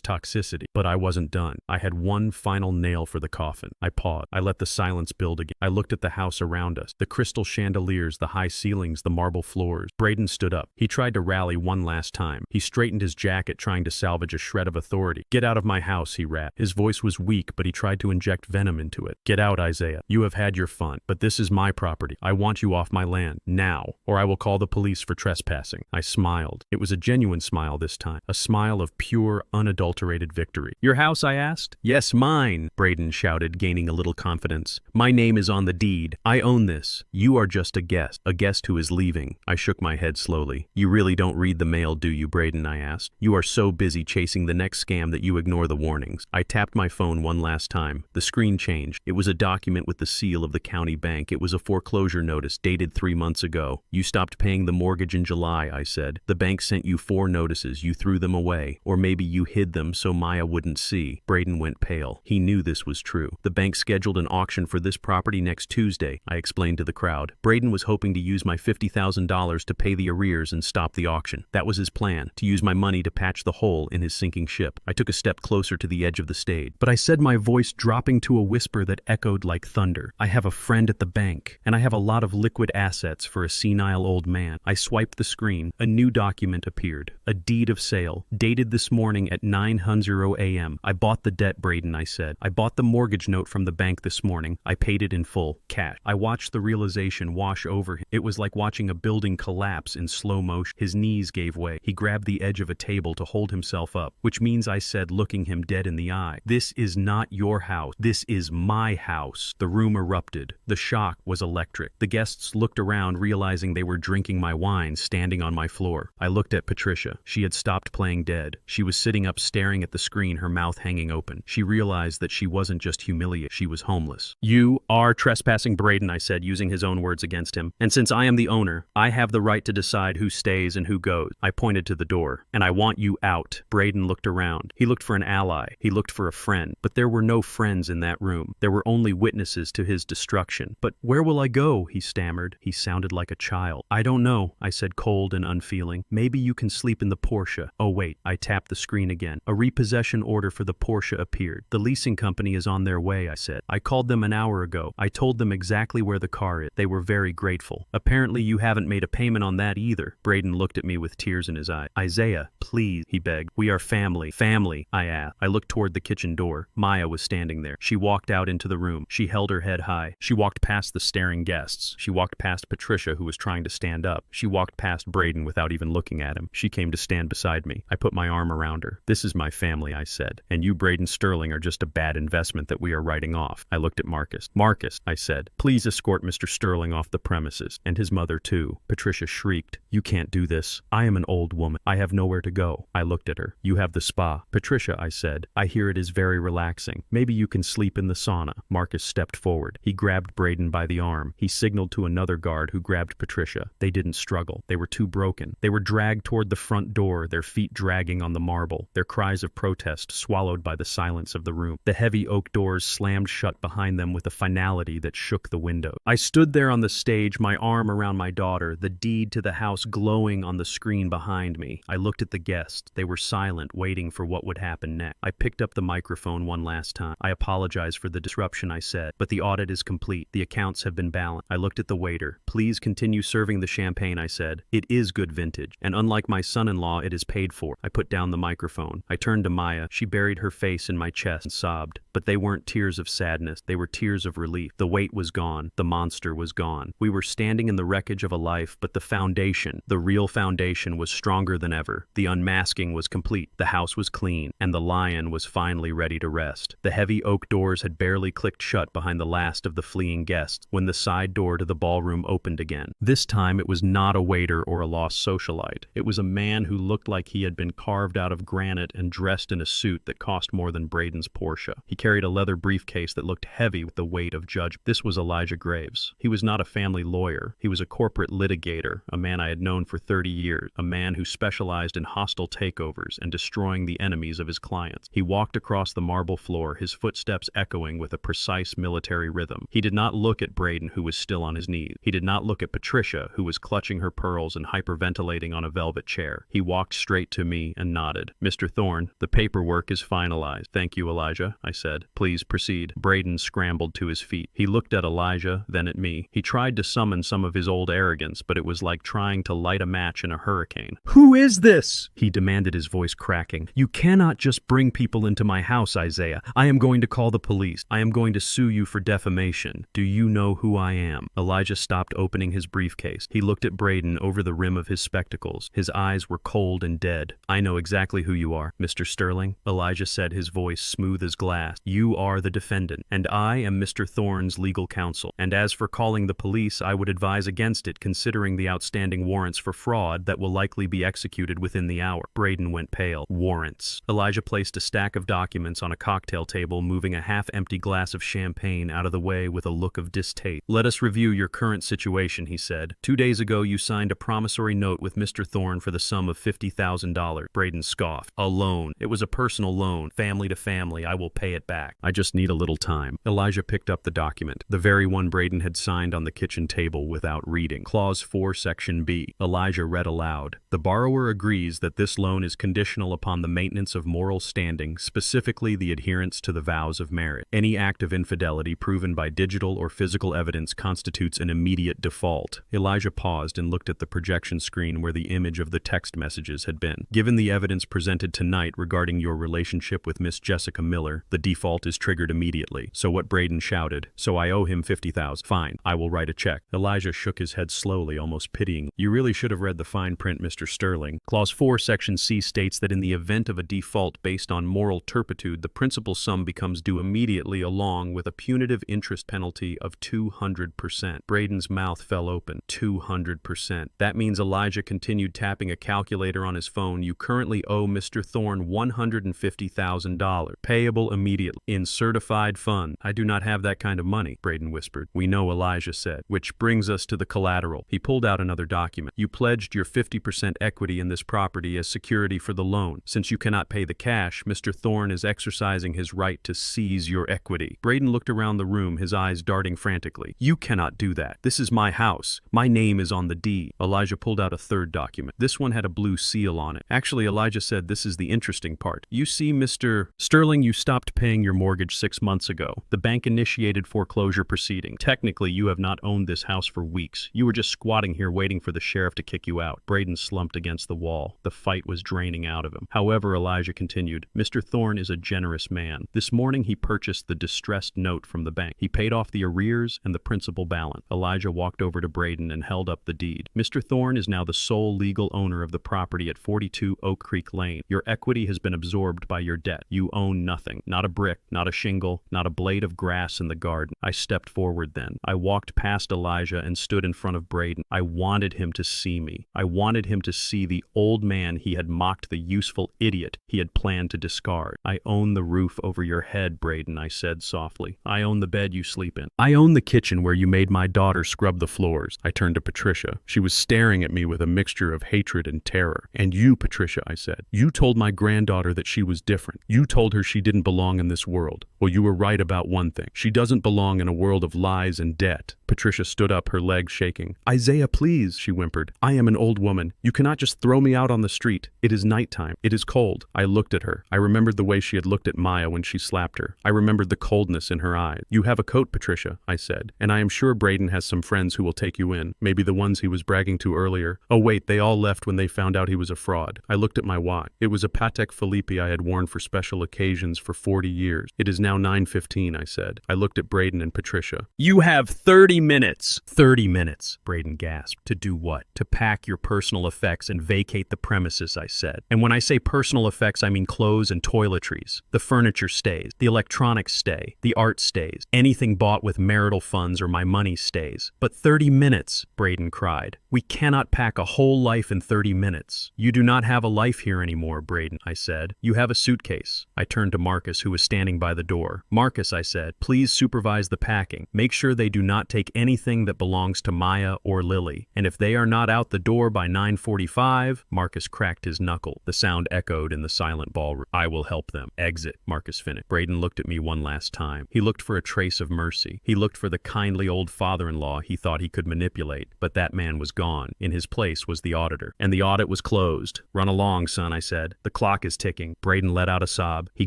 Speaker 1: toxicity. But I wasn't done. I had one final nail for the coffin. I paused. I let the silence build again. I looked at the house around us, the crystal chandeliers, the high ceilings, the marble floors. Braden stood up. He tried to rally one last time. He straightened his jacket, trying to salvage a shred of authority. "Get out of my house," he rapped. His voice was weak, but he tried to inject venom into it. "Get out, Isaiah. You have had your fun, but this is my property. I want you off my land, now, or I will call the police for trespassing." I smiled. It was a genuine smile this time, a smile of pure, unadulterated victory. "Your house?" I asked. "Yes, mine," Braden shouted, gaining a little confidence. "My name is on the deed. I own this. You are just a guest who is leaving." I shook my head slowly. "You really don't read the mail, do you, Braden?" I asked. "You are so busy chasing the next scam that you ignore the warnings." I tapped my phone one last time. The screen changed. It was a document with the seal of the county bank. It was a foreclosure notice dated 3 months ago. "You stopped paying the mortgage in July," I said. "The bank sent you 4 notices. You threw them away. Or maybe you hid them so Maya wouldn't see." Braden went pale. He knew this was true. "The bank scheduled an auction for this property next Tuesday," I explained to the crowd. "Braden was hoping to use my $50,000 to pay the arrears and stop the auction. That was his plan, to use my money to patch the hole in his sinking ship." I took a step closer to the edge of the stage. But I said, my voice dropping to a whisper that echoed like thunder, "I have a friend at the bank, and I have a lot of liquid assets for a senile old man." I swiped the screen. A new document appeared. A deed of sale, dated this morning at 9:00 a.m. "I bought the debt, Braden," I said. "I bought the mortgage note from the bank this morning. I paid it in full, cash." I watched the realization wash over him. It was like watching a building collapse in slow motion. His knees gave way. He grabbed the edge of a table to hold himself up, which means I said, looking him dead in the eye, "This is not your house. This is my house." The room erupted. The shock was electric. The guests looked around, realizing they were drinking my wine, standing on my floor. I looked at Patricia. She had stopped playing dead. She was sitting up staring at the screen, her mouth hanging open. She realized that she wasn't just humiliated, she was homeless. "You are trespassing, Braden," I said, using his own words against him. "And since I am the owner, I have the right to decide who stays and who goes." I pointed to the door. "And I want you out." Braden looked around. He looked for an ally. He looked for a friend. But there were no friends in that room. There were only witnesses to his destruction. "But where will I go?" he stammered. He sounded like a child. "I don't know," I said, cold and unfeeling. "Maybe you can sleep in the Porsche." "Oh wait." I tapped the screen again. A repossession order for the Porsche appeared. "The leasing company is on their way," I said. "I called them an hour ago. I told them exactly where the car is. They were very grateful." "Apparently you haven't made a payment on that either." Braden looked at me with tears in his eyes. "Isaiah, please," he begged. "We are family." "Family?" I asked. I looked toward the kitchen door. Maya was standing there. She walked out into the room. She held her head high. She walked past the staring guests. She walked past Patricia, who was trying to stand up. She walked past Braden without even looking at him. She came to stand beside me. I put my arm around her. "This is my family," I said. "And you, Braden Sterling, are just a bad investment that we are writing off." I looked at Marcus. "Marcus," I said, "please escort Mr. Sterling off the premises. And his mother, too." Patricia shrieked. "You can't do this. I am an old woman. I have nowhere to go." I looked at her. "You have the spa." "Patricia," I said, "I hear it is very relaxing. Maybe you can sleep in the sauna." Marcus stepped forward. He grabbed Braden by the arm. He signaled to another guard who grabbed Patricia. They didn't struggle. They were too broken. They were dragged toward the front door, their feet dragging on the marble, their cries of protest swallowed by the silence of the room. The heavy oak doors slammed shut behind them with a finality that shook the window. I stood there on the stage, my arm around my daughter, the deed to the house glowing on the screen behind me. I looked at the guests. They were silent, waiting for what would happen next. I picked up the microphone one last time. "I apologize for the disruption," I said, "but the audit is complete. The accounts have been balanced." I looked at the waiter. "Please continue serving the champagne," I said. "It is good vintage, and unlike my son-in-law, it is paid for." I put down the microphone. I turned to Maya. She buried her face in my chest and sobbed. But they weren't tears of sadness. They were tears of relief. The weight was gone. The monster was gone. We were standing in the wreckage of a life, but the foundation, the real foundation, was stronger than ever. The unmasking was complete. The house was clean, and the lion was finally ready to rest. The heavy oak doors had barely clicked shut behind the last of the fleeing guests when the side door to the ballroom opened again. This time it was not a waiter or a lost socialite. It was a man who looked like he had been carved out of granite and dressed in a suit that cost more than Braden's Porsche. He carried a leather briefcase that looked heavy with the weight of judgment. This was Elijah Graves. He was not a family lawyer. He was a corporate litigator, a man I had known for 30 years, a man who specialized in hostile takeovers and destroying the enemies of his clients. He walked across the marble floor, his footsteps echoing with a precise military rhythm. He did not look at Braden, who was still on his knees. He did not look at Patricia, who was clutching her pearls and hyperventilating on a velvet chair. He walked straight to me and nodded. "Mr. Thorne, the paperwork is finalized. Thank you, Elijah, I said. Please proceed. Braden scrambled to his feet. He looked at Elijah, then at me. He tried to summon some of his old arrogance, but it was like trying to light a match in a hurricane. Who is this? He demanded, his voice cracking. You cannot just bring people into my house, Isaiah. I am going to call the police. I am going to sue you for defamation. Do you know who I am? Elijah stopped opening his briefcase. He looked at Braden over the rim of his spectacles. His eyes were cold and dead. I know exactly who you are, Mr. Sterling, Elijah said, his voice smooth as glass. You are the defendant, and I am Mr. Thorne's legal counsel. And as for calling the police, I would advise against it, considering the outstanding warrants for fraud that will likely be executed within the hour. Braden went pale. Warrants. Elijah placed a stack of documents on a cocktail table, moving a half-empty glass of champagne out of the way with a look of distaste. Let us review your current situation, he said. 2 days ago, you signed a promissory note with Mr. Thorne for the sum of $50,000. Braden scoffed. A loan. It was a personal loan, family to family. I will pay it back. I just need a little time. Elijah picked up the document, the very one Braden had signed on the kitchen table without reading. Clause 4, Section B. Elijah read aloud. The borrower agrees that this loan is conditional upon the maintenance of moral standing, specifically the adherence to the vows of marriage. Any act of infidelity proven by digital or physical evidence constitutes an immediate default. Elijah paused and looked at the projection screen where the image of the text messages had been. Given the evidence presented tonight regarding your relationship with Miss Jessica Miller, the default is triggered immediately. So what Braden shouted. So I owe him $50,000. Fine, I will write a check. Elijah shook his head slowly, almost pitying. You really should have read the fine print, Mr. Sterling. Clause 4, Section C states that in the event of a default based on moral turpitude, the principal sum becomes due immediately along with a punitive interest penalty of 200%. Braden's mouth fell open. 200%. That means Elijah continued tapping a calculator on his phone. You currently owe Mr. Thorne $150,000, payable immediately in certified fund. I do not have that kind of money, Braden whispered. We know, Elijah said. Which brings us to the collateral. He pulled out another document. You pledged your 50% equity in this property as security for the loan. Since you cannot pay the cash, Mr. Thorne is exercising his right to seize your equity. Braden looked around the room, his eyes darting frantically. You cannot do that. This is my house. My name is on the deed. Elijah pulled out a third document. This one had a blue seal on it. Actually, Elijah said, this is the interesting part. You see, Mr. Sterling, you stopped paying your mortgage 6 months ago. The bank initiated foreclosure proceeding. Technically, you have not owned this house for weeks. You were just squatting here waiting for the sheriff to kick you out. Braden slumped against the wall. The fight was draining out of him. However, Elijah continued, Mr. Thorne is a generous man. This morning, he purchased the distressed note from the bank. He paid off the arrears and the principal balance. Elijah walked over to Braden and held up the deed. Mr. Thorne is now the sole legal owner of the property at 42 Oak Creek Lane. Your equity has been absorbed by your debt. You own nothing. Not a brick, not a shingle, not a blade of grass in the garden. I stepped forward then. I walked past Elijah and stood in front of Braden. I wanted him to see me. I wanted him to see the old man he had mocked, the useful idiot he had planned to discard. I own the roof over your head, Braden, I said softly. I own the bed you sleep in. I own the kitchen where you made my daughter scrub the floors. I turned to Patricia. She was staring at me with a mixture of hatred and terror. And you, Patricia, I said. You told my granddaughter that she was different. You told her she didn't belong in this world. Well, you were right about one thing. She doesn't belong in a world of lies and debt. Patricia stood up, her legs shaking. Isaiah, please, she whimpered. I am an old woman. You cannot just throw me out on the street. It is nighttime. It is cold. I looked at her. I remembered the way she had looked at Maya when she slapped her. I remembered the coldness in her eyes. You have a coat, Patricia, I said, and I am sure Braden has some friends who will take you in. Maybe the ones he was bragging to earlier. Oh wait, they all left when they found out he was a fraud. I looked at my watch. It was a Patek Philippe I had worn for special occasions for 40 years. It is now 9:15, I said. I looked at Braden and Patricia. You have 30 minutes. 30 minutes, Braden gasped. To do what? To pack your personal effects and vacate the premises, I said. And when I say personal effects, I mean clothes and toiletries. The furniture stays. The electronics stay. The art stays. Anything bought with marital funds or my money stays. But 30 minutes, Braden cried. We cannot pack a whole life in 30 minutes. You do not have a life here anymore, Braden, I said. You have a suitcase. I turned to Marcus, who was standing by the door. Marcus, I said, please supervise the packing. Make sure they do not take anything that belongs to Maya or Lily. And if they are not out the door by 9:45, Marcus cracked his knuckle. The sound echoed in the silent ballroom. I will help them. Exit, Marcus finished. Braden looked at me one last time. He looked for a trace of mercy. He looked for the kindly old father-in-law he thought he could manipulate, but that man was gone. In his place was the auditor. And the audit was closed. Run along, son, I said. The clock is ticking. Braden let out a sob. He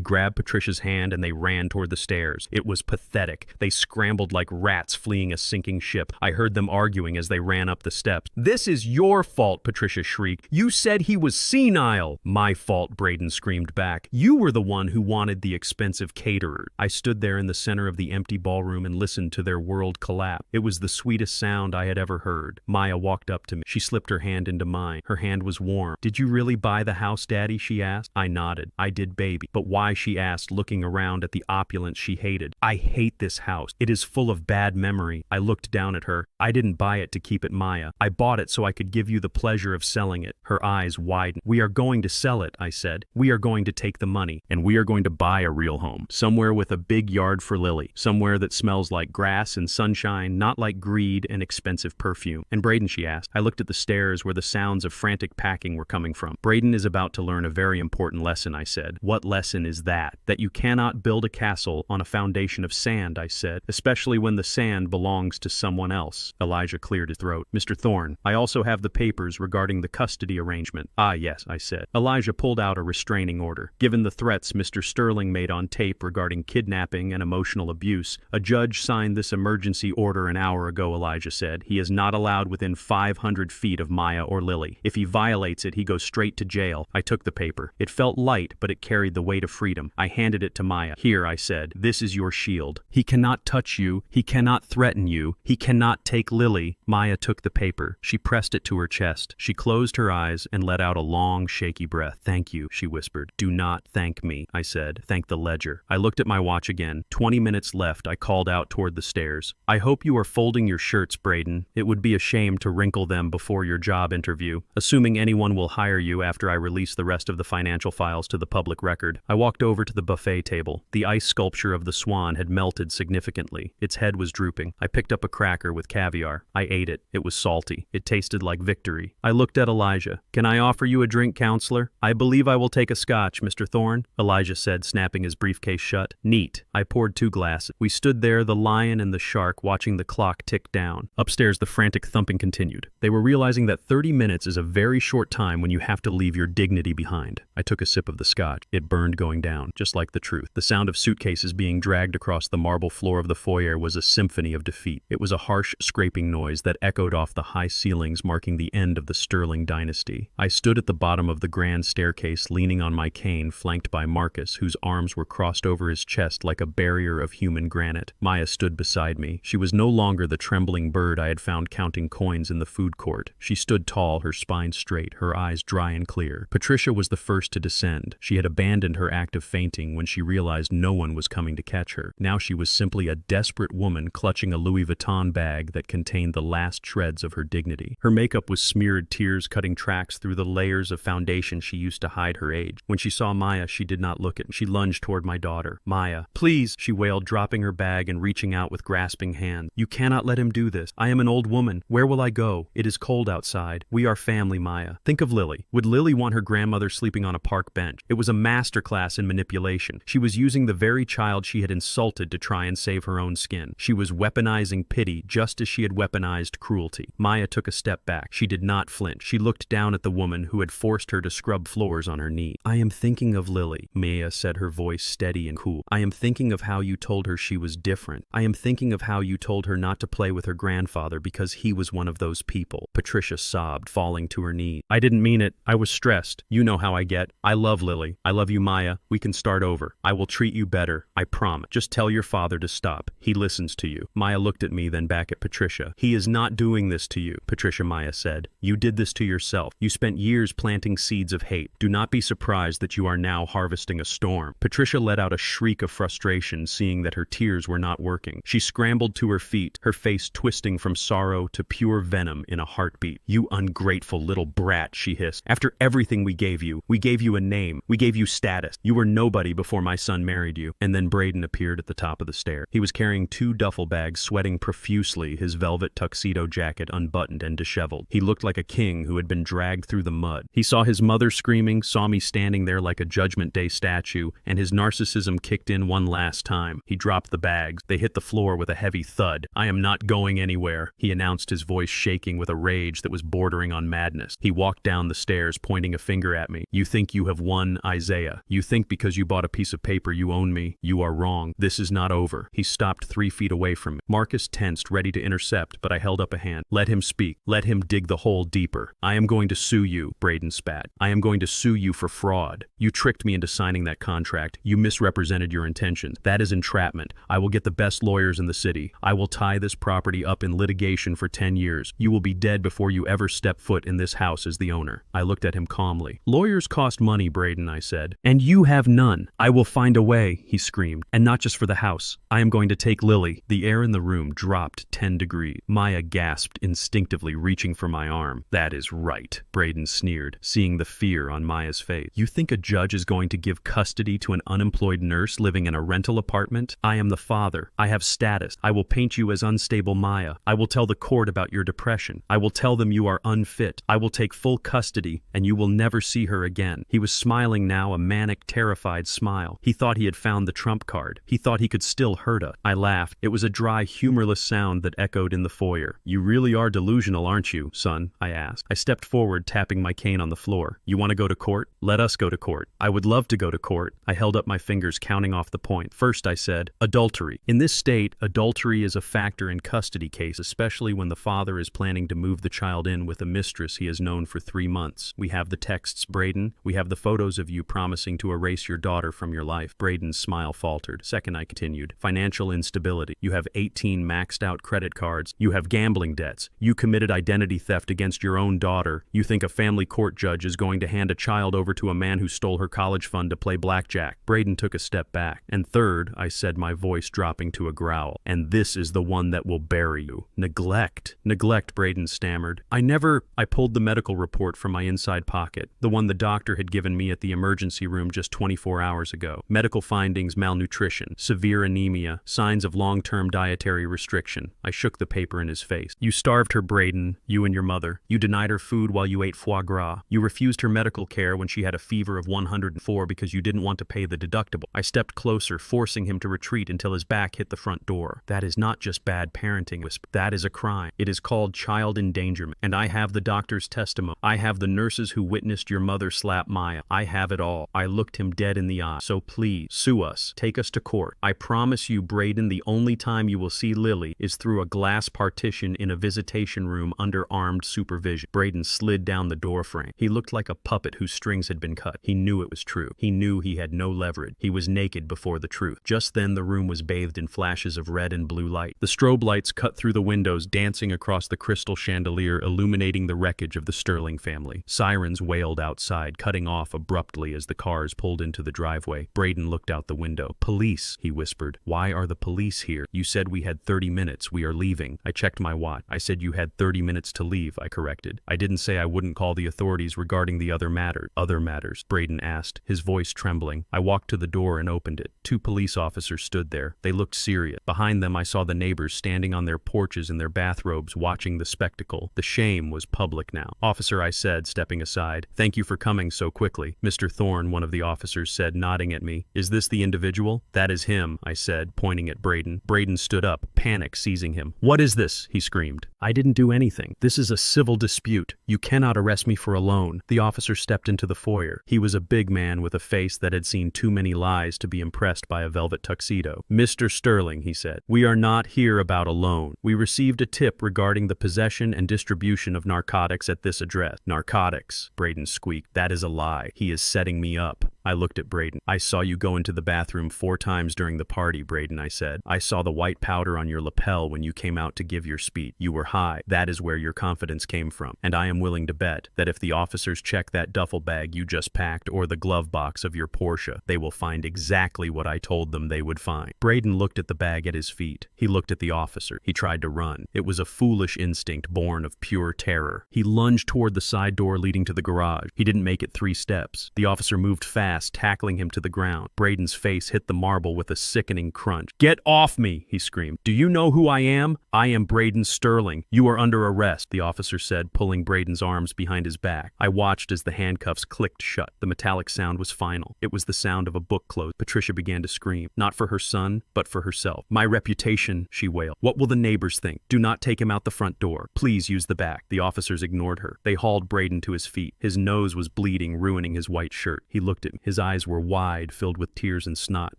Speaker 1: grabbed Patricia's hand and they ran toward the stairs. It was pathetic. They scrambled like rats fleeing a sinking ship. I heard them arguing as they ran up the steps. This is your fault, Patricia shrieked. You said he was senile. My fault, Braden screamed back. You were the one who wanted the expensive caterer. I stood there in the center of the empty ballroom and listened to their world collapse. It was the sweetest sound I had ever heard. Maya walked up to me. She slipped her hand into mine. Her hand was warm. Did you really buy the house, Daddy? She asked. I nodded. I did, baby. But why? She asked, looking around at the opulence she hated. I hate this house. It is full of bad memory. I looked down at her. I didn't buy it to keep it, Maya. I bought it so I could give you the pleasure of selling it. Her eyes widened. We are going to sell it, I said. We are going to take the money. And we are going to buy a real home. Somewhere with a big yard for Lily. Somewhere that smells like grass and sunshine, not like greed and expensive perfume. And Braden, she asked. I looked at the stairs where the sounds of frantic packing were coming from. Braden is about to learn a very important lesson, I said. What lesson is that? That you cannot build a castle on a foundation of sand, I said, especially when the sand belongs to someone else. Elijah cleared his throat. Mr. Thorne, I also have the papers regarding the custody arrangement. Ah, yes, I said. Elijah pulled out a restraining order. Given the threats Mr. Sterling made on tape regarding kidnapping and emotional abuse, a judge signed this emergency order an hour ago, Elijah said. He is not allowed within 500 feet of Maya or Lily. If he violates it, he goes straight to jail. I took the paper. It felt light, but it carried the weight of freedom. I handed it to Maya. Here, I said, this is your shield. He cannot touch you. He cannot threaten you. He cannot take Lily. Maya took the paper. She pressed it to her chest. She closed her eyes and let out a long, shaky breath. Thank you, she whispered. Do not thank me, I said. Thank the ledger. I looked at my watch again. 20 minutes left. I called out toward the stairs. I hope you are folding your shirts, Braden. It would be a shame to wrinkle them before your job interview, assuming anyone will hire you after I release the rest of the financial files to the public record. I walked over to the buffet table. The ice sculpture of the swan had melted significantly. Its head was drooping. I picked up a cracker with caviar. I ate it. It was salty. It tasted like victory. I looked at Elijah. Can I offer you a drink, counselor? I believe I will take a scotch, Mr. Thorne, Elijah said, snapping his briefcase shut. Neat. I poured 2 glasses. We stood there, the lion and the shark, watching the clock tick down. Upstairs, the frantic thumping continued. They were realizing that 30 minutes is a very short time when you have to leave your dignity behind. I took a sip of the scotch. It burned going down, just like the truth. The sound of suitcases being dragged across the marble floor of the foyer was a symphony of defeat. It was a harsh, scraping noise that echoed off the high ceilings, marking the end of the Sterling dynasty. I stood at the bottom of the grand staircase, leaning on my cane, flanked by Marcus, whose arms were crossed over his chest like a barrier of human granite. Maya stood beside me. She was no longer the trembling bird I had found counting coins in the food court. She stood tall, her spine straight, her eyes dry and clear. Patricia was the first to descend. She had abandoned her act of fainting when she realized no one was coming to catch her. Now she was simply a desperate woman clutching a Louis Vuitton bag that contained the last shreds of her dignity. Her makeup was smeared, tears cutting tracks through the layers of foundation she used to hide her age. When she saw Maya, she did not look at me. She lunged toward my daughter. Maya, please, she wailed, dropping her bag and reaching out with grasping hands. You cannot let him do this. I am an old woman. Where will I go? It is cold outside. We are family, Maya. Think of Lily. Would Lily want her grandmother sleeping on a park bench? It was a masterclass in manipulation. She was using the very child she had insulted to try and save her own skin. She was weaponizing pity just as she had weaponized cruelty. Maya took a step back. She did not flinch. She looked down at the woman who had forced her to scrub floors on her knee. I am thinking of Lily, Maya said, her voice steady and cool. I am thinking of how you told her she was different. I am thinking of how you told her not to play with her grandfather because he was one of those people. Patricia sobbed, falling to her knees. I didn't mean it. I was stressed. You know how I get. I love Lily. I love you, Maya. We can start over. I will treat you better. I promise. Just tell your father to stop. He listens to you. Maya looked at me, then back at Patricia. He is not doing this to you, Patricia, Maya said. You did this to yourself. You spent years planting seeds of hate. Do not be surprised that you are now harvesting a storm. Patricia let out a shriek of frustration, seeing that her tears were not working. She scrambled to her feet, her face twisting from sorrow to pure venom in a heartbeat. You ungrateful little brat, she hissed. After everything we gave you a name, we gave you status. You were nobody before my son married you. And then Braden appeared at the top of the stair. He was carrying 2 duffel bags, sweating sweating profusely, his velvet tuxedo jacket unbuttoned and disheveled. He looked like a king who had been dragged through the mud. He saw his mother screaming, saw me standing there like a Judgment Day statue, and his narcissism kicked in one last time. He dropped the bags. They hit the floor with a heavy thud. "I am not going anywhere," he announced, his voice shaking with a rage that was bordering on madness. He walked down the stairs, pointing a finger at me. "You think you have won, Isaiah. You think because you bought a piece of paper you own me. You are wrong. This is not over." He stopped 3 feet away from me. Marcus tensed, ready to intercept, but I held up a hand. "Let him speak. Let him dig the hole deeper. I am going to sue you," Braden spat. "I am going to sue you for fraud. You tricked me into signing that contract. You misrepresented your intentions. That is entrapment. I will get the best lawyers in the city. I will tie this property up in litigation for 10 years. You will be dead before you ever step foot in this house as the owner." I looked at him calmly. "Lawyers cost money, Braden," I said. "And you have none." "I will find a way," he screamed. "And not just for the house. I am going to take Lily." The air in the room dropped 10 degrees. Maya gasped instinctively, reaching for my arm. "That is right," Braden sneered, seeing the fear on Maya's face. "You think a judge is going to give custody to an unemployed nurse living in a rental apartment? I am the father. I have status. I will paint you as unstable Maya. I will tell the court about your depression. I will tell them you are unfit. I will take full custody, and you will never see her again." He was smiling now, a manic, terrified smile. He thought he had found the trump card. He thought he could still hurt us. I laughed. It was a dry, humorless sound that echoed in the foyer. "You really are delusional, aren't you, son?" I asked. I stepped forward, tapping my cane on the floor. "You want to go to court? Let us go to court." "I would love to go to court." I held up my fingers, counting off the point. "First," I said, "adultery. In this state, adultery is a factor in custody case, especially when the father is planning to move the child in with a mistress he has known for 3 months. We have the texts, Braden. We have the photos of you promising to erase your daughter from your life." Braden's smile faltered. "Second," I continued, "financial instability. You have 18 maxed out credit cards. You have gambling debts. You committed identity theft against your own daughter. You think a family court judge is going to hand a child over to a man who stole her college fund to play blackjack." Braden took a step back. "And third," I said, my voice dropping to a growl, "and this is the one that will bury you. Neglect." "Neglect," Braden stammered. I pulled the medical report from my inside pocket, the one the doctor had given me at the emergency room just 24 hours ago. Medical findings: malnutrition, severe anemia, signs of long-term dietary restriction. I shook the paper in his face. "You starved her, Braden, you and your mother. You denied her food while you ate foie gras. You refused her medical care when she had a fever of 104 because you didn't want to pay the deductible." I stepped closer, forcing him to retreat until his back hit the front door. "That is not just bad parenting," whispered. "That is a crime. It is called child endangerment. And I have the doctor's testimony. I have the nurses who witnessed your mother slap Maya. I have it all." I looked him dead in the eye. "So please, sue us. Take us to court. I promise you, Braden, the only time you will see Lily is through a glass partition in a visitation room under armed supervision." Braden slid down the doorframe. He looked like a puppet whose strings had been cut. He knew it was true. He knew he had no leverage. He was naked before the truth. Just then the room was bathed in flashes of red and blue light. The strobe lights cut through the windows, dancing across the crystal chandelier, illuminating the wreckage of the Sterling family. Sirens wailed outside, cutting off abruptly as the cars pulled into the driveway. Braden looked out the window. "Police," he whispered. "Why are the police here? You said we had 30 minutes. We are leaving." I checked my watch. "I said you had 30 minutes to leave," I corrected. "I didn't say I wouldn't call the authorities regarding the other matter." "Other matters?" Braden asked, his voice trembling. I walked to the door and opened it. 2 police officers stood there. They looked serious. Behind them I saw the neighbors standing on their porches in their bathrobes, watching the spectacle. The shame was public now. "Officer," I said, stepping aside, "thank you for coming so quickly." "Mr. Thorne," one of the officers said, nodding at me. "Is this the individual?" "That is him," I said, pointing at Braden. Braden stood up, panic seizing him. "What is this?" he screamed. "I didn't do anything. This is a civil dispute. You cannot arrest me for a loan." The officer stepped into the foyer. He was a big man with a face that had seen too many lies to be impressed by a velvet tuxedo. "Mr. Sterling," he said, "we are not here about a loan. We received a tip regarding the possession and distribution of narcotics at this address." "Narcotics," Braden squeaked. "That is a lie. He is setting me up." I looked at Braden. "I saw you go into the bathroom 4 times during the party, Braden," I said. "I saw the white powder on your lapel when you came out to give your speech. You were high. That is where your confidence came from. And I am willing to bet that if the officers check that duffel bag you just packed or the glove box of your Porsche, they will find exactly what I told them they would find." Braden looked at the bag at his feet. He looked at the officer. He tried to run. It was a foolish instinct born of pure terror. He lunged toward the side door leading to the garage. He didn't make it 3 steps. The officer moved fast fast, tackling him to the ground. Braden's face hit the marble with a sickening crunch. "Get off me!" he screamed. "Do you know who I am? I am Braden Sterling. You are under arrest," the officer said, pulling Braden's arms behind his back. I watched as the handcuffs clicked shut. The metallic sound was final. It was the sound of a book closed. Patricia began to scream, not for her son, but for herself. "My reputation," she wailed. "What will the neighbors think? Do not take him out the front door. Please use the back." The officers ignored her. They hauled Braden to his feet. His nose was bleeding, ruining his white shirt. He looked at me. His eyes were wide, filled with tears and snot.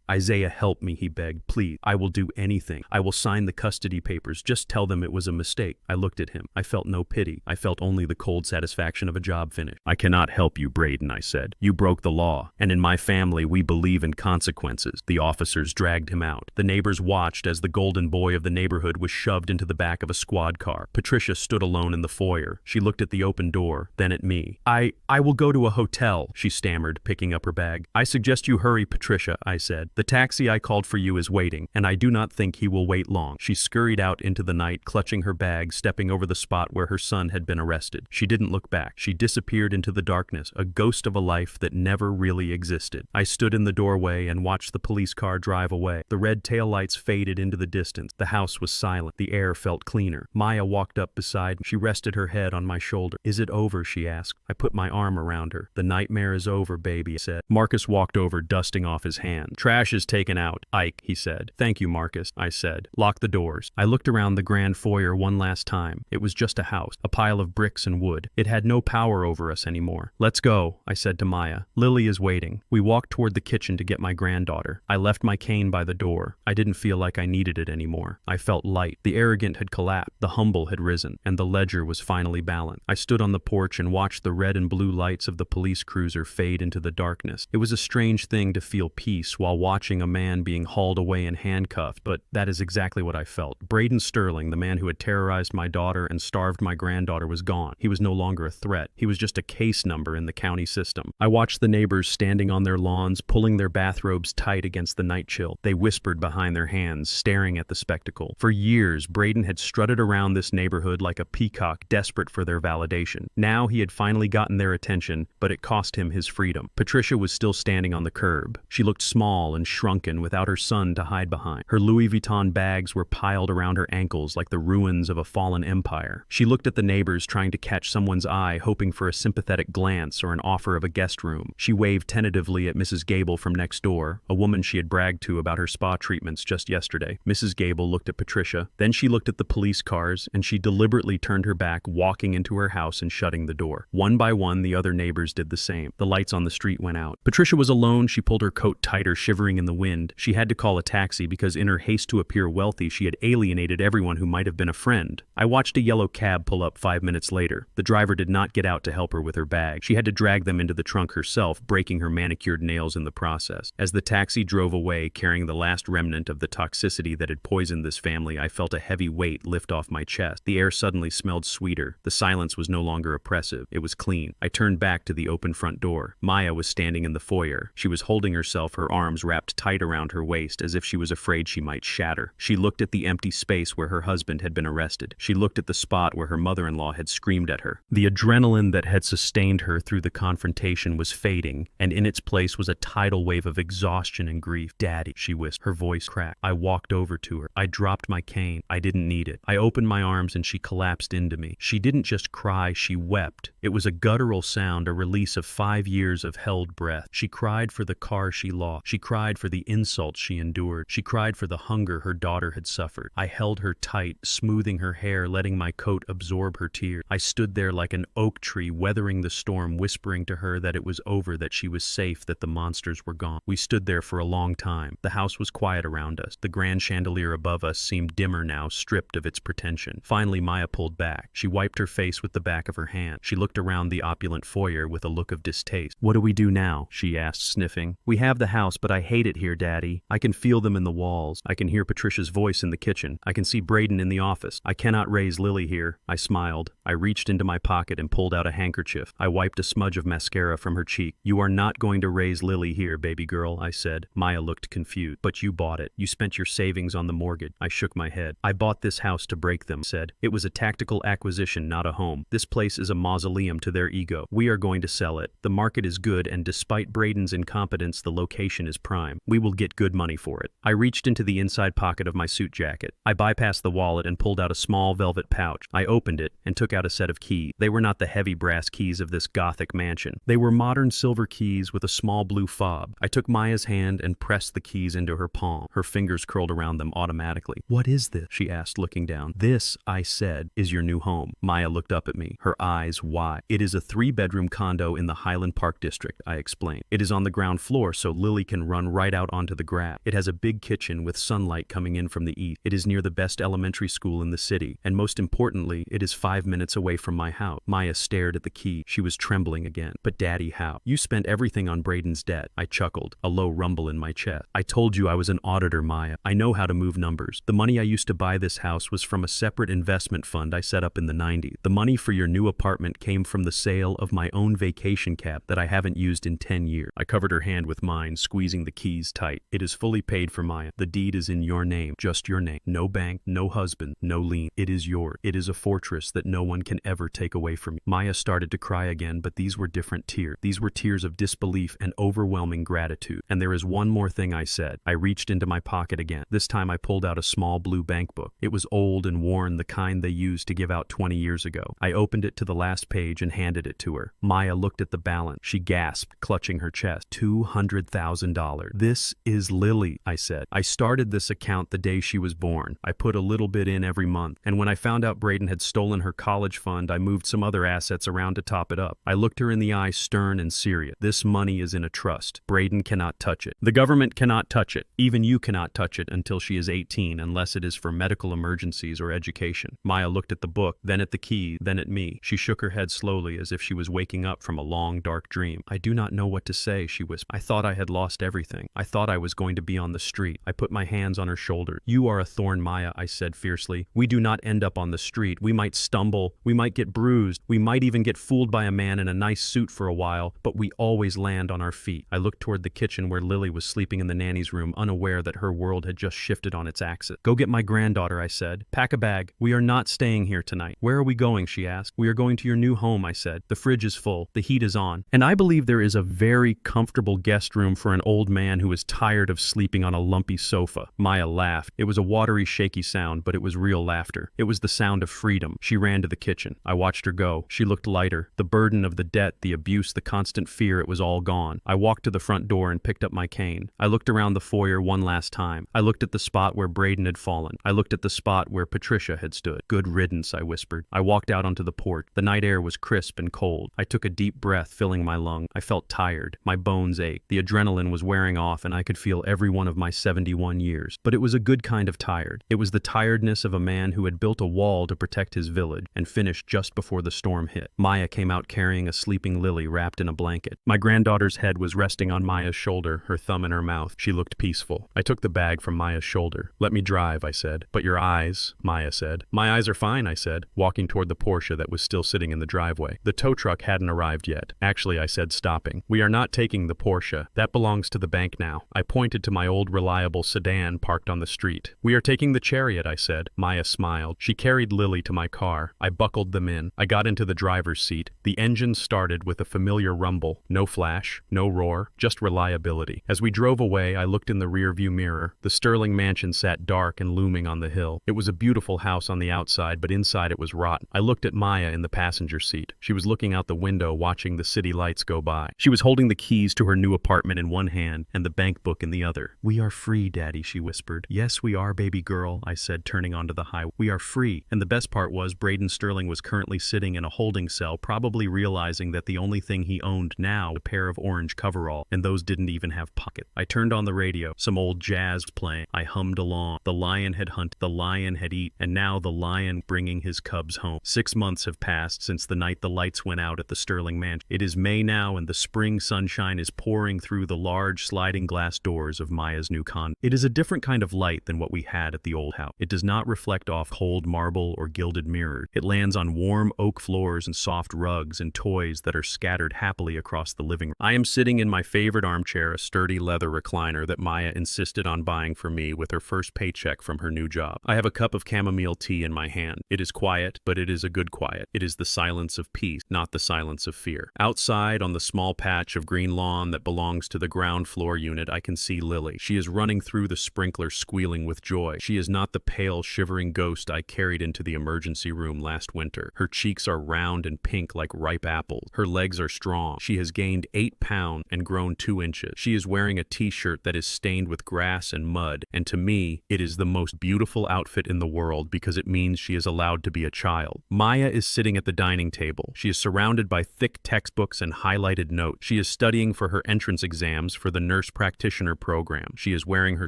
Speaker 1: "Isaiah, help me," he begged. "Please, I will do anything. I will sign the custody papers. Just tell them it was a mistake." I looked at him. I felt no pity. I felt only the cold satisfaction of a job finished. "I cannot help you, Braden," I said. "You broke the law, and in my family we believe in consequences." The officers dragged him out. The neighbors watched as the golden boy of the neighborhood was shoved into the back of a squad car. Patricia stood alone in the foyer. She looked at the open door, then at me. I will go to a hotel," she stammered, picking up her bag. "I suggest you hurry, Patricia," I said. "The taxi I called for you is waiting, and I do not think he will wait long." She scurried out into the night, clutching her bag, stepping over the spot where her son had been arrested. She didn't look back. She disappeared into the darkness, a ghost of a life that never really existed. I stood in the doorway and watched the police car drive away. The red taillights faded into the distance. The house was silent. The air felt cleaner. Maya walked up beside me. She rested her head on my shoulder. "Is it over?" she asked. I put my arm around her. "The nightmare is over, baby," I said. Marcus walked over, dusting off his hand. "Trash is taken out, Ike," he said. "Thank you, Marcus," I said. "Lock the doors." I looked around the grand foyer one last time. It was just a house, a pile of bricks and wood. It had no power over us anymore. "Let's go," I said to Maya. "Lily is waiting." We walked toward the kitchen to get my granddaughter. I left my cane by the door. I didn't feel like I needed it anymore. I felt light. The arrogant had collapsed. The humble had risen, and the ledger was finally balanced. I stood on the porch and watched the red and blue lights of the police cruiser fade into the darkness. It was a strange thing to feel peace while watching a man being hauled away and handcuffed, but that is exactly what I felt. Braden Sterling, the man who had terrorized my daughter and starved my granddaughter, was gone. He was no longer a threat. He was just a case number in the county system. I watched the neighbors standing on their lawns, pulling their bathrobes tight against the night chill. They whispered behind their hands, staring at the spectacle. For years, Braden had strutted around this neighborhood like a peacock, desperate for their validation. Now he had finally gotten their attention, but it cost him his freedom. Patricia was still standing on the curb. She looked small and shrunken without her son to hide behind. Her Louis Vuitton bags were piled around her ankles like the ruins of a fallen empire. She looked at the neighbors, trying to catch someone's eye, hoping for a sympathetic glance or an offer of a guest room. She waved tentatively at Mrs. Gable from next door, a woman she had bragged to about her spa treatments just yesterday. Mrs. Gable looked at Patricia. Then she looked at the police cars, and she deliberately turned her back, walking into her house and shutting the door. One by one, the other neighbors did the same. The lights on the street went out. Patricia was alone. She pulled her coat tighter, shivering in the wind. She had to call a taxi because in her haste to appear wealthy, she had alienated everyone who might have been a friend. I watched a yellow cab pull up 5 minutes later. The driver did not get out to help her with her bag. She had to drag them into the trunk herself, breaking her manicured nails in the process. As the taxi drove away, carrying the last remnant of the toxicity that had poisoned this family, I felt a heavy weight lift off my chest. The air suddenly smelled sweeter. The silence was no longer oppressive. It was clean. I turned back to the open front door. Maya was standing in the foyer. She was holding herself, her arms wrapped tight around her waist as if she was afraid she might shatter. She looked at the empty space where her husband had been arrested. She looked at the spot where her mother-in-law had screamed at her. The adrenaline that had sustained her through the confrontation was fading, and in its place was a tidal wave of exhaustion and grief. "Daddy," she whispered. Her voice cracked. I walked over to her. I dropped my cane. I didn't need it. I opened my arms and she collapsed into me. She didn't just cry, she wept. It was a guttural sound, a release of 5 years of held breath. She cried for the car she lost. She cried for the insults she endured. She cried for the hunger her daughter had suffered. I held her tight, smoothing her hair, letting my coat absorb her tears. I stood there like an oak tree, weathering the storm, whispering to her that it was over, that she was safe, that the monsters were gone. We stood there for a long time. The house was quiet around us. The grand chandelier above us seemed dimmer now, stripped of its pretension. Finally, Maya pulled back. She wiped her face with the back of her hand. She looked around the opulent foyer with a look of distaste. "What do we do now?" she asked, sniffing. "We have the house, but I hate it here, Daddy. I can feel them in the walls. I can hear Patricia's voice in the kitchen. I can see Braden in the office. I cannot raise Lily here." I smiled. I reached into my pocket and pulled out a handkerchief. I wiped a smudge of mascara from her cheek. "You are not going to raise Lily here, baby girl," I said. Maya looked confused. "But you bought it. You spent your savings on the mortgage." I shook my head. "I bought this house to break them," said. "It was a tactical acquisition, not a home. This place is a mausoleum to their ego. We are going to sell it. The market is good, and despite Despite Braden's incompetence, the location is prime. We will get good money for it. I reached into the inside pocket of my suit jacket. I bypassed the wallet and pulled out a small velvet pouch. I opened it and took out a set of keys. They were not the heavy brass keys of this Gothic mansion. They were modern silver keys with a small blue fob. I took Maya's hand and pressed the keys into her palm. Her fingers curled around them automatically. "What is this?" she asked, looking down. "This," I said, "is your new home." Maya looked up at me, her eyes wide. "It is a 3-bedroom condo in the Highland Park district," I explained. "It is on the ground floor so Lily can run right out onto the grass. It has a big kitchen with sunlight coming in from the east. It is near the best elementary school in the city, and most importantly, it is 5 minutes away from my house." Maya stared at the key. She was trembling again. "But Daddy, how? You spent everything on Braden's debt." I chuckled, a low rumble in my chest. "I told you I was an auditor, Maya. I know how to move numbers. The money I used to buy this house was from a separate investment fund I set up in the 90s. The money for your new apartment came from the sale of my own vacation cap that I haven't used in 10 years. I covered her hand with mine, squeezing the keys tight. "It is fully paid for, Maya. The deed is in your name, just your name. No bank, no husband, no lien. It is yours. It is a fortress that no one can ever take away from you." Maya started to cry again, but these were different tears. These were tears of disbelief and overwhelming gratitude. "And there is one more thing," I said. I reached into my pocket again. This time I pulled out a small blue bank book. It was old and worn, the kind they used to give out 20 years ago. I opened it to the last page and handed it to her. Maya looked at the balance. She gasped, clutching her chest. $200,000. "This is Lily," I said. "I started this account the day she was born. I put a little bit in every month. And when I found out Braden had stolen her college fund, I moved some other assets around to top it up." I looked her in the eye, stern and serious. "This money is in a trust. Braden cannot touch it. The government cannot touch it. Even you cannot touch it until she is 18, unless it is for medical emergencies or education." Maya looked at the book, then at the key, then at me. She shook her head slowly as if she was waking up from a long, dark dream. "I do not know what to say," she whispered. "I thought I had lost everything. I thought I was going to be on the street." I put my hands on her shoulder. "You are a thorn, Maya," I said fiercely. "We do not end up on the street. We might stumble. We might get bruised. We might even get fooled by a man in a nice suit for a while, but we always land on our feet." I looked toward the kitchen where Lily was sleeping in the nanny's room, unaware that her world had just shifted on its axis. "Go get my granddaughter," I said. "Pack a bag. We are not staying here tonight." "Where are we going?" she asked. "We are going to your new home," I said. "The fridge is full. The heat is on. And I believe there is a very comfortable guest room for an old man who is tired of sleeping on a lumpy sofa." Maya laughed. It was a watery, shaky sound, but it was real laughter. It was the sound of freedom. She ran to the kitchen. I watched her go. She looked lighter. The burden of the debt, the abuse, the constant fear, it was all gone. I walked to the front door and picked up my cane. I looked around the foyer one last time. I looked at the spot where Braden had fallen. I looked at the spot where Patricia had stood. "Good riddance," I whispered. I walked out onto the porch. The night air was crisp and cold. I took a deep breath, filling my lungs. I felt tired. My bones ached. The adrenaline was wearing off, and I could feel every one of my 71 years. But it was a good kind of tired. It was the tiredness of a man who had built a wall to protect his village and finished just before the storm hit. Maya came out carrying a sleeping Lily wrapped in a blanket. My granddaughter's head was resting on Maya's shoulder, her thumb in her mouth. She looked peaceful. I took the bag from Maya's shoulder. "Let me drive," I said. "But your eyes," Maya said. "My eyes are fine," I said, walking toward the Porsche that was still sitting in the driveway. The tow truck hadn't arrived yet. "Actually," I said, stopping. "We are not taking the Porsche. That belongs to the bank now." I pointed to my old reliable sedan parked on the street. "We are taking the Chariot," I said. Maya smiled. She carried Lily to my car. I buckled them in. I got into the driver's seat. The engine started with a familiar rumble. No flash, no roar, just reliability. As we drove away, I looked in the rearview mirror. The Sterling mansion sat dark and looming on the hill. It was a beautiful house on the outside, but inside it was rotten. I looked at Maya in the passenger seat. She was looking out the window, watching the city lights go by. She was holding the keys to her new apartment in one hand and the bank book in the other. "We are free, Daddy," she whispered. "Yes, we are, baby girl," I said, turning onto the highway. "We are free." And the best part was Braden Sterling was currently sitting in a holding cell, probably realizing that the only thing he owned now was a pair of orange coveralls, and those didn't even have pockets. I turned on the radio. Some old jazz was playing. I hummed along. The lion had hunted, the lion had eaten, and now the lion bringing his cubs home. 6 months have passed since the night the lights went out at the Sterling mansion. It is May now, and the spring sunshine is pouring through the large sliding glass doors of Maya's new condo. It is a different kind of light than what we had at the old house. It does not reflect off cold marble or gilded mirrors. It lands on warm oak floors and soft rugs and toys that are scattered happily across the living room. I am sitting in my favorite armchair, a sturdy leather recliner that Maya insisted on buying for me with her first paycheck from her new job. I have a cup of chamomile tea in my hand. It is quiet, but it is a good quiet. It is the silence of peace, not the silence of fear. Outside, on the small patio patch of green lawn that belongs to the ground floor unit, I can see Lily. She is running through the sprinkler, squealing with joy. She is not the pale, shivering ghost I carried into the emergency room last winter. Her cheeks are round and pink like ripe apples. Her legs are strong. She has gained 8 pounds and grown 2 inches. She is wearing a t-shirt that is stained with grass and mud, and to me, it is the most beautiful outfit in the world because it means she is allowed to be a child. Maya is sitting at the dining table. She is surrounded by thick textbooks and highlighted notes. She is studying for her entrance exams for the nurse practitioner program. She is wearing her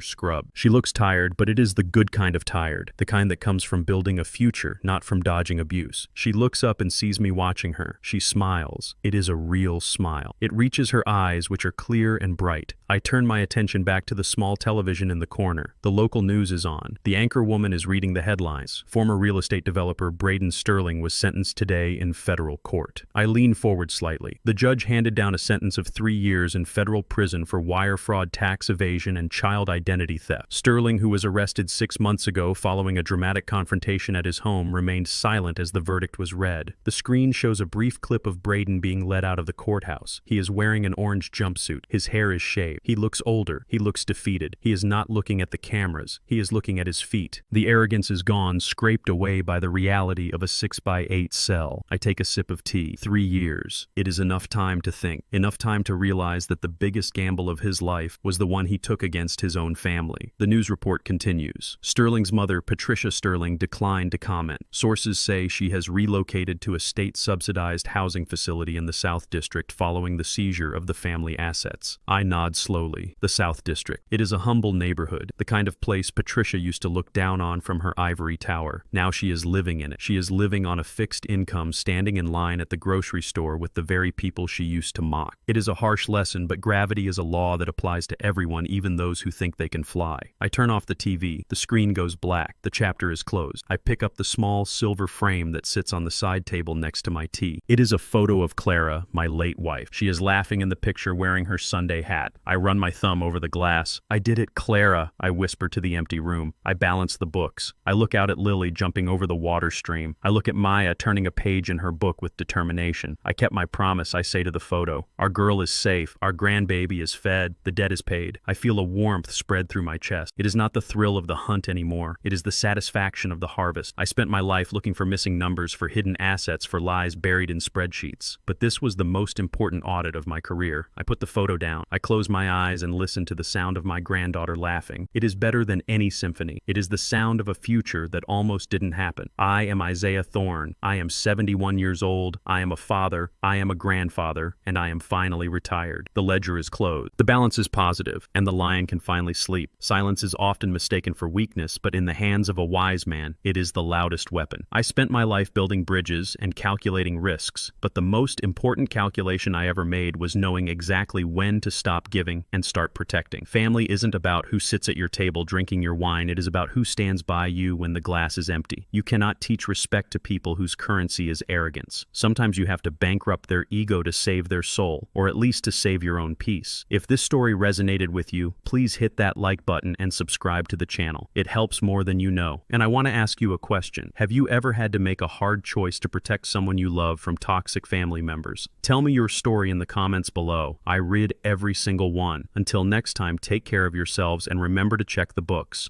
Speaker 1: scrub. She looks tired, but it is the good kind of tired, the kind that comes from building a future, not from dodging abuse. She looks up and sees me watching her. She smiles. It is a real smile. It reaches her eyes, which are clear and bright. I turn my attention back to the small television in the corner. The local news is on. The anchor woman is reading the headlines. Former real estate developer Braden Sterling was sentenced today in federal court. I lean forward slightly. The judge handed down a sentence of 3 years in federal prison for wire fraud, tax evasion, and child identity theft. Sterling, who was arrested 6 months ago following a dramatic confrontation at his home, remained silent as the verdict was read. The screen shows a brief clip of Braden being led out of the courthouse. He is wearing an orange jumpsuit. His hair is shaved. He looks older. He looks defeated. He is not looking at the cameras. He is looking at his feet. The arrogance is gone, scraped away by the reality of a 6x8 cell. I take a sip of tea. 3 years. It is enough time to think. Enough time to realize that the biggest gamble of his life was the one he took against his own family. The news report continues. Sterling's mother, Patricia Sterling, declined to comment. Sources say she has relocated to a state-subsidized housing facility in the South District following the seizure of the family assets. I nod slowly. The South District. It is a humble neighborhood, the kind of place Patricia used to look down on from her ivory tower. Now she is living in it. She is living on a fixed income, standing in line at the grocery store with the very people she used to mock. It is a harsh lesson, but gravity is a law that applies to everyone, even those who think they can fly. I turn off the TV. The screen goes black. The chapter is closed. I pick up the small silver frame that sits on the side table next to my tea. It is a photo of Clara, my late wife. She is laughing in the picture, wearing her Sunday hat. I run my thumb over the glass. "I did it, Clara," I whisper to the empty room. I balance the books. I look out at Lily jumping over the water stream. I look at Maya turning a page in her book with determination. I kept my promise, I say to the photo. Our girl is safe. Our grandbaby is fed. The debt is paid. I feel a warmth spread through my chest. It is not the thrill of the hunt anymore. It is the satisfaction of the harvest. I spent my life looking for missing numbers, for hidden assets, for lies buried in spreadsheets. But this was the most important audit of my career. I put the photo down. I close my eyes and listen to the sound of my granddaughter laughing. It is better than any symphony. It is the sound of a future that almost didn't happen. I am Isaiah Thorne. I am 71 years old. I am a father. I am a grandfather. And I am finally retired. The ledger is closed. The balance is positive, and the lion can finally sleep. Silence is often mistaken for weakness, but in the hands of a wise man, it is the loudest weapon. I spent my life building bridges and calculating risks, but the most important calculation I ever made was knowing exactly when to stop giving and start protecting. Family isn't about who sits at your table drinking your wine. It is about who stands by you when the glass is empty. You cannot teach respect to people whose currency is arrogance. Sometimes you have to bankrupt their ego to save their soul, or at least to save your own peace. If this story resonated with you, please hit that like button and subscribe to the channel. It helps more than you know. And I want to ask you a question. Have you ever had to make a hard choice to protect someone you love from toxic family members? Tell me your story in the comments below. I read every single one. Until next time, take care of yourselves and remember to check the books.